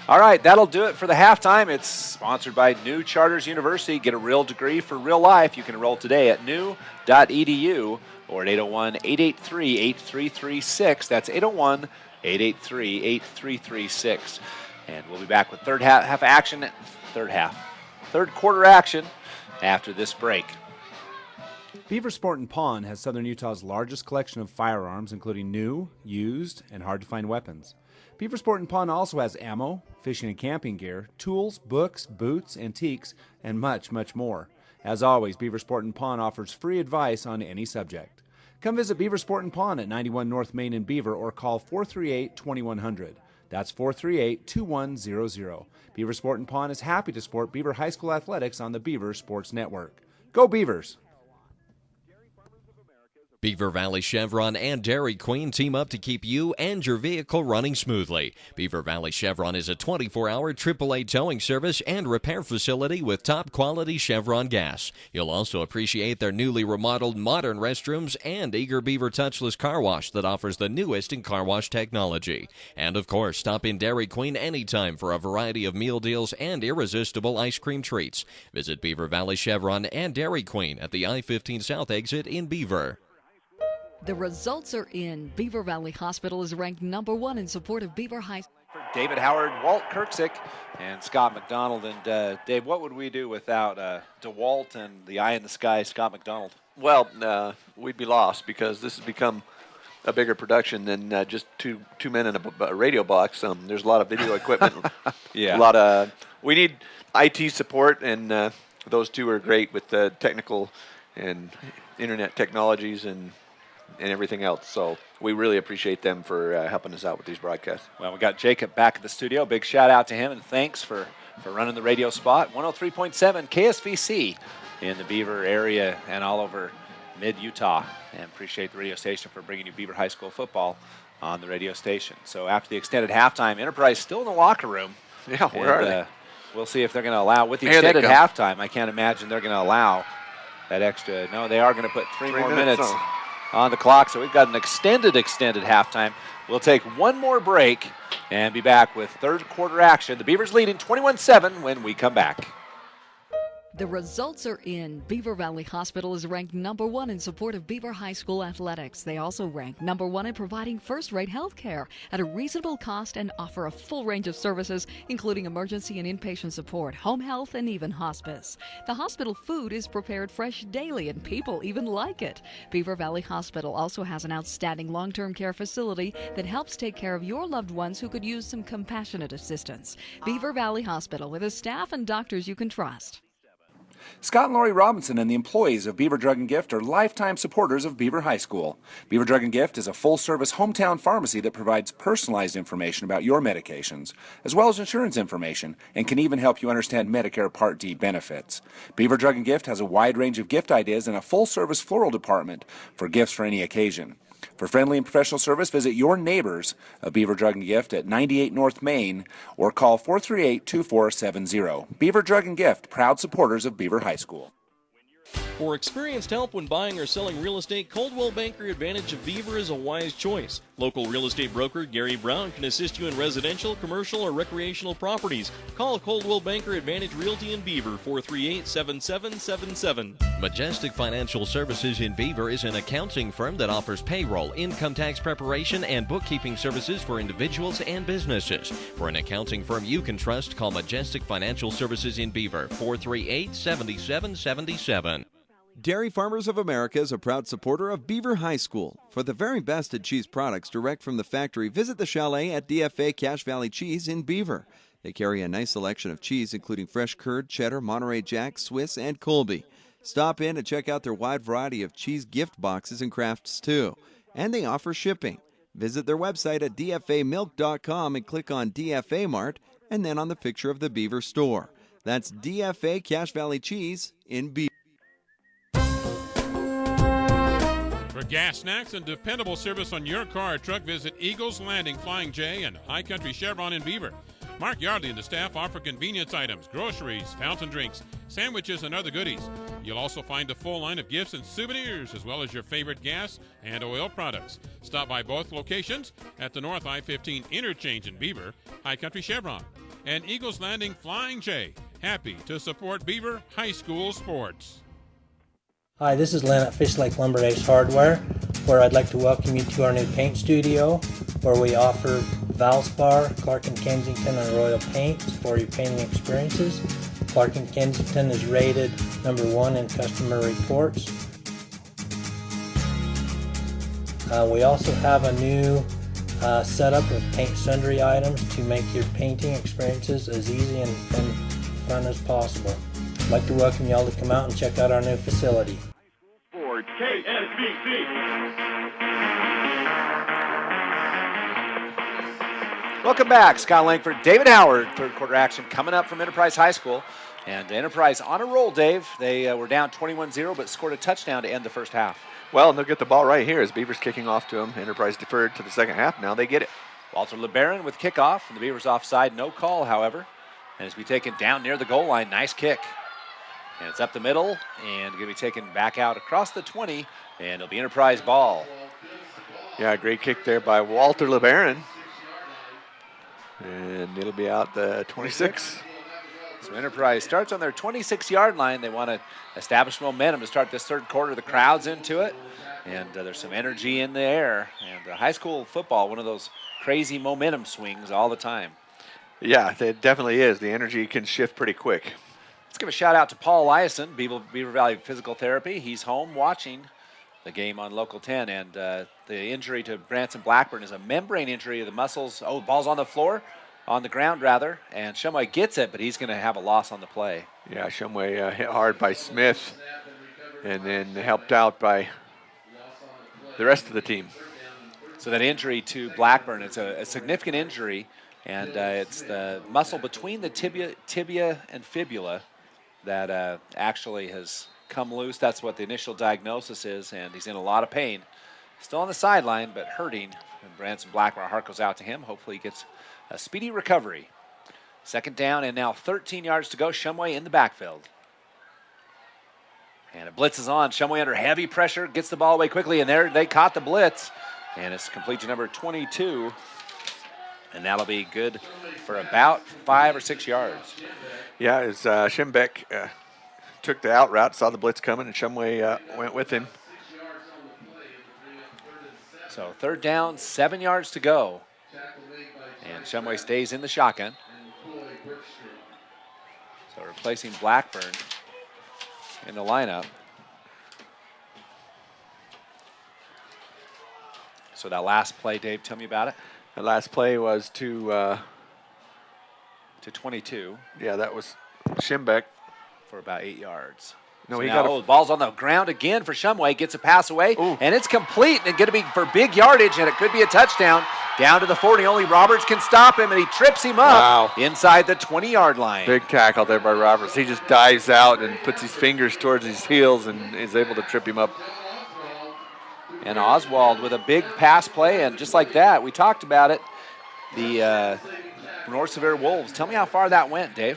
All right, that'll do it for the halftime. It's sponsored by New Charters University. Get a real degree for real life. You can enroll today at new.edu or at 801-883-8336. That's 801-883-8336. And we'll be back with third quarter action after this break. Beaver Sport & Pawn has Southern Utah's largest collection of firearms, including new, used, and hard-to-find weapons. Beaver Sport & Pawn also has ammo, fishing and camping gear, tools, books, boots, antiques, and much, much more. As always, Beaver Sport & Pawn offers free advice on any subject. Come visit Beaver Sport & Pawn at 91 North Main in Beaver or call 438-2100. That's 438-2100. Beaver Sport & Pawn is happy to support Beaver High School athletics on the Beaver Sports Network. Go Beavers! Beaver Valley Chevron and Dairy Queen team up to keep you and your vehicle running smoothly. Beaver Valley Chevron is a 24-hour AAA towing service and repair facility with top-quality Chevron gas. You'll also appreciate their newly remodeled modern restrooms and Eager Beaver touchless car wash that offers the newest in car wash technology. And, of course, stop in Dairy Queen anytime for a variety of meal deals and irresistible ice cream treats. Visit Beaver Valley Chevron and Dairy Queen at the I-15 South exit in Beaver. The results are in. Beaver Valley Hospital is ranked number 1 in support of Beaver High School. David Howard, Walt Kirksick, and Scott McDonald. And Dave, what would we do without DeWalt and the eye in the sky, Scott McDonald? Well, we'd be lost because this has become a bigger production than just two men in a radio box. There's a lot of video equipment. Yeah. We need IT support, and those two are great with the technical and internet technologies and everything else. So we really appreciate them for helping us out with these broadcasts. Well, we got Jacob back at the studio. Big shout out to him, and thanks for running the radio spot. 103.7 KSVC in the Beaver area and all over mid-Utah. And appreciate the radio station for bringing you Beaver High School football on the radio station. So after the extended halftime, Enterprise still in the locker room. Yeah, where are they? We'll see if they're going to allow, with the extended halftime, I can't imagine they're going to allow that extra. No, they are going to put three more minutes on the clock, so we've got an extended halftime. We'll take one more break and be back with third quarter action. The Beavers leading 21-7 when we come back. The results are in. Beaver Valley Hospital is ranked number 1 in support of Beaver High School athletics. They also rank number 1 in providing first-rate health care at a reasonable cost and offer a full range of services, including emergency and inpatient support, home health, and even hospice. The hospital food is prepared fresh daily, and people even like it. Beaver Valley Hospital also has an outstanding long-term care facility that helps take care of your loved ones who could use some compassionate assistance. Beaver Valley Hospital, with a staff and doctors you can trust. Scott and Lori Robinson and the employees of Beaver Drug & Gift are lifetime supporters of Beaver High School. Beaver Drug & Gift is a full-service hometown pharmacy that provides personalized information about your medications, as well as insurance information, and can even help you understand Medicare Part D benefits. Beaver Drug & Gift has a wide range of gift ideas and a full-service floral department for gifts for any occasion. For friendly and professional service, visit your neighbors of Beaver Drug & Gift at 98 North Main or call 438-2470. Beaver Drug & Gift, proud supporters of Beaver High School. For experienced help when buying or selling real estate, Coldwell Banker Advantage of Beaver is a wise choice. Local real estate broker Gary Brown can assist you in residential, commercial, or recreational properties. Call Coldwell Banker Advantage Realty in Beaver, 438-7777. Majestic Financial Services in Beaver is an accounting firm that offers payroll, income tax preparation, and bookkeeping services for individuals and businesses. For an accounting firm you can trust, call Majestic Financial Services in Beaver, 438-7777. Dairy Farmers of America is a proud supporter of Beaver High School. For the very best in cheese products direct from the factory, visit the chalet at DFA Cache Valley Cheese in Beaver. They carry a nice selection of cheese, including fresh curd, cheddar, Monterey Jack, Swiss, and Colby. Stop in and check out their wide variety of cheese gift boxes and crafts, too. And they offer shipping. Visit their website at dfamilk.com and click on DFA Mart and then on the picture of the Beaver store. That's DFA Cache Valley Cheese in Beaver. For gas, snacks, and dependable service on your car or truck, visit Eagles Landing Flying J and High Country Chevron in Beaver. Mark Yardley and the staff offer convenience items, groceries, fountain drinks, sandwiches, and other goodies. You'll also find a full line of gifts and souvenirs, as well as your favorite gas and oil products. Stop by both locations at the North I-15 interchange in Beaver, High Country Chevron, and Eagles Landing Flying J. Happy to support Beaver High School sports. Hi, this is Lynn at Fish Lake Lumber Ace Hardware, where I'd like to welcome you to our new paint studio, where we offer Valspar, Clark & Kensington, and Royal paints for your painting experiences. Clark & Kensington is rated #1 in customer reports. We also have a new setup of paint sundry items to make your painting experiences as easy and fun as possible. I'd like to welcome you all to come out and check out our new facility. Sports KSBC. Welcome back. Scott Langford, David Howard. Third quarter action coming up from Enterprise High School. And Enterprise on a roll, Dave. They were down 21-0, but scored a touchdown to end the first half. Well, and they'll get the ball right here as Beavers kicking off to them. Enterprise deferred to the second half. Now they get it. Walter LeBaron with kickoff, and the Beavers offside. No call, however. And it's be taken down near the goal line. Nice kick. And it's up the middle, and going to be taken back out across the 20, and it'll be Enterprise ball. Yeah, great kick there by Walter LeBaron. And it'll be out the 26. So Enterprise starts on their 26-yard line. They want to establish momentum to start this third quarter. The crowd's into it, and there's some energy in the air. And high school football, one of those crazy momentum swings all the time. Yeah, it definitely is. The energy can shift pretty quick. Let's give a shout out to Paul Eliason, Beaver Valley Physical Therapy. He's home watching the game on Local 10, and the injury to Branson Blackburn is a membrane injury of the muscles. Oh, ball's on the floor, on the ground rather, and Shumway gets it, but he's going to have a loss on the play. Yeah, Shumway hit hard by Smith, and then helped out by the rest of the team. So that injury to Blackburn, it's a significant injury, and it's the muscle between the tibia and fibula that actually has come loose. That's what the initial diagnosis is, and he's in a lot of pain. Still on the sideline, but hurting. And Branson Blackburn, our heart goes out to him. Hopefully he gets a speedy recovery. Second down, and now 13 yards to go. Shumway in the backfield. And a blitz is on. Shumway under heavy pressure, gets the ball away quickly, and there they caught the blitz. And it's complete to number 22. And that'll be good for about 5 or 6 yards. Yeah, as Schimbeck took the out route, saw the blitz coming, and Shumway went with him. So third down, 7 yards to go. And Shumway stays in the shotgun. So replacing Blackburn in the lineup. So that last play, Dave, tell me about it. The last play was to 22. Yeah, that was Schimbeck. For about 8 yards. No, so he now, got the ball's on the ground again for Shumway. Gets a pass away, and it's complete, and going to be for big yardage, and it could be a touchdown. Down to the 40. Only Roberts can stop him, and he trips him up inside the 20-yard line. Big tackle there by Roberts. He just dives out and puts his fingers towards his heels and is able to trip him up. And Oswald with a big pass play, and just like that, we talked about it, the North Severe Wolves. Tell me how far that went, Dave.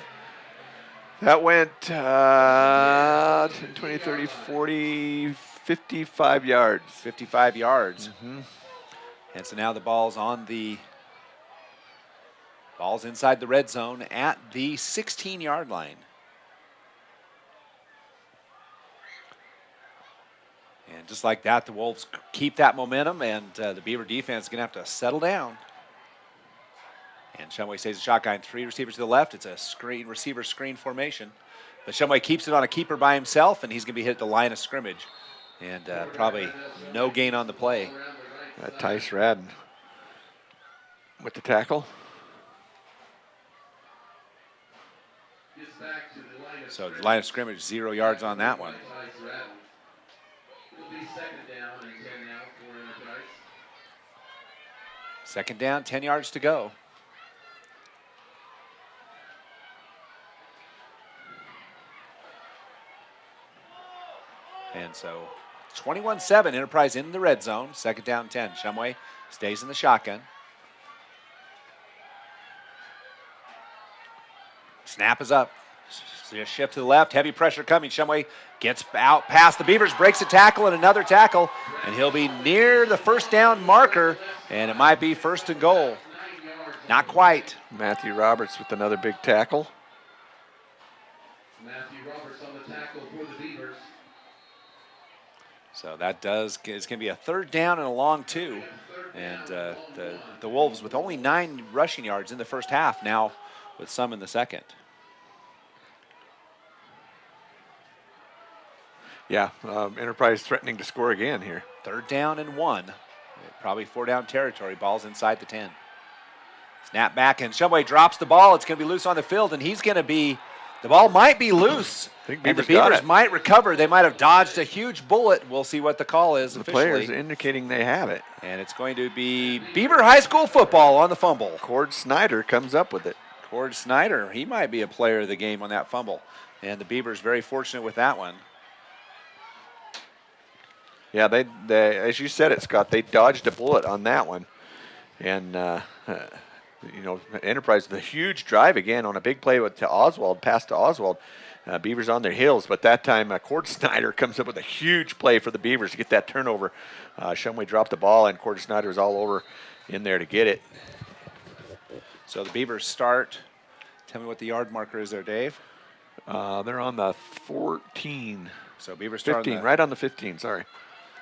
That went 10, 20, 30, 40, 55 yards. 55 yards. Mm-hmm. And so now the ball's inside the red zone at the 16-yard line. And just like that, the Wolves keep that momentum, and the Beaver defense is going to have to settle down. And Shumway stays a shotgun. 3 receivers to the left. It's a receiver screen formation. But Shumway keeps it on a keeper by himself, and he's going to be hit at the line of scrimmage. And probably no gain on the play. Tice Radden with the tackle. So the line of scrimmage, 0 yards on that one. Second down, 10 yards to go. And so 21-7, Enterprise in the red zone. Second down, 10. Shumway stays in the shotgun. Snap is up. Shift to the left. Heavy pressure coming. Shumway gets out past the Beavers, breaks a tackle and another tackle, and he'll be near the first down marker, and it might be first and goal. Not quite. Matthew Roberts with another big tackle. Matthew Roberts on the tackle for the Beavers. So that is going to be a third down and a long two. And the Wolves with only 9 rushing yards in the first half, now with some in the second. Yeah, Enterprise threatening to score again here. Third down and 1. Probably 4-down territory. Ball's inside the 10. Snap back, and Shumway drops the ball. It's going to be loose on the field, and he's going to be, the ball might be loose. And the Beavers might recover. They might have dodged a huge bullet. We'll see what the call is officially. The players indicating they have it. And it's going to be Beaver High School football on the fumble. Cord Snyder comes up with it. Cord Snyder, he might be a player of the game on that fumble. And the Beavers very fortunate with that one. Yeah, they as you said it, Scott, they dodged a bullet on that one. And, Enterprise, the huge drive again on a big play to Oswald, pass to Oswald. Beavers on their heels, but that time Cord Snyder comes up with a huge play for the Beavers to get that turnover. Shumway dropped the ball, and Cord Snyder was all over in there to get it. So the Beavers start. Tell me what the yard marker is there, Dave. They're on the 14. So Beavers start 15, right on the 15, sorry.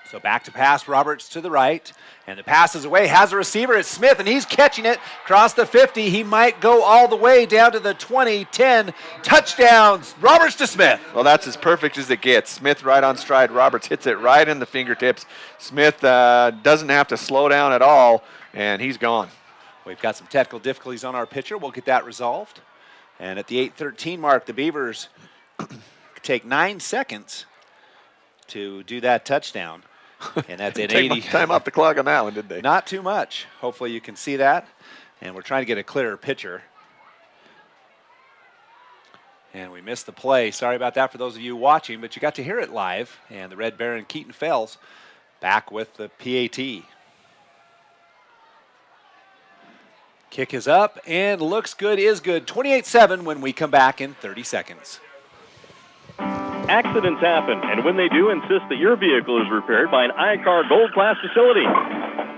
So back to pass, Roberts to the right, and the pass is away, has a receiver, it's Smith, and he's catching it across the 50. He might go all the way down to the 20, 10, touchdowns, Roberts to Smith. Well, that's as perfect as it gets. Smith right on stride, Roberts hits it right in the fingertips. Smith doesn't have to slow down at all, and he's gone. We've got some technical difficulties on our pitcher. We'll get that resolved. And at the 8:13 mark, the Beavers take 9 seconds to do that touchdown. And that's at 80. Much time off the clock on that one, did they? Not too much. Hopefully you can see that. And we're trying to get a clearer picture. And we missed the play. Sorry about that for those of you watching, but you got to hear it live. And the Red Baron Keaton Fells back with the PAT. Kick is up and looks good, is good. 28-7 when we come back in 30 seconds. Accidents happen, and when they do, insist that your vehicle is repaired by an iCar Gold Class facility.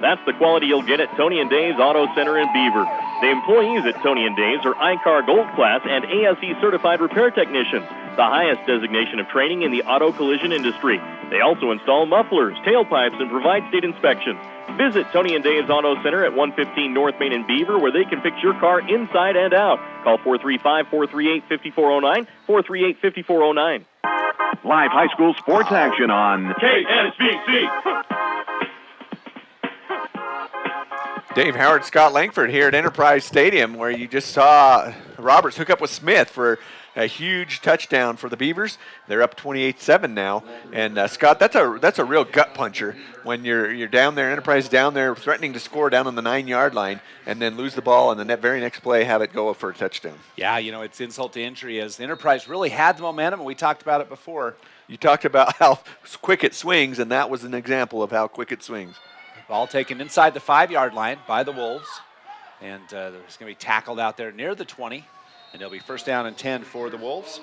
That's the quality you'll get at Tony & Dave's Auto Center in Beaver. The employees at Tony & Dave's are iCar Gold Class and ASE certified repair technicians, the highest designation of training in the auto collision industry. They also install mufflers, tailpipes, and provide state inspections. Visit Tony & Dave's Auto Center at 115 North Main in Beaver, where they can fix your car inside and out. Call 435-438-5409, 438-5409. Live high school sports action on KSBC. Dave Howard, Scott Langford here at Enterprise Stadium, where you just saw Roberts hook up with Smith for a huge touchdown for the Beavers. They're up 28-7 now. And Scott, that's a real gut puncher when you're down there, Enterprise down there, threatening to score down on the 9-yard line, and then lose the ball, and the very next play have it go for a touchdown. Yeah, it's insult to injury as the Enterprise really had the momentum, and we talked about it before. You talked about how quick it swings, and that was an example of how quick it swings. Ball taken inside the 5-yard line by the Wolves, and there's going to be tackled out there near the 20. And it'll be first down and 10 for the Wolves.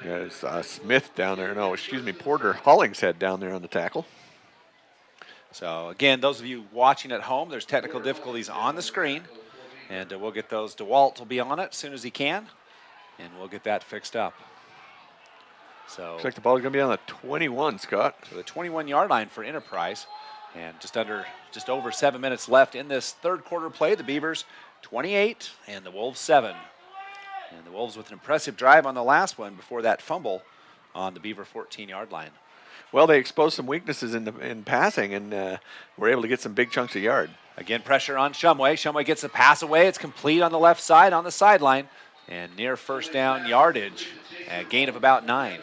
Yeah, it's Smith down there. No, excuse me, Porter Hollingshead down there on the tackle. So, again, those of you watching at home, there's technical difficulties on the screen. And we'll get those. DeWalt will be on it as soon as he can. And we'll get that fixed up. So looks like the ball is going to be on the 21, Scott. So the 21-yard line for Enterprise. And just over 7 minutes left in this third quarter play. The Beavers 28 and the Wolves 7. And the Wolves with an impressive drive on the last one before that fumble on the Beaver 14-yard line. Well, they exposed some weaknesses in passing and were able to get some big chunks of yard. Again, pressure on Shumway. Shumway gets the pass away. It's complete on the left side on the sideline. And near first down yardage, a gain of about 9.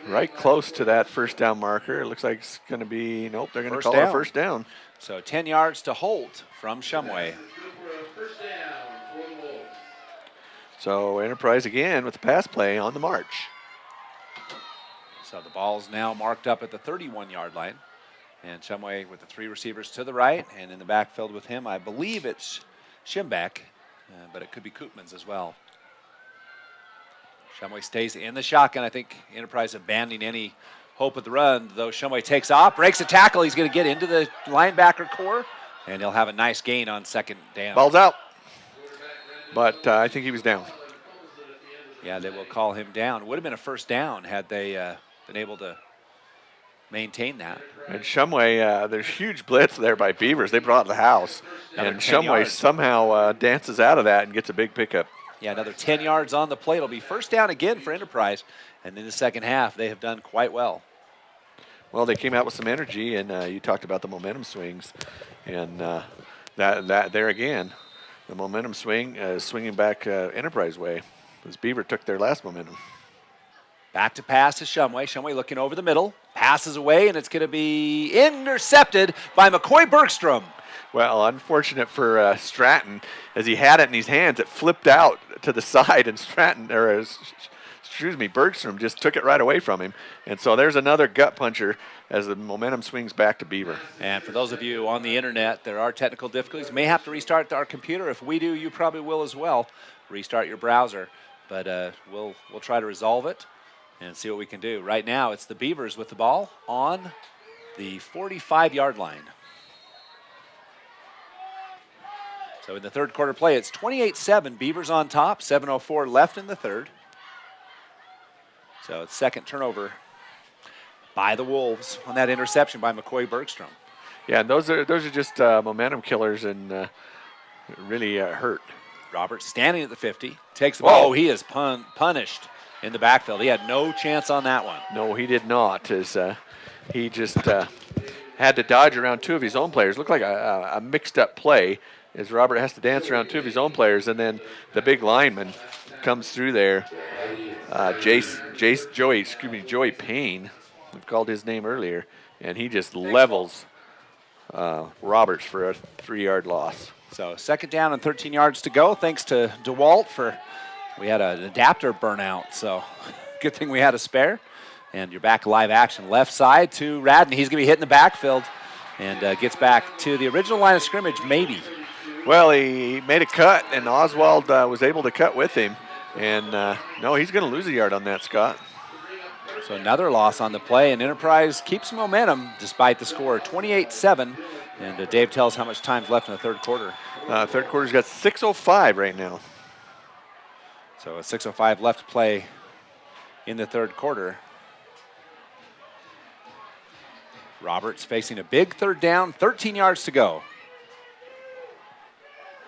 Right close to that first down marker. It looks like it's going to be, nope, they're going to call it a first down. So 10 yards to Holt from Shumway. So Enterprise again with the pass play on the march. So the ball's now marked up at the 31-yard line. And Shumway with the 3 receivers to the right. And in the backfield with him, I believe it's Schimbeck. but it could be Koopman's as well. Shumway stays in the shotgun. I think Enterprise abandoning any hope of the run, though Shumway takes off, breaks a tackle. He's going to get into the linebacker core, and he'll have a nice gain on second down. Ball's out. But I think he was down. Yeah, they will call him down. Would have been a first down had they been able to maintain that. And Shumway, there's huge blitz there by Beavers. They brought the house. And Shumway somehow dances out of that and gets a big pickup. Yeah, another 10 yards on the play. It'll be first down again for Enterprise. And in the second half, they have done quite well. Well, they came out with some energy, and you talked about the momentum swings. And that there again, the momentum swing is swinging back Enterprise way, as Beaver took their last momentum. Back to pass to Shumway. Shumway looking over the middle. Passes away, and it's going to be intercepted by McCoy Bergstrom. Well, unfortunate for Stratton. As he had it in his hands, it flipped out to the side, and Bergstrom just took it right away from him. And so there's another gut puncher as the momentum swings back to Beaver. And for those of you on the internet, there are technical difficulties. You may have to restart our computer. If we do, you probably will as well. Restart your browser. But we'll try to resolve it and see what we can do. Right now, it's the Beavers with the ball on the 45-yard line. So in the third quarter play, it's 28-7. Beavers on top, 7:04 left in the third. So it's second turnover by the Wolves on that interception by McCoy Bergstrom. Yeah, and those are just momentum killers and really hurt. Roberts standing at the 50, takes the ball. Oh, he is punished in the backfield. He had no chance on that one. No, he did not. As he just had to dodge around two of his own players. Looked like a mixed-up play as Robert has to dance around two of his own players, and then the big lineman comes through there. Joey Payne, we've called his name earlier, and he just levels Roberts for a 3-yard loss. So second down and 13 yards to go, thanks to DeWalt we had an adapter burnout, so good thing we had a spare. And you're back live action. Left side to Radden. He's going to be hitting the backfield and gets back to the original line of scrimmage, maybe. Well, he made a cut, and Oswald was able to cut with him. And, no, he's going to lose a yard on that, Scott. So another loss on the play, and Enterprise keeps momentum despite the score, 28-7. And Dave tells how much time's left in the third quarter. Third quarter's got 6:05 right now. So a 6:05 left to play in the third quarter. Roberts facing a big third down, 13 yards to go.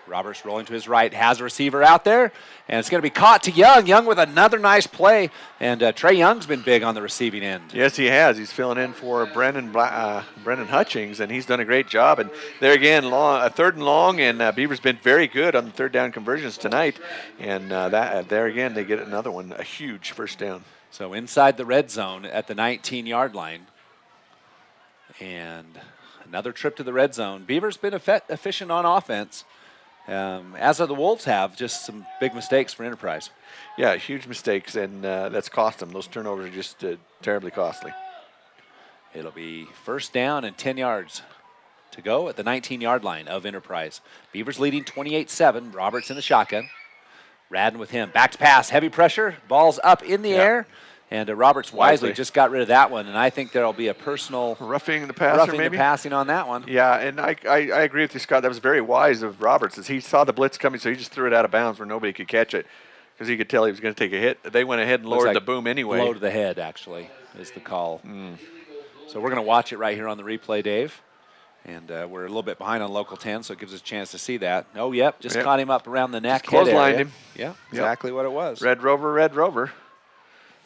Roberts rolling to his right, has a receiver out there, and it's going to be caught to Young. Young with another nice play, and Trey Young's been big on the receiving end. Yes, he has. He's filling in for Brendan Hutchings, and he's done a great job. And there again, a third and long, and Beaver's been very good on the third down conversions tonight. And there again, they get another one, a huge first down. So inside the red zone at the 19-yard line. And another trip to the red zone. Beaver's been efficient on offense. As of the Wolves have, just some big mistakes for Enterprise. Yeah, huge mistakes, and that's cost them. Those turnovers are just terribly costly. It'll be first down and 10 yards to go at the 19-yard line of Enterprise. Beavers leading 28-7. Roberts in the shotgun. Radden with him. Back to pass. Heavy pressure. Ball's up in the air. And Roberts wisely just got rid of that one, and I think there will be a personal roughing the passer, the passing on that one. Yeah, and I agree with you, Scott. That was very wise of Roberts, as he saw the blitz coming, so he just threw it out of bounds where nobody could catch it, because he could tell he was going to take a hit. They went ahead and lowered the boom anyway. Blow to the head, actually, is the call. So we're going to watch it right here on the replay, Dave. And we're a little bit behind on Local 10, so it gives us a chance to see that. Oh, just caught him up around the neck. Just clotheslined him. Yeah, exactly what it was. Red Rover, Red Rover.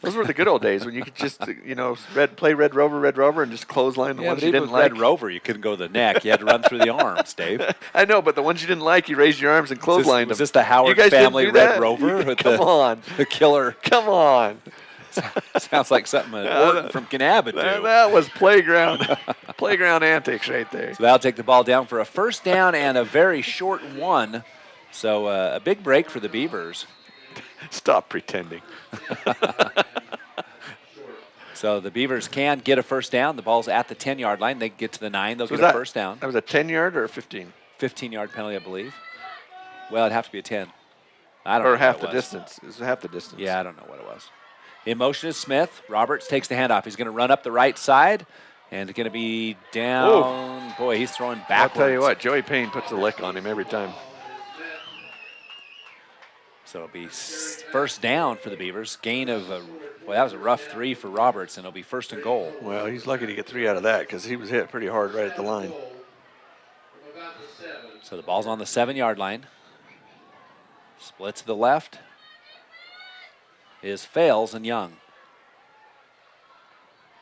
Those were the good old days when you could just, play Red Rover, and just clothesline the ones you didn't like. Red Rover, you couldn't go to the neck. You had to run through the arms, Dave. I know, but the ones you didn't like, you raised your arms and clotheslined them. Was this the Howard family Red Rover? With Come on. The killer. Come on. Sounds like something Orton from Kanab would do. That was playground antics right there. So that'll take the ball down for a first down and a very short one. So a big break for the Beavers. Stop pretending. So the Beavers can get a first down. The ball's at the 10-yard line. They get to the 9. They'll get a first down. That was a 10-yard or a 15? 15-yard penalty, I believe. Well, it'd have to be a 10. I don't or know half what the it was. distance. It's half the distance. Yeah, I don't know what it was. In motion is Smith. Roberts takes the handoff. He's going to run up the right side, and it's going to be down. Ooh. Boy, he's throwing I'll backwards. tell you what, Joey Payne puts a lick on him every time. So it'll be first down for the Beavers. Gain of well, that was a rough 3 for Roberts, and it'll be first and goal. Well, he's lucky to get 3 out of that because he was hit pretty hard right at the line. So the ball's on the 7-yard line. Split to the left is Fales and Young.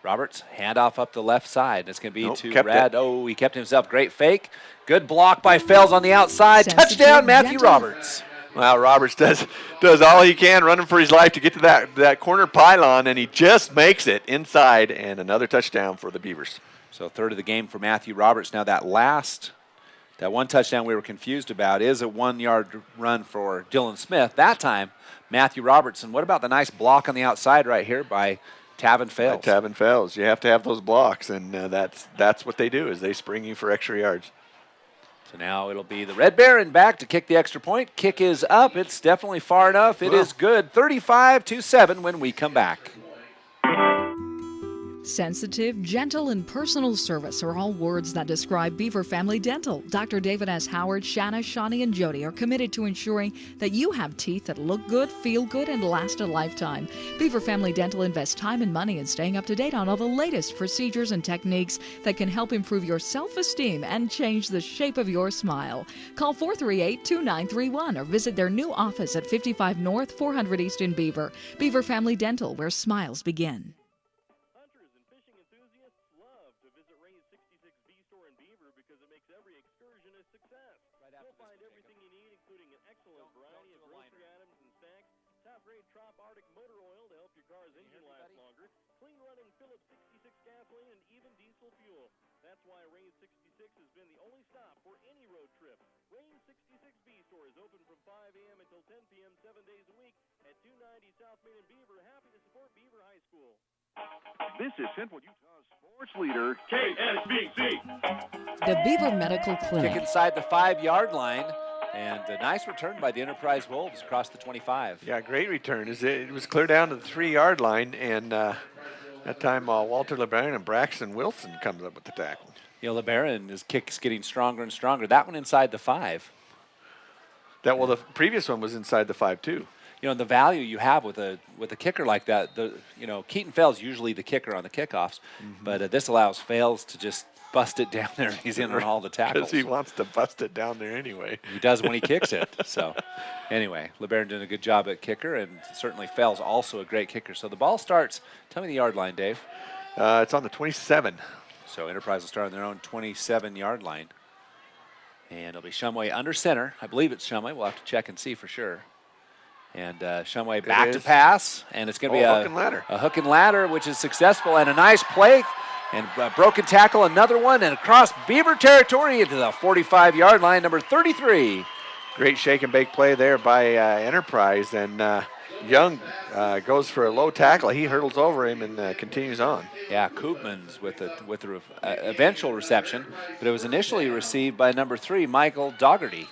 Roberts, handoff up the left side. It's going to be to Rad. Oh, he kept himself. Great fake. Good block by Fales on the outside. Touchdown, Matthew Roberts. Well, Roberts does all he can, running for his life to get to that corner pylon, and he just makes it inside, and another touchdown for the Beavers. So third of the game for Matthew Roberts. Now that one touchdown we were confused about is a 1-yard run for Dylan Smith. That time, Matthew Robertson. What about the nice block on the outside right here by Tavin Fales? Tavin Fales. You have to have those blocks, and that's what they do, is they spring you for extra yards. So now it'll be the Red Baron back to kick the extra point. Kick is up. It's definitely far enough. It is good. 35-7 when we come back. Sensitive, gentle, and personal service are all words that describe Beaver Family Dental. Dr. David S. Howard, Shanna, Shawnee, and Jody are committed to ensuring that you have teeth that look good, feel good, and last a lifetime. Beaver Family Dental invests time and money in staying up to date on all the latest procedures and techniques that can help improve your self-esteem and change the shape of your smile. Call 438-2931 or visit their new office at 55 North, 400 East in Beaver. Beaver Family Dental, where smiles begin. That's why Range 66 has been the only stop for any road trip. Range 66 B-Store is open from 5 a.m. until 10 p.m. 7 days a week at 290 South Main in Beaver. Happy to support Beaver High School. This is Central Utah's sports leader, KSBC. The Beaver Medical Clinic. Kick inside the 5-yard line. And a nice return by the Enterprise Wolves across the 25. Yeah, great return. It was clear down to the 3-yard line, and that time, Walter LeBaron and Braxton Wilson comes up with the tackle. You know, LeBaron, his kick's getting stronger and stronger. That one inside the 5. The previous one was inside the 5 too. You know, the value you have with a kicker like that. Keaton Fales usually the kicker on the kickoffs, but this allows Fales to just bust it down there. He's in on all the tackles. Because he wants to bust it down there anyway. He does when he kicks it. So, anyway, LeBaron did a good job at kicker, and certainly Fales also a great kicker. So the ball starts. Tell me the yard line, Dave. It's on the 27. So Enterprise will start on their own 27-yard line. And it'll be Shumway under center. I believe it's Shumway. We'll have to check and see for sure. And Shumway back to pass, and it's going to be hook and ladder. A hook and ladder, which is successful, and a nice play. And broken tackle, another one, and across Beaver territory into the 45-yard line, number 33. Great shake and bake play there by Enterprise, and Young goes for a low tackle. He hurdles over him and continues on. Yeah, Koopmans with the eventual reception, but it was initially received by number 3, Michael Dougherty.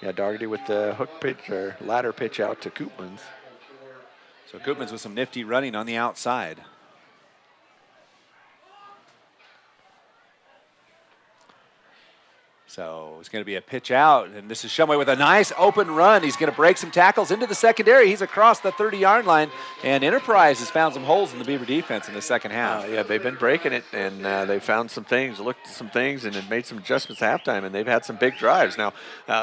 Yeah, Dougherty with the hook pitch or ladder pitch out to Koopmans. So Koopmans with some nifty running on the outside. So it's going to be a pitch out, and this is Shumway with a nice open run. He's going to break some tackles into the secondary. He's across the 30-yard line, and Enterprise has found some holes in the Beaver defense in the second half. Yeah, they've been breaking it, and they found some things, looked at some things, and have made some adjustments at halftime, and they've had some big drives. Now,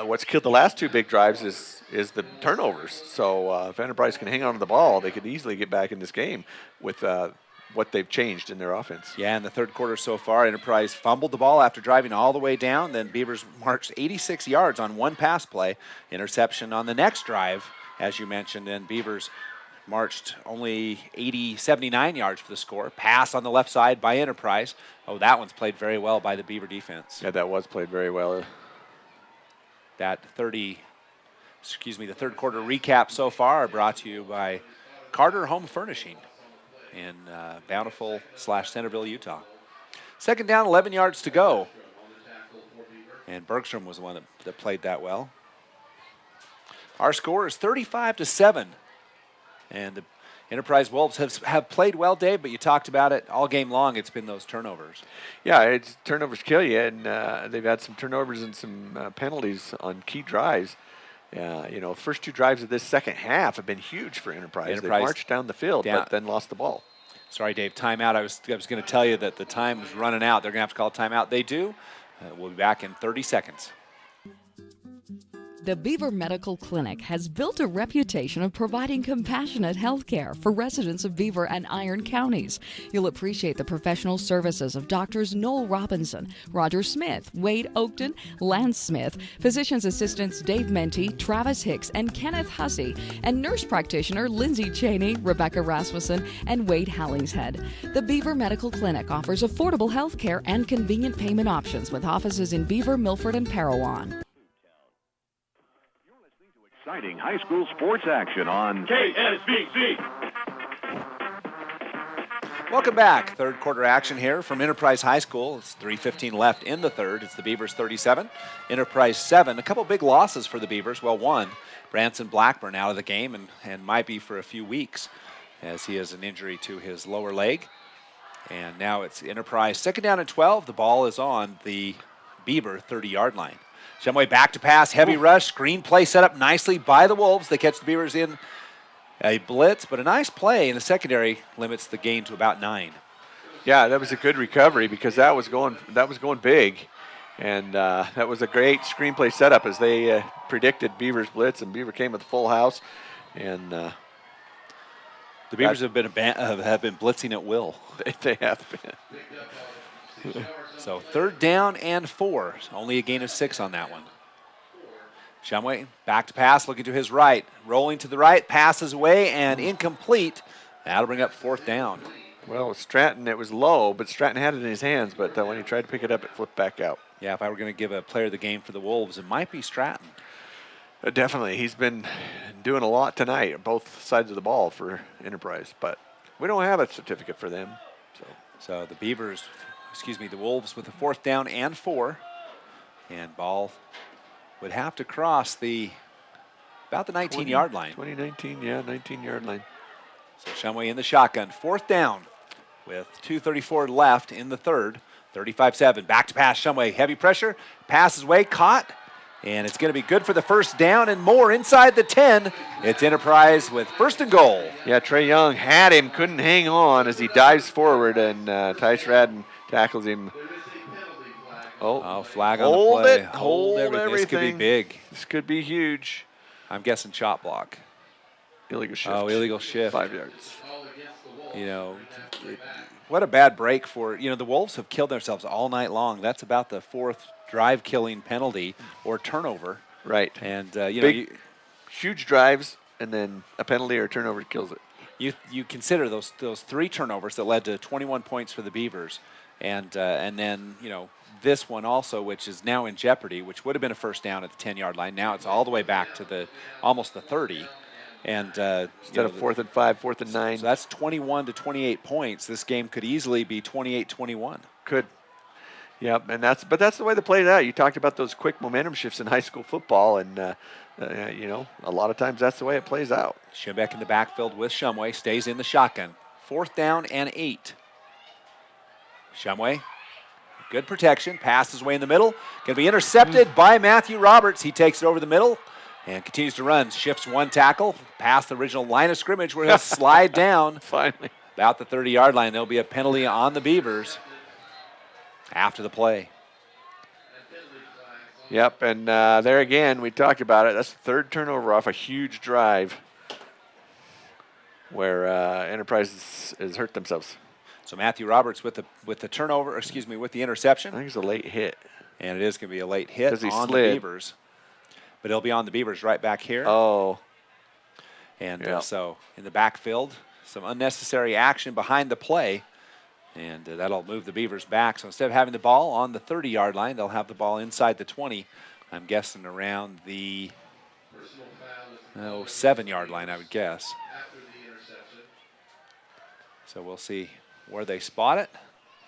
what's killed the last 2 big drives is the turnovers. So if Enterprise can hang on to the ball, they could easily get back in this game with what they've changed in their offense. Yeah, in the third quarter so far, Enterprise fumbled the ball after driving all the way down. Then Beavers marched 86 yards on one pass play. Interception on the next drive, as you mentioned, and Beavers marched only 79 yards for the score. Pass on the left side by Enterprise. Oh, that one's played very well by the Beaver defense. Yeah, that was played very well. The third quarter recap so far brought to you by Carter Home Furnishing in Bountiful/Centerville, Utah. Second down, 11 yards to go. And Bergstrom was the one that played that well. Our score is 35-7. And the Enterprise Wolves have played well, Dave, but you talked about it all game long. It's been those turnovers. Yeah, turnovers kill you, and they've had some turnovers and some penalties on key drives. First 2 drives of this second half have been huge for Enterprise. They marched down the field, but then lost the ball. Sorry, Dave, timeout. I was going to tell you that the time was running out. They're going to have to call a timeout. They do. We'll be back in 30 seconds. The Beaver Medical Clinic has built a reputation of providing compassionate health care for residents of Beaver and Iron counties. You'll appreciate the professional services of Doctors Noel Robinson, Roger Smith, Wade Oakton, Lance Smith, physician's assistants Dave Menti, Travis Hicks, and Kenneth Hussey, and nurse practitioner Lindsay Cheney, Rebecca Rasmussen, and Wade Hallingshead. The Beaver Medical Clinic offers affordable health care and convenient payment options with offices in Beaver, Milford, and Parowan. Exciting high school sports action on KSBC. Welcome back. Third quarter action here from Enterprise High School. It's 3:15 left in the third. It's the Beavers 37, Enterprise 7. A couple big losses for the Beavers. Well, one, Branson Blackburn out of the game and might be for a few weeks as he has an injury to his lower leg. And now it's Enterprise second down and 12. The ball is on the Beaver 30-yard line. Shumway back to pass, heavy rush, screen play set up nicely by the Wolves. They catch the Beavers in a blitz, but a nice play in the secondary limits the gain to about 9. Yeah, that was a good recovery because that was going big, and that was a great screenplay setup as they predicted Beaver's blitz, and Beaver came with a full house, and the Beavers have been blitzing at will. They have been. So third down and 4. Only a gain of 6 on that one. Shumway back to pass, looking to his right. Rolling to the right, passes away, and incomplete. That'll bring up 4th down. Well, Stratton, it was low, but Stratton had it in his hands, but when he tried to pick it up, it flipped back out. Yeah, if I were going to give a player of the game for the Wolves, it might be Stratton. Definitely. He's been doing a lot tonight, both sides of the ball for Enterprise, but we don't have a certificate for them. So the the Wolves with a 4th down and 4. And ball would have to cross about the 19-yard line. 19-yard line. So Shumway in the shotgun. 4th down with 2:34 left in the third. 35-7. Back to pass. Shumway, heavy pressure. Passes away, caught. And it's going to be good for the first down and more inside the 10. It's Enterprise with 1st and goal. Yeah, Trey Young had him, couldn't hang on as he dives forward, and Tice Radden tackles him. Flag on the play. Hold everything. This could be big. This could be huge. I'm guessing chop block. Illegal shift. Illegal shift. 5 yards. What a bad break for, the Wolves have killed themselves all night long. That's about the 4th drive-killing penalty or turnover. Right. And, huge drives, and then a penalty or turnover kills it. You consider those 3 turnovers that led to 21 points for the Beavers, and then, this one also, which is now in jeopardy, which would have been a 1st down at the 10-yard line. Now it's all the way back to almost the 30. And instead of 4th and 5, 4th and 9. So that's 21 to 28 points. This game could easily be 28-21. Could. Yep, but that's the way they played out. You talked about those quick momentum shifts in high school football, and a lot of times that's the way it plays out. Schimbeck in the backfield with Shumway, stays in the shotgun. 4th down and 8. Shumway, good protection, passes away in the middle. Going to be intercepted by Matthew Roberts. He takes it over the middle and continues to run. Shifts 1 tackle past the original line of scrimmage where he'll slide down. Finally. About the 30-yard line. There'll be a penalty on the Beavers after the play. Yep, and there again, we talked about it. That's the 3rd turnover off a huge drive where Enterprise has hurt themselves. So Matthew Roberts with the turnover, with the interception. I think it's a late hit. And it is going to be a late hit on the Beavers. But it'll be on the Beavers right back here. Oh. And so in the backfield, some unnecessary action behind the play. And that'll move the Beavers back. So instead of having the ball on the 30-yard line, they'll have the ball inside the 20. I'm guessing around the 7-yard line, I would guess. So we'll see where they spot it.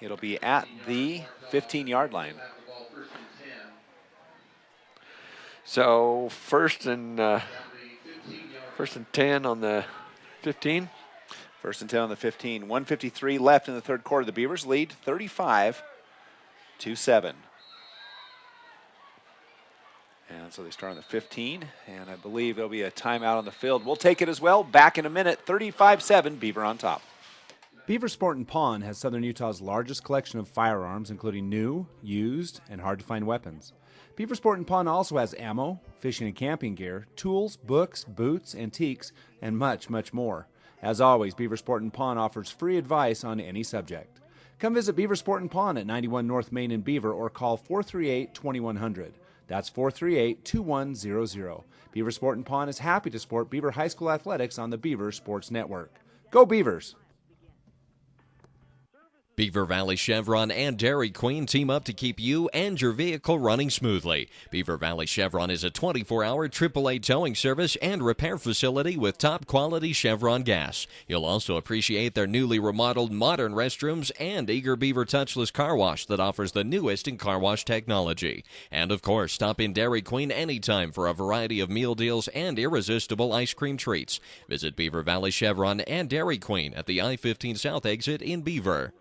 It'll be at the 15-yard line. So 1st and First and 10 on the 15. First and 10 on the 15. 1:53 left in the third quarter. The Beavers lead 35-7. And so they start on the 15, and I believe there'll be a timeout on the field. We'll take it as well. Back in a minute. 35-7, Beaver on top. Beaver Sport and Pawn has Southern Utah's largest collection of firearms, including new, used, and hard-to-find weapons. Beaver Sport and Pawn also has ammo, fishing and camping gear, tools, books, boots, antiques, and much, much more. As always, Beaver Sport and Pawn offers free advice on any subject. Come visit Beaver Sport and Pawn at 91 North Main in Beaver or call 438-2100. That's 438-2100. Beaver Sport and Pawn is happy to support Beaver High School athletics on the Beaver Sports Network. Go Beavers! Beaver Valley Chevron and Dairy Queen team up to keep you and your vehicle running smoothly. Beaver Valley Chevron is a 24-hour AAA towing service and repair facility with top-quality Chevron gas. You'll also appreciate their newly remodeled modern restrooms and Eager Beaver touchless car wash that offers the newest in car wash technology. And, of course, stop in Dairy Queen anytime for a variety of meal deals and irresistible ice cream treats. Visit Beaver Valley Chevron and Dairy Queen at the I-15 South exit in Beaver.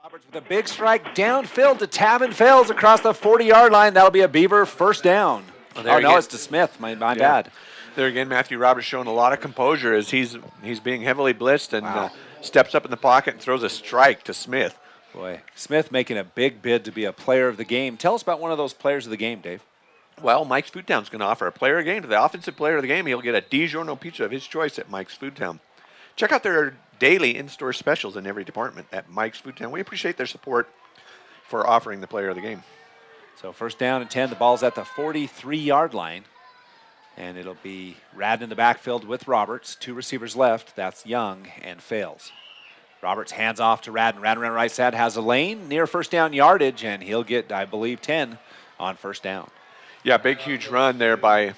Roberts with a big strike downfield to Tavin Fales across the 40-yard line. That'll be a Beaver first down. No, it's to Smith. My bad. There again, Matthew Roberts showing a lot of composure as he's being heavily blitzed and steps up in the pocket and throws a strike to Smith. Boy, Smith making a big bid to be a player of the game. Tell us about one of those players of the game, Dave. Well, Mike's Food Town's going to offer a player of the game to the offensive player of the game. He'll get a DiGiorno pizza of his choice at Mike's Food Town. Check out their daily in-store specials in every department at Mike's Food Town. We appreciate their support for offering the player of the game. So first down and 10. The ball's at the 43-yard line. And it'll be Radden in the backfield with Roberts. Two receivers left. That's Young and Fales. Roberts hands off to Radden. Radden around right side has a lane near first down yardage, and he'll get, I believe, 10 on first down. Yeah, big, huge run there by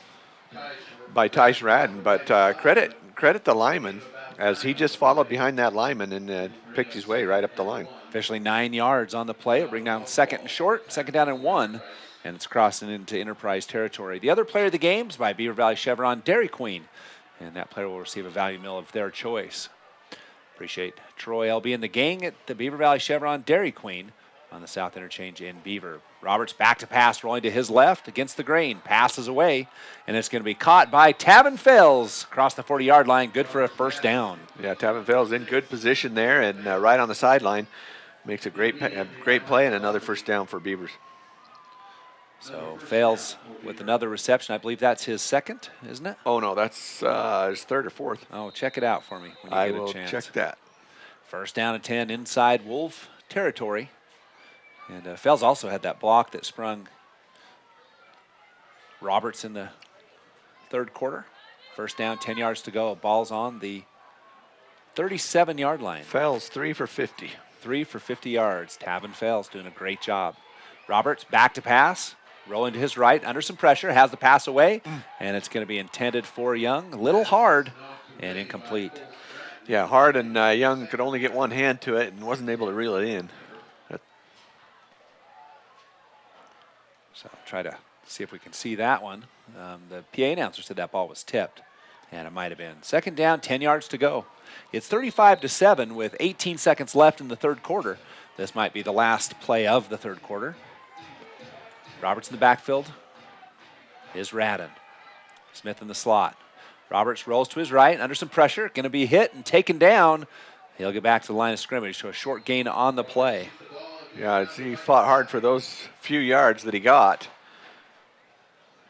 Tice Radden. But credit the lineman, as he just followed behind that lineman and picked his way right up the line. Officially 9 yards on the play. It'll bring down second and short, second down and 1, and it's crossing into Enterprise territory. The other player of the game is by Beaver Valley Chevron, Dairy Queen, and that player will receive a value meal of their choice. Appreciate Troy LB and the gang at the Beaver Valley Chevron, Dairy Queen on the South Interchange in Beaver. Roberts back to pass, rolling to his left against the grain. Passes away, and it's going to be caught by Tavin Fales across the 40-yard line. Good for a first down. Yeah, Tavin Fales in good position there and right on the sideline. Makes a great play and another first down for Beavers. So Fales with another reception. I believe that's his second, isn't it? Oh, no, that's his third or fourth. Oh, check it out for me when you I get a will chance. check that. First down and 10 inside Wolf territory. And Fales also had that block that sprung Roberts in the third quarter. First down, 10 yards to go. Ball's on the 37-yard line. Fales 3 for 50. 3 for 50 yards. Tavin Fales doing a great job. Roberts back to pass, rolling to his right, under some pressure, has the pass away, and it's going to be intended for Young. A little hard and incomplete. Yeah, hard, and Young could only get one hand to it and wasn't able to reel it in. So try to see if we can see that one. The PA announcer said that ball was tipped, and it might have been. Second down, 10 yards to go. It's 35-7 with 18 seconds left in the third quarter. This might be the last play of the third quarter. Roberts in the backfield is Radden. Smith in the slot. Roberts rolls to his right, under some pressure, going to be hit and taken down. He'll get back to the line of scrimmage, so a short gain on the play. Yeah, he fought hard for those few yards that he got.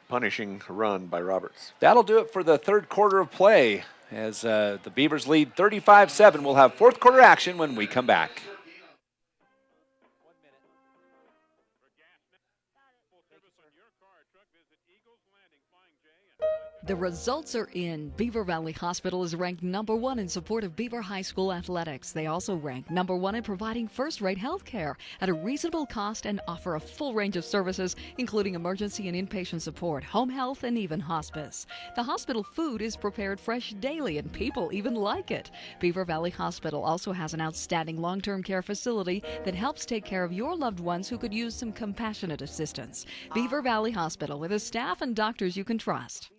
Punishing run by Roberts. That'll do it for the third quarter of play. As the Beavers lead 35-7, we'll have fourth quarter action when we come back. The results are in. Beaver Valley Hospital is ranked number 1 in support of Beaver High School athletics. They also rank number 1 in providing first-rate health care at a reasonable cost and offer a full range of services, including emergency and inpatient support, home health, and even hospice. The hospital food is prepared fresh daily, and people even like it. Beaver Valley Hospital also has an outstanding long-term care facility that helps take care of your loved ones who could use some compassionate assistance. Beaver Valley Hospital, with a staff and doctors you can trust.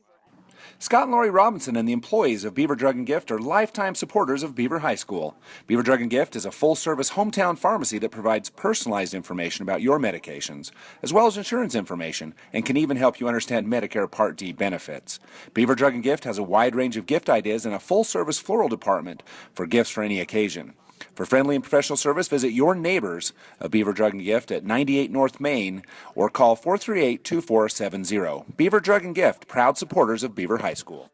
Scott and Lori Robinson and the employees of Beaver Drug and Gift are lifetime supporters of Beaver High School. Beaver Drug and Gift is a full-service hometown pharmacy that provides personalized information about your medications, as well as insurance information, and can even help you understand Medicare Part D benefits. Beaver Drug and Gift has a wide range of gift ideas and a full-service floral department for gifts for any occasion. For friendly and professional service, visit your neighbors of Beaver Drug and Gift at 98 North Main or call 438-2470. Beaver Drug and Gift, proud supporters of Beaver High School.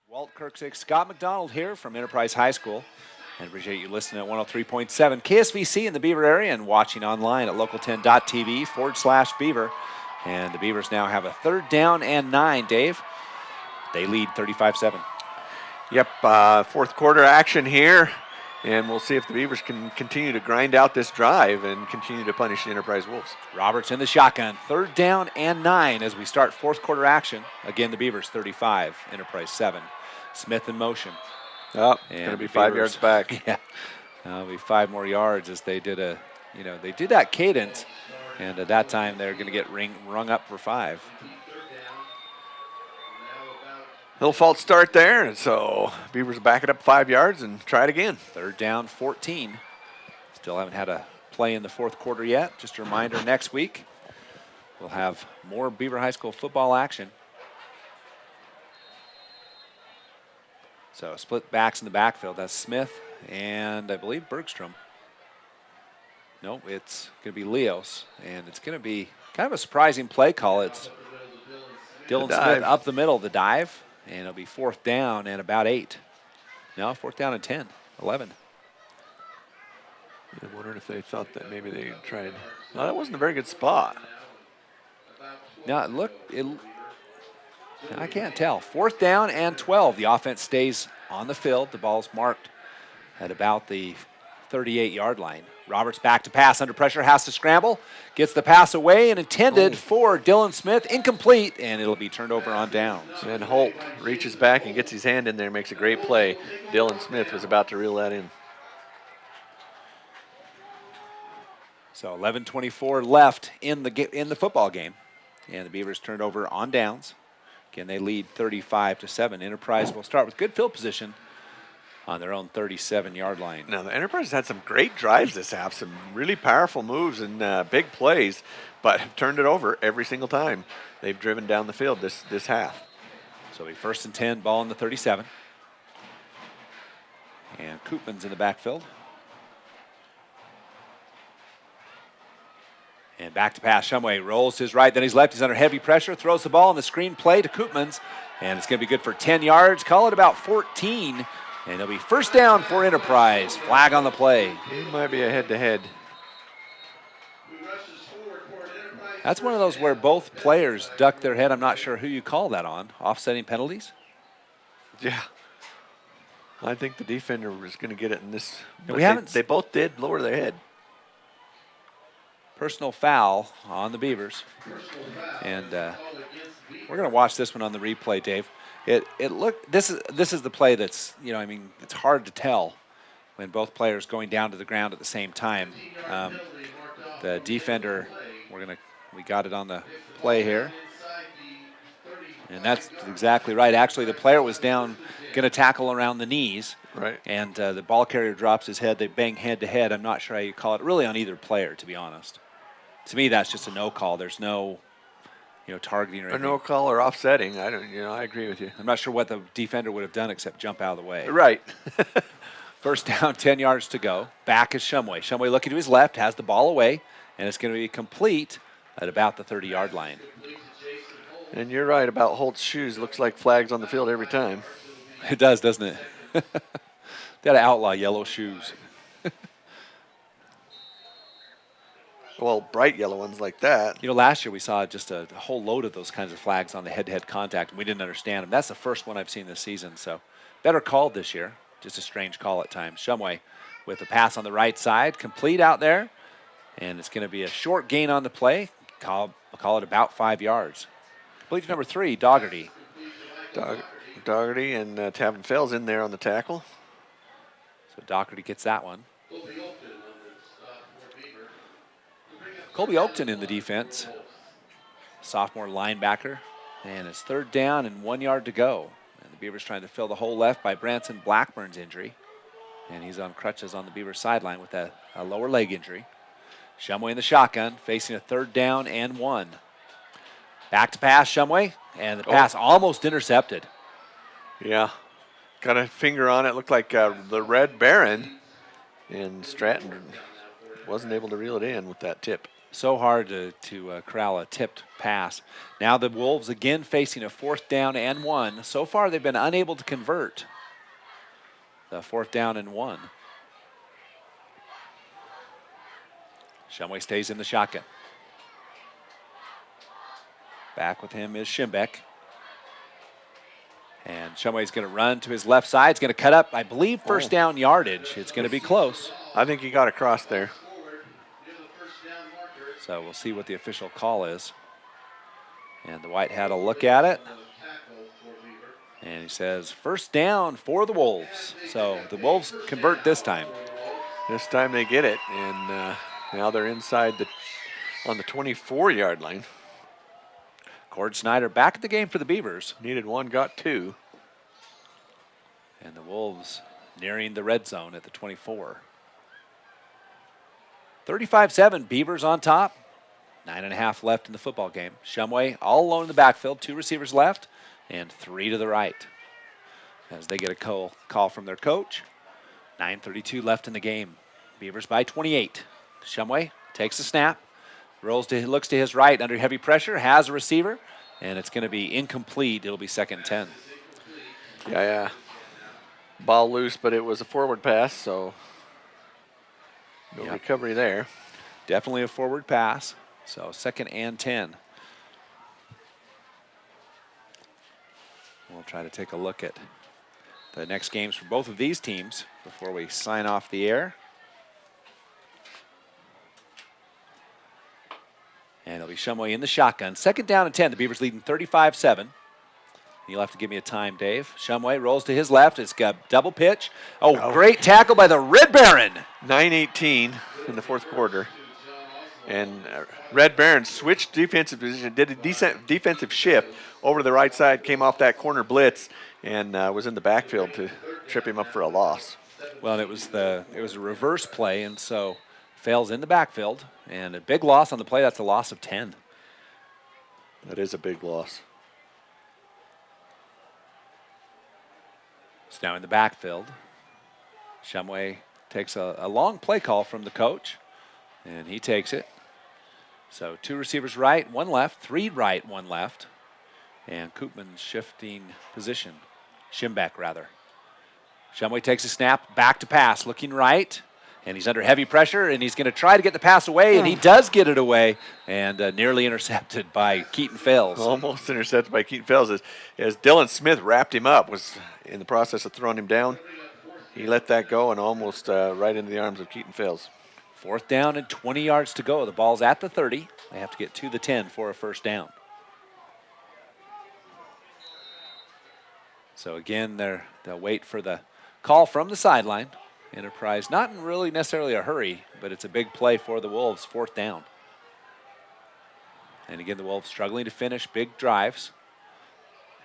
Walt Kirksick, Scott McDonald here from Enterprise High School. And appreciate you listening at 103.7 KSVC in the Beaver area and watching online at local10.tv/Beaver. And the Beavers now have a 3rd down and 9, Dave. They lead 35-7. Yep, 4th quarter action here. And we'll see if the Beavers can continue to grind out this drive and continue to punish the Enterprise Wolves. Roberts in the shotgun. 3rd down and 9 as we start 4th quarter action. Again, the Beavers 35, Enterprise 7. Smith in motion. Oh, it's going to be 5 yards back. Yeah, it'll be 5 more yards as they did they did that cadence. And at that time, they're going to get rung up for 5. Little false start there, and so Beavers back it up 5 yards and try it again. 3rd down, 14. Still haven't had a play in the 4th quarter yet. Just a reminder, next week we'll have more Beaver High School football action. So split backs in the backfield. That's Smith and I believe Bergstrom. No, it's going to be Leos, and it's going to be kind of a surprising play call. It's Dylan Smith up the middle, the dive. And it'll be 4th down and about 8. No, 4th down and 10, 11. I'm wondering if they thought that maybe they tried. No, that wasn't a very good spot. Now, look, I can't tell. 4th down and 12. The offense stays on the field. The ball's marked at about the 38-yard line. Roberts back to pass under pressure, has to scramble, gets the pass away and intended for Dylan Smith, incomplete, and it'll be turned over on downs. And Holt reaches back and gets his hand in there, makes a great play. Dylan Smith was about to reel that in. So 11:24 left in the football game, and the Beavers turned over on downs. Again, they lead 35-7. Enterprise will start with good field position on their own 37-yard line. Now, the Enterprise had some great drives this half, some really powerful moves and big plays, but have turned it over every single time they've driven down the field this half. So it'll be 1st and 10, ball in the 37. And Koopman's in the backfield. And back to pass. Shumway rolls his right, then he's left. He's under heavy pressure, throws the ball on the screen play to Koopman's, and it's going to be good for 10 yards. Call it about 14. And it'll be 1st down for Enterprise. Flag on the play. It might be a head-to-head. That's one of those where both players duck their head. I'm not sure who you call that on. Offsetting penalties? Yeah. I think the defender was going to get it in this. They both did lower their head. Personal foul on the Beavers. And we're going to watch this one on the replay, Dave. This is the play that's, it's hard to tell when both players going down to the ground at the same time. The defender, we got it on the play here. And that's exactly right. Actually, the player was down, going to tackle around the knees. Right. And the ball carrier drops his head. They bang head to head. I'm not sure how you call it. Really on either player, to be honest. To me, that's just a no call. There's no targeting or anything. A no call or offsetting. I agree with you. I'm not sure what the defender would have done except jump out of the way. Right. 1st down, 10 yards to go. Back is Shumway. Shumway looking to his left, has the ball away, and it's going to be complete at about the 30-yard line. And you're right about Holt's shoes. Looks like flags on the field every time. It does, doesn't it? They got to outlaw yellow shoes. Well, bright yellow ones like that. Last year we saw just a whole load of those kinds of flags on the head-to-head contact, and we didn't understand them. That's the first one I've seen this season, so better called this year. Just a strange call at times. Shumway with the pass on the right side, complete out there, and it's going to be a short gain on the play. Call it about 5 yards. Complete to number 3, Dougherty. Dougherty and Tavin Fell's in there on the tackle. So Dougherty gets that one. Colby Oakton in the defense. Sophomore linebacker. And it's 3rd down and 1 yard to go. And the Beavers trying to fill the hole left by Branson Blackburn's injury. And he's on crutches on the Beavers sideline with a lower leg injury. Shumway in the shotgun, facing a 3rd down and 1. Back to pass, Shumway, and the pass almost intercepted. Yeah, got a finger on it. Looked like the Red Baron, and Stratton wasn't able to reel it in with that tip. So hard to corral a tipped pass. Now the Wolves again facing a 4th down and 1. So far they've been unable to convert the 4th down and 1. Shumway stays in the shotgun. Back with him is Schimbeck. And Shumway's going to run to his left side. He's going to cut up, I believe, 1st down yardage. It's going to be close. I think he got across there. So we'll see what the official call is. And the White had a look at it. And he says, 1st down for the Wolves. So the Wolves convert this time. This time they get it, and now they're inside on the 24-yard line. Cord Snyder back at the game for the Beavers. Needed 1, got 2. And the Wolves nearing the red zone at the 24. 35-7, Beavers on top. 9.5 left in the football game. Shumway all alone in the backfield, 2 receivers left, and 3 to the right. As they get a call from their coach. 9:32 left in the game. Beavers by 28. Shumway takes the snap, looks to his right under heavy pressure, has a receiver, and it's going to be incomplete. It'll be 2nd and 10. Yeah. Ball loose, but it was a forward pass, so no recovery there. Definitely a forward pass, so 2nd and 10. We'll try to take a look at the next games for both of these teams before we sign off the air. And it'll be Shumway in the shotgun. 2nd down and 10. The Beavers leading 35-7. You'll have to give me a time, Dave. Shumway rolls to his left. It's got double pitch. Great tackle by the Red Baron. 9:18 in the 4th quarter. And Red Baron switched defensive position, did a decent defensive shift over to the right side, came off that corner blitz, and was in the backfield to trip him up for a loss. Well, it was a reverse play, and so fails in the backfield, and a big loss on the play. That's a loss of 10. That is a big loss. It's now in the backfield. Shumway takes a long play call from the coach, and he takes it. So 2 receivers right, 1 left, 3 right, 1 left. And Koopman shifting position. Schimbeck, rather. Shumway takes a snap, back to pass, looking right. And he's under heavy pressure, and he's going to try to get the pass away, and he does get it away, and nearly intercepted by Keaton Fales. Almost intercepted by Keaton Fales. As Dylan Smith wrapped him up, was in the process of throwing him down. He let that go and almost right into the arms of Keaton Fales. 4th down and 20 yards to go. The ball's at the 30. They have to get to the 10 for a 1st down. So again, they'll wait for the call from the sideline. Enterprise not in really necessarily a hurry, but it's a big play for the Wolves, 4th down. And again, the Wolves struggling to finish big drives.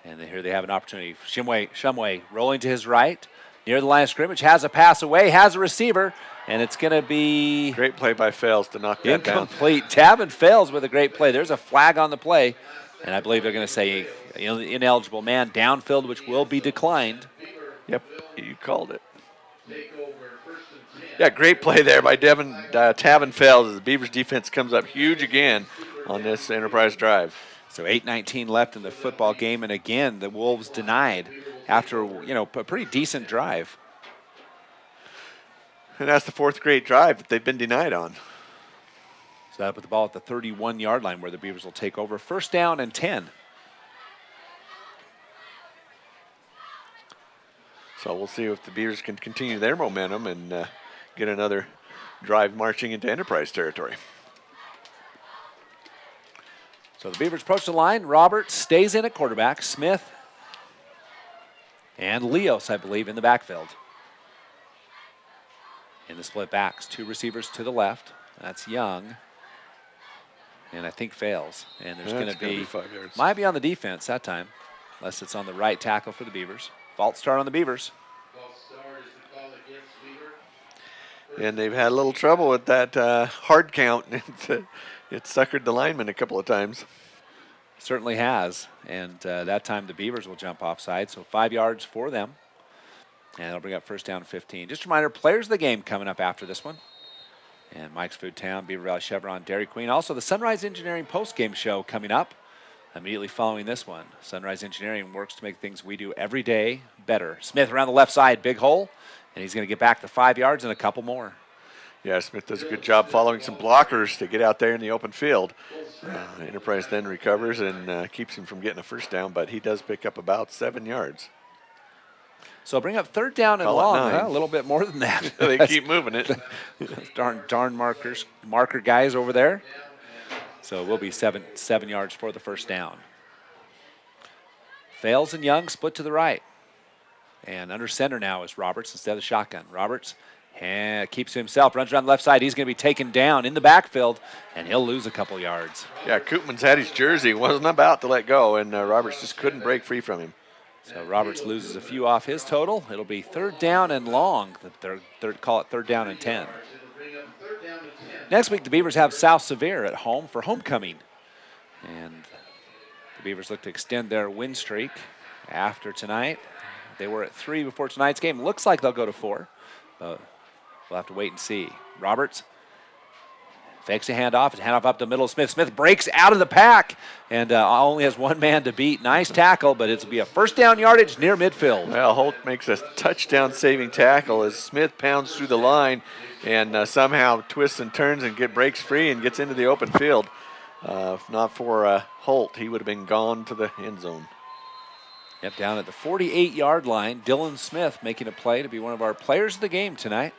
And here they have an opportunity. Shumway rolling to his right, near the line of scrimmage, has a pass away, has a receiver, and it's going to be... Great play by Fales to knock that down. Incomplete. Tavin Fales with a great play. There's a flag on the play, and I believe they're going to say ineligible man downfield, which will be declined. Yep, you called it. Yeah, great play there by Tavin Fales as the Beavers defense comes up huge again on this Enterprise drive. So 8:19 left in the football game, and again, the Wolves denied after, a pretty decent drive. And that's the 4th great drive that they've been denied on. So that put the ball at the 31-yard line where the Beavers will take over. 1st down and 10. So we'll see if the Beavers can continue their momentum and get another drive marching into Enterprise territory. So the Beavers approach the line. Roberts stays in at quarterback. Smith and Leos, I believe, in the backfield. In the split backs, 2 receivers to the left. That's Young. and I think fails. And there's That's going to gonna be, be 5 yards. might be on the defense that time, unless it's on the right tackle for the Beavers. False start on the Beavers. And they've had a little trouble with that hard count. It suckered the lineman a couple of times. Certainly has. And that time the Beavers will jump offside. So 5 yards for them. And it'll bring up first down 15. Just a reminder, players of the game coming up after this one. And Mike's Food Town, Beaver Valley Chevron, Dairy Queen. Also the Sunrise Engineering post-game show coming up immediately following this one. Sunrise Engineering works to make things we do every day better. Smith around the left side, big hole. And he's going to get back to 5 yards and a couple more. Yeah, Smith does a good job following some blockers to get out there in the open field. Enterprise then recovers and keeps him from getting a first down, but he does pick up about 7 yards. So bring up third down and long. Well, a little bit more than that. They keep moving it. darn marker guys over there. So it will be 7 yards for the first down. Fales and Young split to the right. And under center now is Roberts instead of shotgun. Roberts keeps to himself, runs around the left side. He's going to be taken down in the backfield, and he'll lose a couple yards. Yeah, Koopman's had his jersey, wasn't about to let go, and Roberts just couldn't break free from him. So Roberts loses a few off his total. It'll be third down and long. Call it third down and 10. Next week, the Beavers have South Sevier at home for homecoming. And the Beavers look to extend their win streak after tonight. They were at 3 before tonight's game. Looks like they'll go to 4. We'll have to wait and see. Roberts fakes a handoff. Handoff up the middle. Smith breaks out of the pack and only has one man to beat. Nice tackle, but it'll be a first down yardage near midfield. Well, Holt makes a touchdown-saving tackle as Smith pounds through the line and somehow twists and turns and breaks free and gets into the open field. If not for Holt, he would have been gone to the end zone. Yep, down at the 48-yard line, Dylan Smith making a play to be one of our players of the game tonight.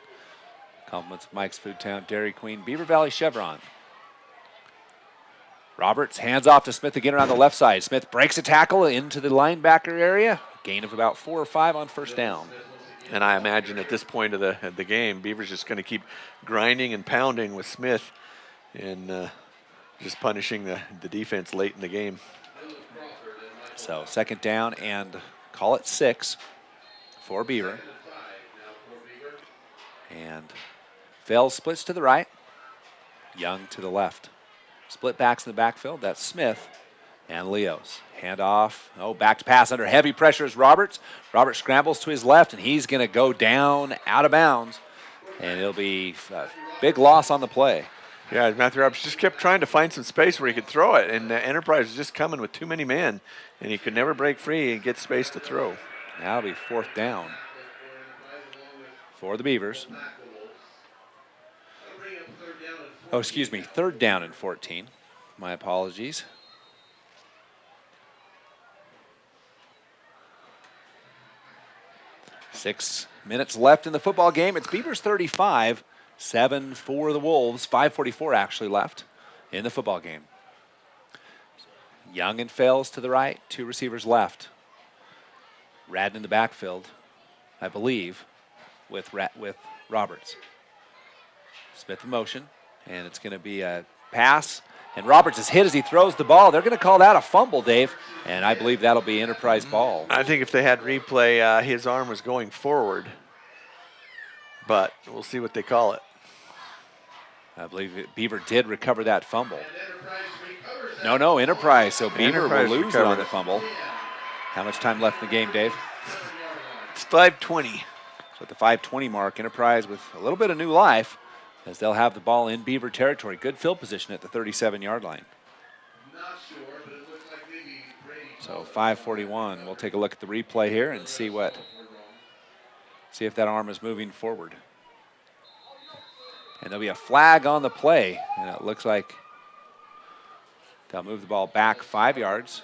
Compliments of Mike's Food Town, Dairy Queen, Beaver Valley Chevron. Roberts hands off to Smith again around the left side. Smith breaks a tackle into the linebacker area. Gain of about 4 or 5 on first down. And I imagine at this point of the game, Beaver's just going to keep grinding and pounding with Smith and just punishing the defense late in the game. So second down and call it 6 for Beaver. And Fales splits to the right. Young to the left. Split backs in the backfield. That's Smith and Leos. Handoff. Back to pass under heavy pressure is Roberts. Roberts scrambles to his left, and he's going to go down out of bounds. And it'll be a big loss on the play. Yeah, Matthew Roberts just kept trying to find some space where he could throw it, and Enterprise was just coming with too many men, and he could never break free and get space to throw. Now it'll be fourth down for the Beavers. Third down and 14. My apologies. Six minutes left in the football game. It's Beavers 35, 7 for the Wolves. 5:44 actually left in the football game. Young and Fales to the right, 2 receivers left. Radden in the backfield, I believe, with Roberts. Smith in motion, and it's going to be a pass. And Roberts is hit as he throws the ball. They're going to call that a fumble, Dave, and I believe that'll be Enterprise ball. I think if they had replay, his arm was going forward, but we'll see what they call it. I believe Beaver did recover that fumble. No, Enterprise. So Beaver will lose it on the fumble. How much time left in the game, Dave? It's 5:20. So at the 5:20 mark, Enterprise with a little bit of new life as they'll have the ball in Beaver territory. Good field position at the 37-yard line. So 5:41. We'll take a look at the replay here and see if that arm is moving forward. And there'll be a flag on the play, and it looks like they'll move the ball back 5 yards.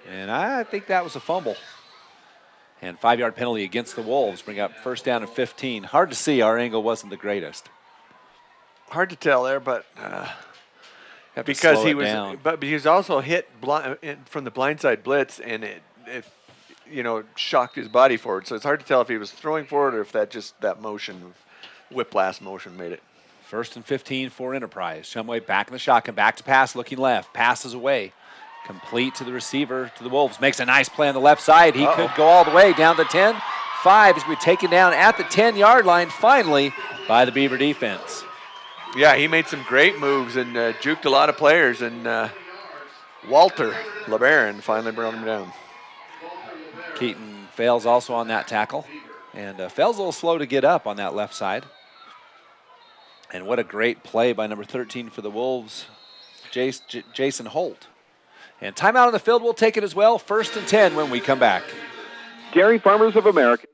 And I think that was a fumble. And 5-yard penalty against the Wolves. Bring up first down and 15. Hard to see. Our angle wasn't the greatest. Hard to tell there, but because he was, down. but he was also hit from the blindside blitz, and it shocked his body forward. So it's hard to tell if he was throwing forward or if that motion, whiplash motion, made it. First and 15 for Enterprise. Shumway back in the shotgun, back to pass, looking left. Passes away. Complete to the receiver, to the Wolves. Makes a nice play on the left side. He could go all the way down to 10. 5 is going to be taken down at the 10-yard line finally by the Beaver defense. Yeah, he made some great moves and juked a lot of players, and Walter LeBaron finally brought him down. Keaton fails also on that tackle, and fails a little slow to get up on that left side. And what a great play by number 13 for the Wolves, Jason Holt. And timeout on the field, we'll take it as well. 1st and 10 when we come back. Dairy Farmers of America.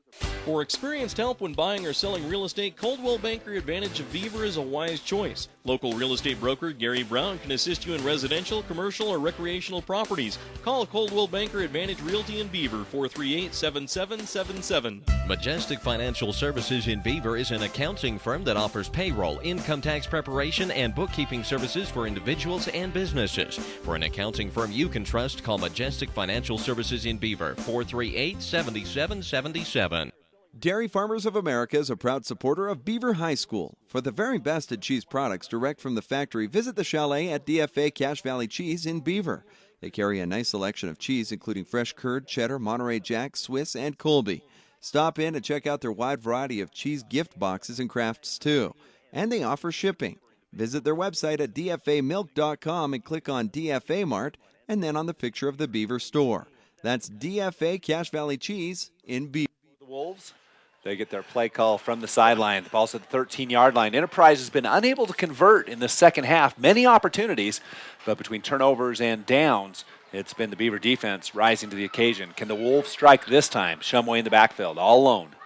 For experienced help when buying or selling real estate, Coldwell Banker Advantage of Beaver is a wise choice. Local real estate broker Gary Brown can assist you in residential, commercial, or recreational properties. Call Coldwell Banker Advantage Realty in Beaver, 438-7777. Majestic Financial Services in Beaver is an accounting firm that offers payroll, income tax preparation, and bookkeeping services for individuals and businesses. For an accounting firm you can trust, call Majestic Financial Services in Beaver, 438-7777. Dairy Farmers of America is a proud supporter of Beaver High School. For the very best at cheese products direct from the factory, visit the chalet at DFA Cache Valley Cheese in Beaver. They carry a nice selection of cheese, including fresh curd, cheddar, Monterey Jack, Swiss, and Colby. Stop in and check out their wide variety of cheese gift boxes and crafts, too. And they offer shipping. Visit their website at dfamilk.com and click on DFA Mart, and then on the picture of the Beaver store. That's DFA Cache Valley Cheese in Beaver. The Wolves, they get their play call from the sideline. The ball's at the 13-yard line. Enterprise has been unable to convert in the second half. Many opportunities, but between turnovers and downs, it's been the Beaver defense rising to the occasion. Can the Wolves strike this time? Shumway in the backfield, all alone.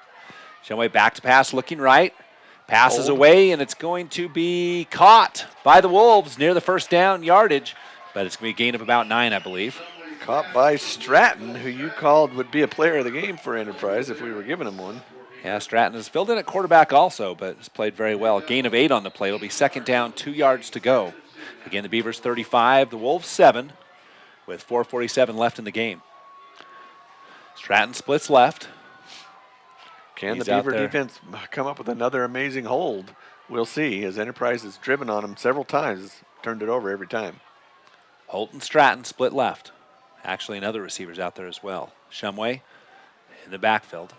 Shumway back to pass, looking right. Passes away, and it's going to be caught by the Wolves near the first down yardage, but it's going to be a gain of about 9, I believe. Caught by Stratton, who you called would be a player of the game for Enterprise if we were giving him one. Yeah, Stratton has filled in at quarterback also, but has played very well. Gain of 8 on the play. It'll be second down, 2 yards to go. Again, the Beavers 35, the Wolves 7, with 4:47 left in the game. Stratton splits left. Can the Beaver defense come up with another amazing hold? We'll see, as Enterprise has driven on him several times, turned it over every time. Holt and Stratton split left. Actually, another receiver's out there as well. Shumway in the backfield.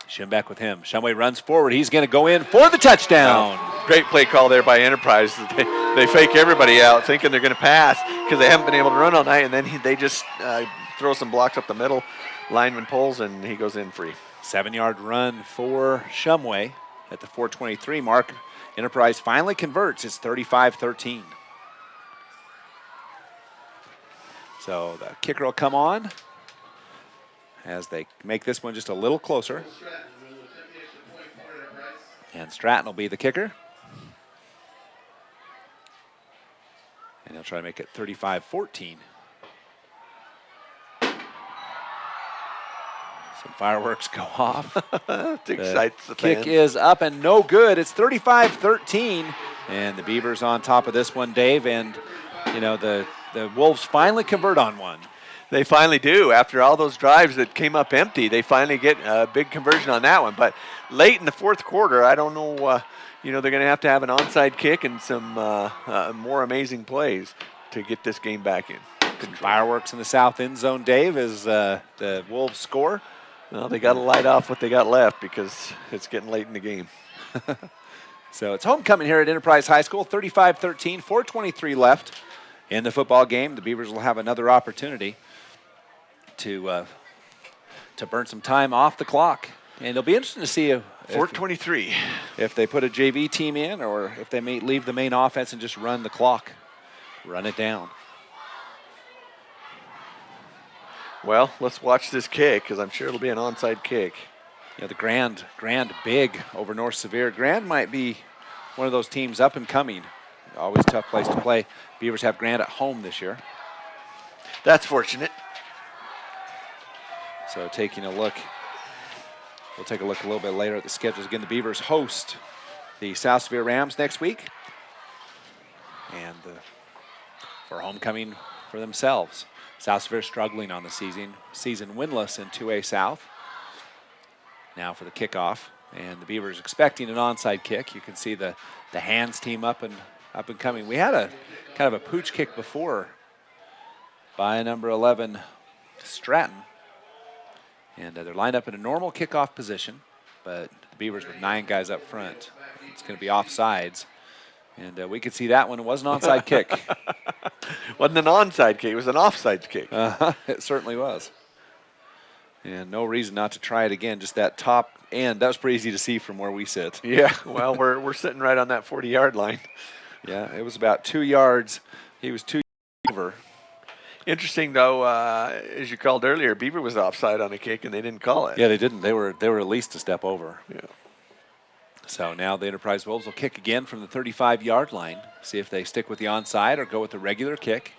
Schimbeck with him. Shumway runs forward. He's going to go in for the touchdown. Great play call there by Enterprise. They fake everybody out, thinking they're going to pass because they haven't been able to run all night, and then they just throw some blocks up the middle. Lineman pulls, and he goes in free. 7-yard run for Shumway at the 4:23 mark. Enterprise finally converts. It's 35-13. So the kicker will come on as they make this one just a little closer. And Stratton will be the kicker. And he'll try to make it 35-14. Some fireworks go off. Excites the kick fans. is up and no good. It's 35-13. And the Beavers on top of this one, Dave. And, you know, the Wolves finally convert on one. They finally do. After all those drives that came up empty, they finally get a big conversion on that one. But late in the fourth quarter, I don't know, they're going to have an onside kick and some more amazing plays to get this game back in. Fireworks in the south end zone, Dave, as the Wolves score. Well, they got to light off what they got left because it's getting late in the game. So it's homecoming here at Enterprise High School, 35-13, 4:23 left in the football game. The Beavers will have another opportunity to burn some time off the clock. And it'll be interesting to see if 4:23. If they put a JV team in or if they may leave the main offense and just run the clock, run it down. Well, let's watch this kick because I'm sure it'll be an onside kick. Yeah, the Grand big over North Sevier. Grand might be one of those teams up and coming. Always a tough place to play. Beavers have Grand at home this year. That's fortunate. So taking a look, we'll take a look a little bit later at the schedules. Again, the Beavers host the South Sevier Rams next week. And for homecoming for themselves. South Sevier struggling on the season winless in 2A South. Now for the kickoff, And the Beavers expecting an onside kick. You can see the hands team up and coming. We had a kind of a pooch kick before by number 11, Stratton. And they're lined up in a normal kickoff position, but the Beavers with 9 guys up front. It's going to be offsides. And we could see that one. It was an onside kick. Wasn't an onside kick. It was an offside kick. It certainly was. And no reason not to try it again. Just that top end. That was pretty easy to see from where we sit. Yeah, well, we're sitting right on that 40-yard line. Yeah, it was about 2 yards. He was 2 over. Interesting, though, as you called earlier, Beaver was offside on a kick, and they didn't call it. Yeah, they didn't. They were at least a step over. Yeah. So now the Enterprise Wolves will kick again from the 35-yard line. See if they stick with the onside or go with the regular kick.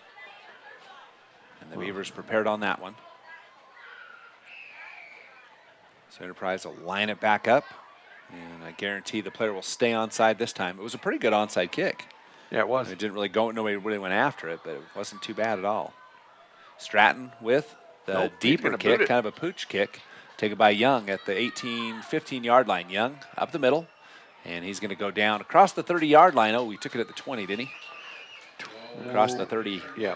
And the Beavers prepared on that one. So Enterprise will line it back up. And I guarantee the player will stay onside this time. It was a pretty good onside kick. Yeah, it was. It didn't really go, nobody really went after it, but it wasn't too bad at all. Stratton with the deeper kick, kind of a pooch kick, taken by Young at the 15-yard line. Young up the middle, and he's going to go down across the 30-yard line. Oh, he took it at the 20, didn't he? Across the 30. Yeah.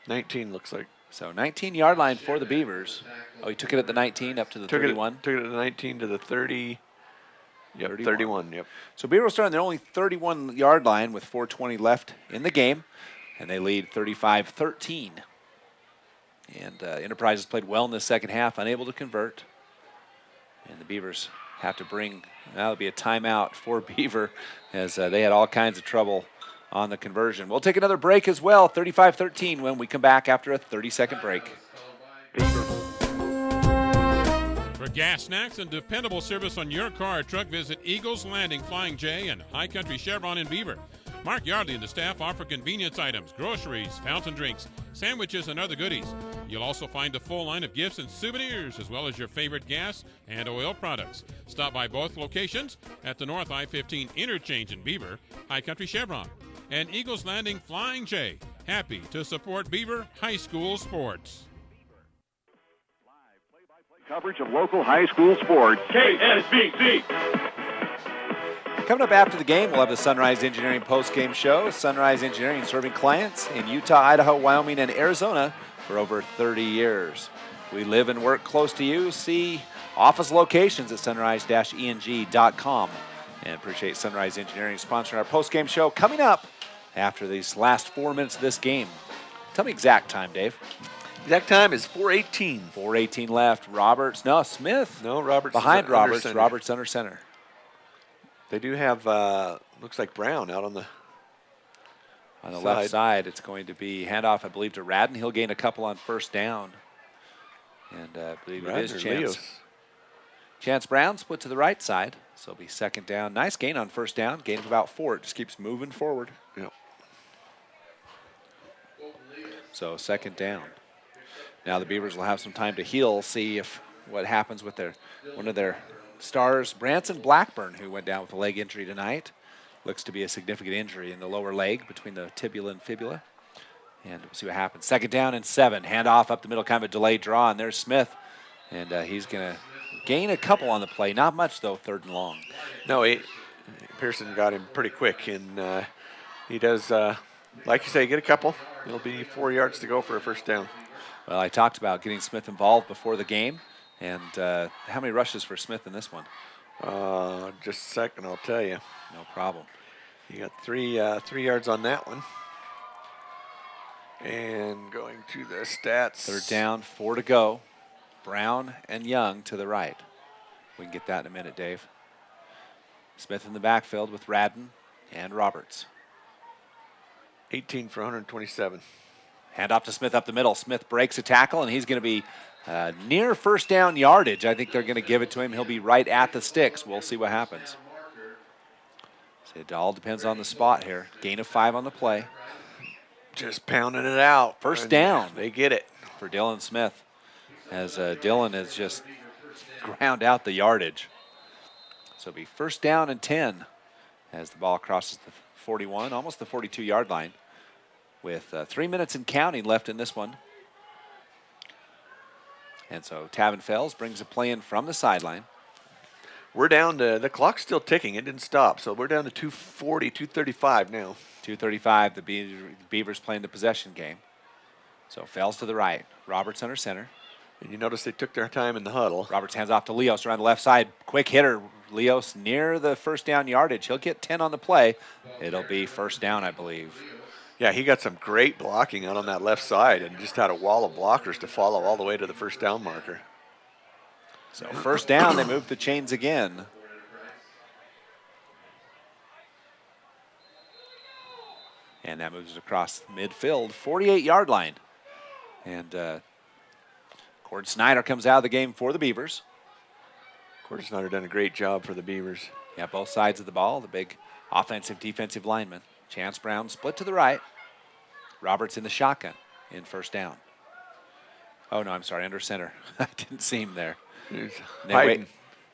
19 looks like. So 19-yard line for the Beavers. Oh, he took it at the 19 up to the 31. Took it at the 19 to the 30. Yep, 31. Yep. So Beaver will start on their only 31-yard line with 4:20 left in the game, and they lead 35-13. And Enterprise has played well in the second half, unable to convert. And the Beavers have to bring, now it'll be a timeout for Beaver, as they had all kinds of trouble on the conversion. We'll take another break as well, 35-13, when we come back after a 30-second break. For gas, snacks, and dependable service on your car or truck, visit Eagles Landing Flying J and High Country Chevron in Beaver. Mark Yardley and the staff offer convenience items, groceries, fountain drinks, sandwiches, and other goodies. You'll also find a full line of gifts and souvenirs, as well as your favorite gas and oil products. Stop by both locations at the North I-15 interchange in Beaver, High Country Chevron, and Eagles Landing Flying J. Happy to support Beaver High School sports. Coverage of local high school sports. KSBC. Coming up after the game, we'll have the Sunrise Engineering post-game show. Sunrise Engineering serving clients in Utah, Idaho, Wyoming, and Arizona for over 30 years. We live and work close to you. See office locations at sunrise-eng.com. And appreciate Sunrise Engineering sponsoring our post-game show coming up after these last 4 minutes of this game. Tell me exact time, Dave. Exact time is 4:18. 4:18 left. Smith. No, Roberts. Behind Roberts. Roberts under center. They do have, looks like Brown out on the left side. It's going to be handoff, I believe, to Radden. He'll gain a couple on first down. And I believe it is Chance Brown split to the right side. So it'll be second down. Nice gain on first down. Gain of about 4. It just keeps moving forward. Yep. So second down. Now the Beavers will have some time to heal, see what happens with one of their stars, Branson Blackburn, who went down with a leg injury tonight. Looks to be a significant injury in the lower leg between the tibula and fibula. And we'll see what happens. Second down and 7. Handoff up the middle, kind of a delayed draw, and there's Smith. And he's going to gain a couple on the play. Not much, though, 3rd and long. No, Pearson got him pretty quick, and he does, like you say, get a couple. It'll be 4 yards to go for a first down. Well, I talked about getting Smith involved before the game. And how many rushes for Smith in this one? Just a second, I'll tell you. No problem. You got 3 yards on that one. And going to the stats. 3rd down, 4 to go. Brown and Young to the right. We can get that in a minute, Dave. Smith in the backfield with Radden and Roberts. 18 for 127. Handoff to Smith up the middle. Smith breaks a tackle, and he's going to be near first down yardage. I think they're going to give it to him. He'll be right at the sticks. We'll see what happens. So it all depends on the spot here. Gain of 5 on the play. Just pounding it out. First down. They get it. For Dylan Smith, as Dylan has just ground out the yardage. So it'll be first down and 10 as the ball crosses the 41, almost the 42-yard line, with 3 minutes and counting left in this one. And so Tavin Fells brings a play in from the sideline. We're down to, the clock's still ticking. It didn't stop. So we're down to 2:40, 2:35 now. 2:35, the Beavers playing the possession game. So Fells to the right. Roberts under center. And you notice they took their time in the huddle. Roberts hands off to Leos around the left side. Quick hitter. Leos near the first down yardage. He'll get 10 on the play. It'll be first down, I believe. Yeah, he got some great blocking out on that left side and just had a wall of blockers to follow all the way to the first down marker. So first down, they move the chains again. And that moves across midfield, 48-yard line. And Cord Snyder comes out of the game for the Beavers. Cord Snyder done a great job for the Beavers. Yeah, both sides of the ball, the big offensive, defensive lineman. Chance Brown split to the right. Roberts in the shotgun in first down. Oh, no, I'm sorry, under center. I didn't see him there.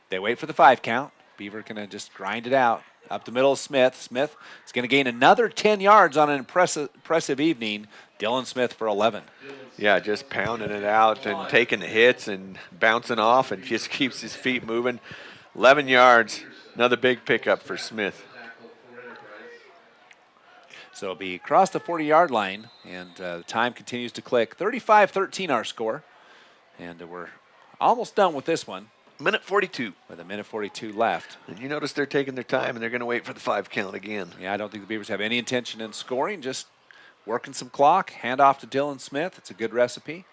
They wait for the 5 count. Beaver going to just grind it out. Up the middle of Smith. Smith is going to gain another 10 yards on an impressive evening. Dylan Smith for 11. Yeah, just pounding it out and taking the hits and bouncing off and just keeps his feet moving. 11 yards, another big pickup for Smith. So it'll be across the 40-yard line, and the time continues to click. 35-13 our score, and we're almost done with this one. Minute 42. With a minute 42 left. And you notice they're taking their time, and they're going to wait for the 5 count again. Yeah, I don't think the Beavers have any intention in scoring, just working some clock. Hand off to Dylan Smith. It's a good recipe.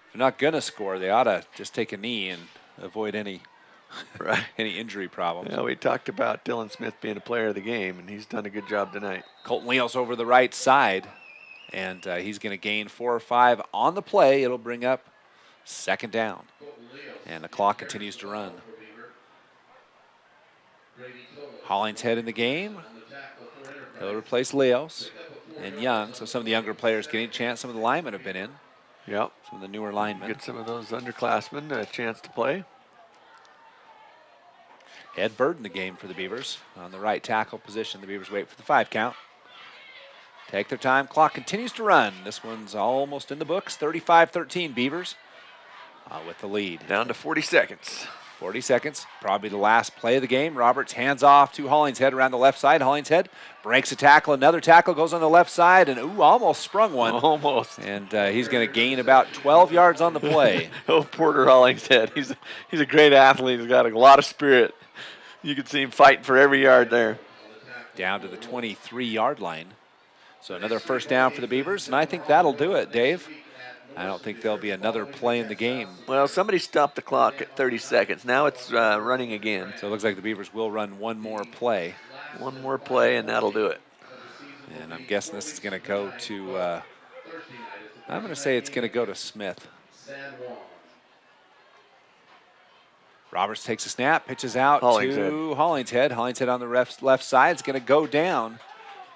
If they're not going to score, they ought to just take a knee and avoid any any injury problems. Yeah, we talked about Dylan Smith being a player of the game, and he's done a good job tonight. Colton Leos over the right side, and he's going to gain 4 or 5 on the play. It'll bring up second down, and the clock continues to run. Hollingshead in the game. He'll replace Leos and Young, so some of the younger players getting a chance. Some of the linemen have been in. Yep. Some of the newer linemen. Get some of those underclassmen a chance to play. Ed Bird in the game for the Beavers. On the right tackle position, the Beavers wait for the 5 count. Take their time. Clock continues to run. This one's almost in the books. 35-13 Beavers with the lead. Down to 40 seconds. 40 seconds. Probably the last play of the game. Roberts hands off to Hollingshead around the left side. Hollingshead breaks a tackle. Another tackle goes on the left side, and almost sprung one. Almost. And he's going to gain about 12 yards on the play. Porter Hollingshead. He's a great athlete. He's got a lot of spirit. You can see him fighting for every yard there. Down to the 23-yard line. So another first down for the Beavers, and I think that'll do it, Dave. I don't think there'll be another play in the game. Well, somebody stopped the clock at 30 seconds. Now it's running again. So it looks like the Beavers will run one more play. One more play, and that'll do it. And I'm guessing this is going to go to, I'm going to say it's going to go to Smith. Roberts takes a snap, pitches out to Hollingshead. Hollingshead on the left side is going to go down.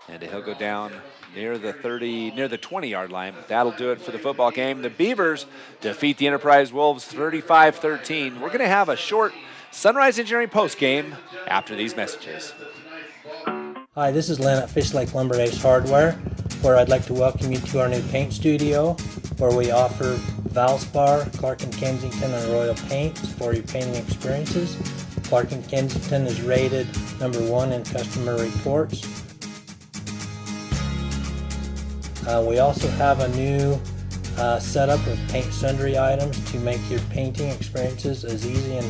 And he'll go down near the 20-yard line. But that'll do it for the football game. The Beavers defeat the Enterprise Wolves 35-13. We're going to have a short Sunrise Engineering postgame after these messages. Hi, this is Len at Fish Lake Lumber Ace Hardware, where I'd like to welcome you to our new paint studio, where we offer Valspar, Clark & Kensington, and Royal paints for your painting experiences. Clark & Kensington is rated #1 in customer reports. We also have a new setup of paint sundry items to make your painting experiences as easy and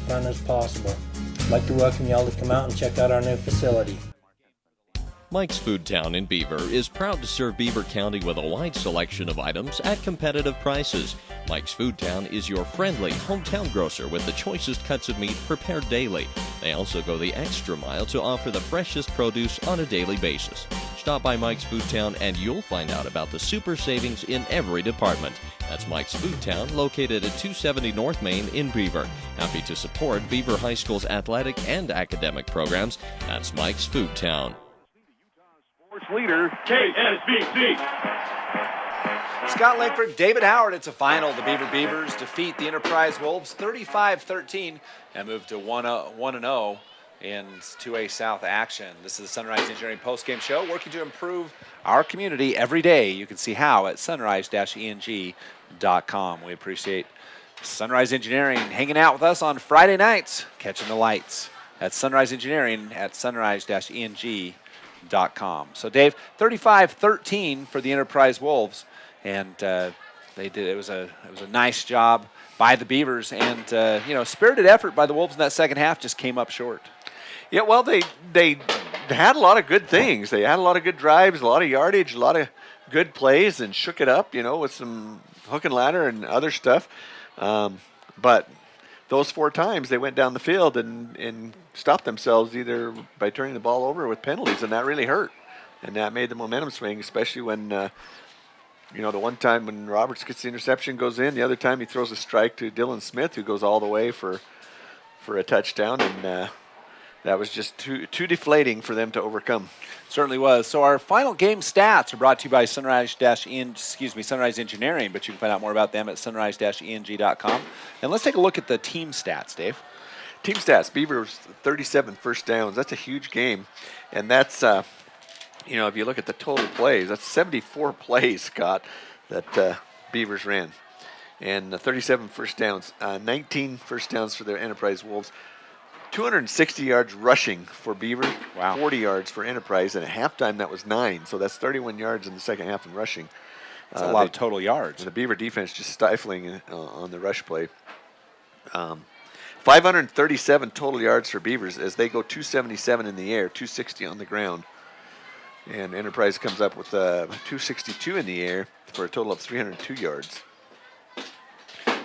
fun as possible. I'd like to welcome you all to come out and check out our new facility. Mike's Food Town in Beaver is proud to serve Beaver County with a wide selection of items at competitive prices. Mike's Food Town is your friendly hometown grocer with the choicest cuts of meat prepared daily. They also go the extra mile to offer the freshest produce on a daily basis. Stop by Mike's Food Town and you'll find out about the super savings in every department. That's Mike's Food Town, located at 270 North Main in Beaver. Happy to support Beaver High School's athletic and academic programs. That's Mike's Food Town. Sports leader, KSBC. Scott Langford, David Howard. It's a final. The Beavers defeat the Enterprise Wolves 35-13 and move to 1-0 in 2A South action. This is the Sunrise Engineering postgame show, working to improve our community every day. You can see how at sunrise-eng.com. We appreciate Sunrise Engineering hanging out with us on Friday nights, catching the lights. That's Sunrise Engineering at sunrise-eng.com. So, Dave, 35-13 for the Enterprise Wolves, and they did. It was a nice job by the Beavers, and spirited effort by the Wolves in that second half just came up short. Yeah, well, they had a lot of good things. They had a lot of good drives, a lot of yardage, a lot of good plays, and shook it up, with some hook and ladder and other stuff. But those 4 times they went down the field and stopped themselves either by turning the ball over with penalties, and that really hurt. And that made the momentum swing, especially when, the one time when Roberts gets the interception, goes in. The other time he throws a strike to Dylan Smith, who goes all the way for a touchdown, and that was just too deflating for them to overcome. Certainly was. So our final game stats are brought to you by Sunrise Engineering, but you can find out more about them at sunrise-eng.com. And let's take a look at the team stats, Dave. Team stats, Beavers 37 first downs. That's a huge game. And that's, if you look at the total plays, that's 74 plays, Scott, that Beavers ran. And 37 first downs, 19 first downs for their Enterprise Wolves. 260 yards rushing for Beaver, 40 yards for Enterprise, and at halftime that was 9. So that's 31 yards in the second half in rushing. That's a lot of total yards. And the Beaver defense just stifling on the rush play. 537 total yards for Beavers as they go 277 in the air, 260 on the ground. And Enterprise comes up with 262 in the air for a total of 302 yards.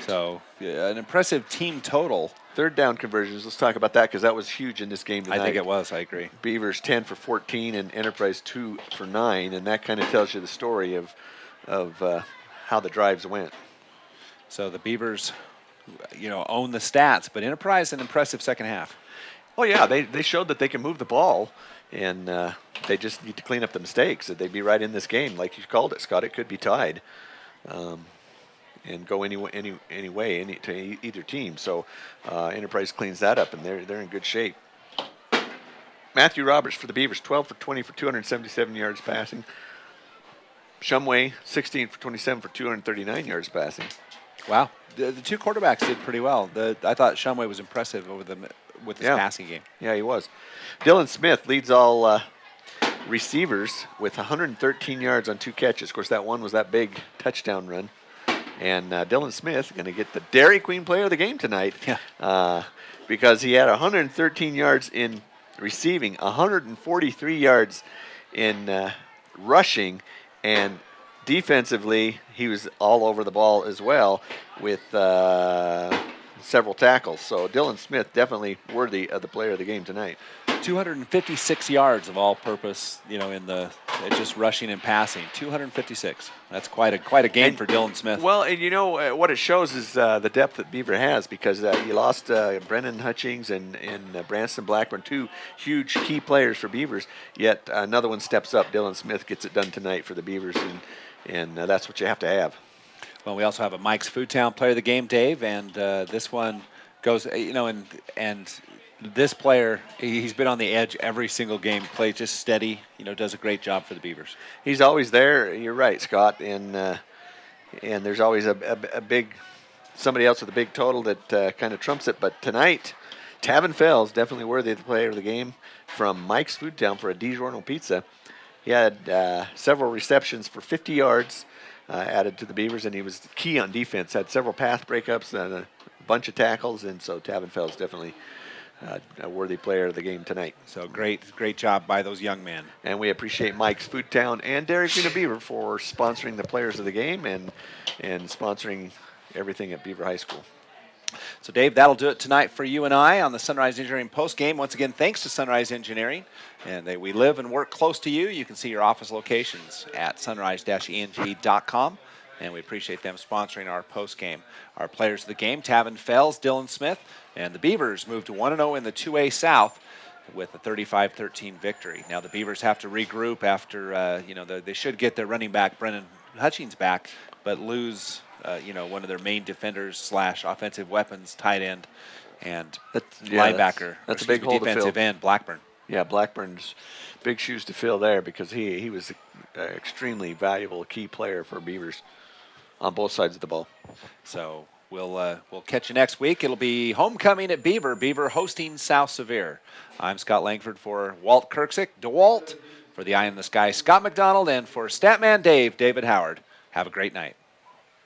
So an impressive team total. Third down conversions, let's talk about that because that was huge in this game tonight. I think it was, I agree. Beavers 10 for 14 and Enterprise 2 for 9, and that kind of tells you the story of how the drives went. So the Beavers, own the stats, but Enterprise an impressive second half. Oh, yeah, they showed that they can move the ball, and they just need to clean up the mistakes. They'd be right in this game, like you called it, Scott. It could be tied. And go any way to either team. So Enterprise cleans that up, and they're in good shape. Matthew Roberts for the Beavers, 12 for 20 for 277 yards passing. Shumway, 16 for 27 for 239 yards passing. Wow. The two quarterbacks did pretty well. I thought Shumway was impressive with his passing game. Yeah, he was. Dylan Smith leads all receivers with 113 yards on 2 catches. Of course, that one was that big touchdown run. And Dylan Smith going to get the Dairy Queen player of the game tonight because he had 113 yards in receiving, 143 yards in rushing, and defensively he was all over the ball as well with several tackles. So Dylan Smith definitely worthy of the player of the game tonight. 256 yards of all-purpose, in the just rushing and passing. 256. That's quite a game for Dylan Smith. Well, and what it shows is the depth that Beaver has because you lost Brennan Hutchings and Branston Blackburn, 2 huge key players for Beavers. Yet another one steps up. Dylan Smith gets it done tonight for the Beavers, and that's what you have to have. Well, we also have a Mike's Foodtown player of the game, Dave, and this one goes, and this player, he's been on the edge every single game, plays just steady, does a great job for the Beavers. He's always there. You're right, Scott, and there's always a big somebody else with a big total that kind of trumps it. But tonight, Tavin Fells definitely worthy of the player of the game from Mike's Foodtown for a DiGiorno pizza. He had several receptions for 50 yards added to the Beavers, and he was key on defense. Had several path breakups and a bunch of tackles, and so Tavin Fells definitely a worthy player of the game tonight. So great job by those young men. And we appreciate Mike's Foodtown and Dairy Queen of Beaver for sponsoring the players of the game and sponsoring everything at Beaver High School. So, Dave, that'll do it tonight for you and I on the Sunrise Engineering postgame. Once again, thanks to Sunrise Engineering. And we live and work close to you. You can see your office locations at sunrise-eng.com. And we appreciate them sponsoring our postgame. Our players of the game, Tavin Fells, Dylan Smith, and the Beavers move to 1-0 in the 2A South with a 35-13 victory. Now the Beavers have to regroup after, they should get their running back, Brennan Hutchings, back, but lose, one of their main defenders / offensive weapons, tight end, and Yeah, linebacker. That's a big hole to fill. Defensive end, Blackburn. Yeah, Blackburn's big shoes to fill there because he was an extremely valuable key player for Beavers on both sides of the ball. So we'll catch you next week. It'll be homecoming at Beaver. Beaver hosting South Sevier. I'm Scott Langford for Walt Kirksick, DeWalt, for the Eye in the Sky, Scott McDonald, and for Statman Dave, David Howard. Have a great night.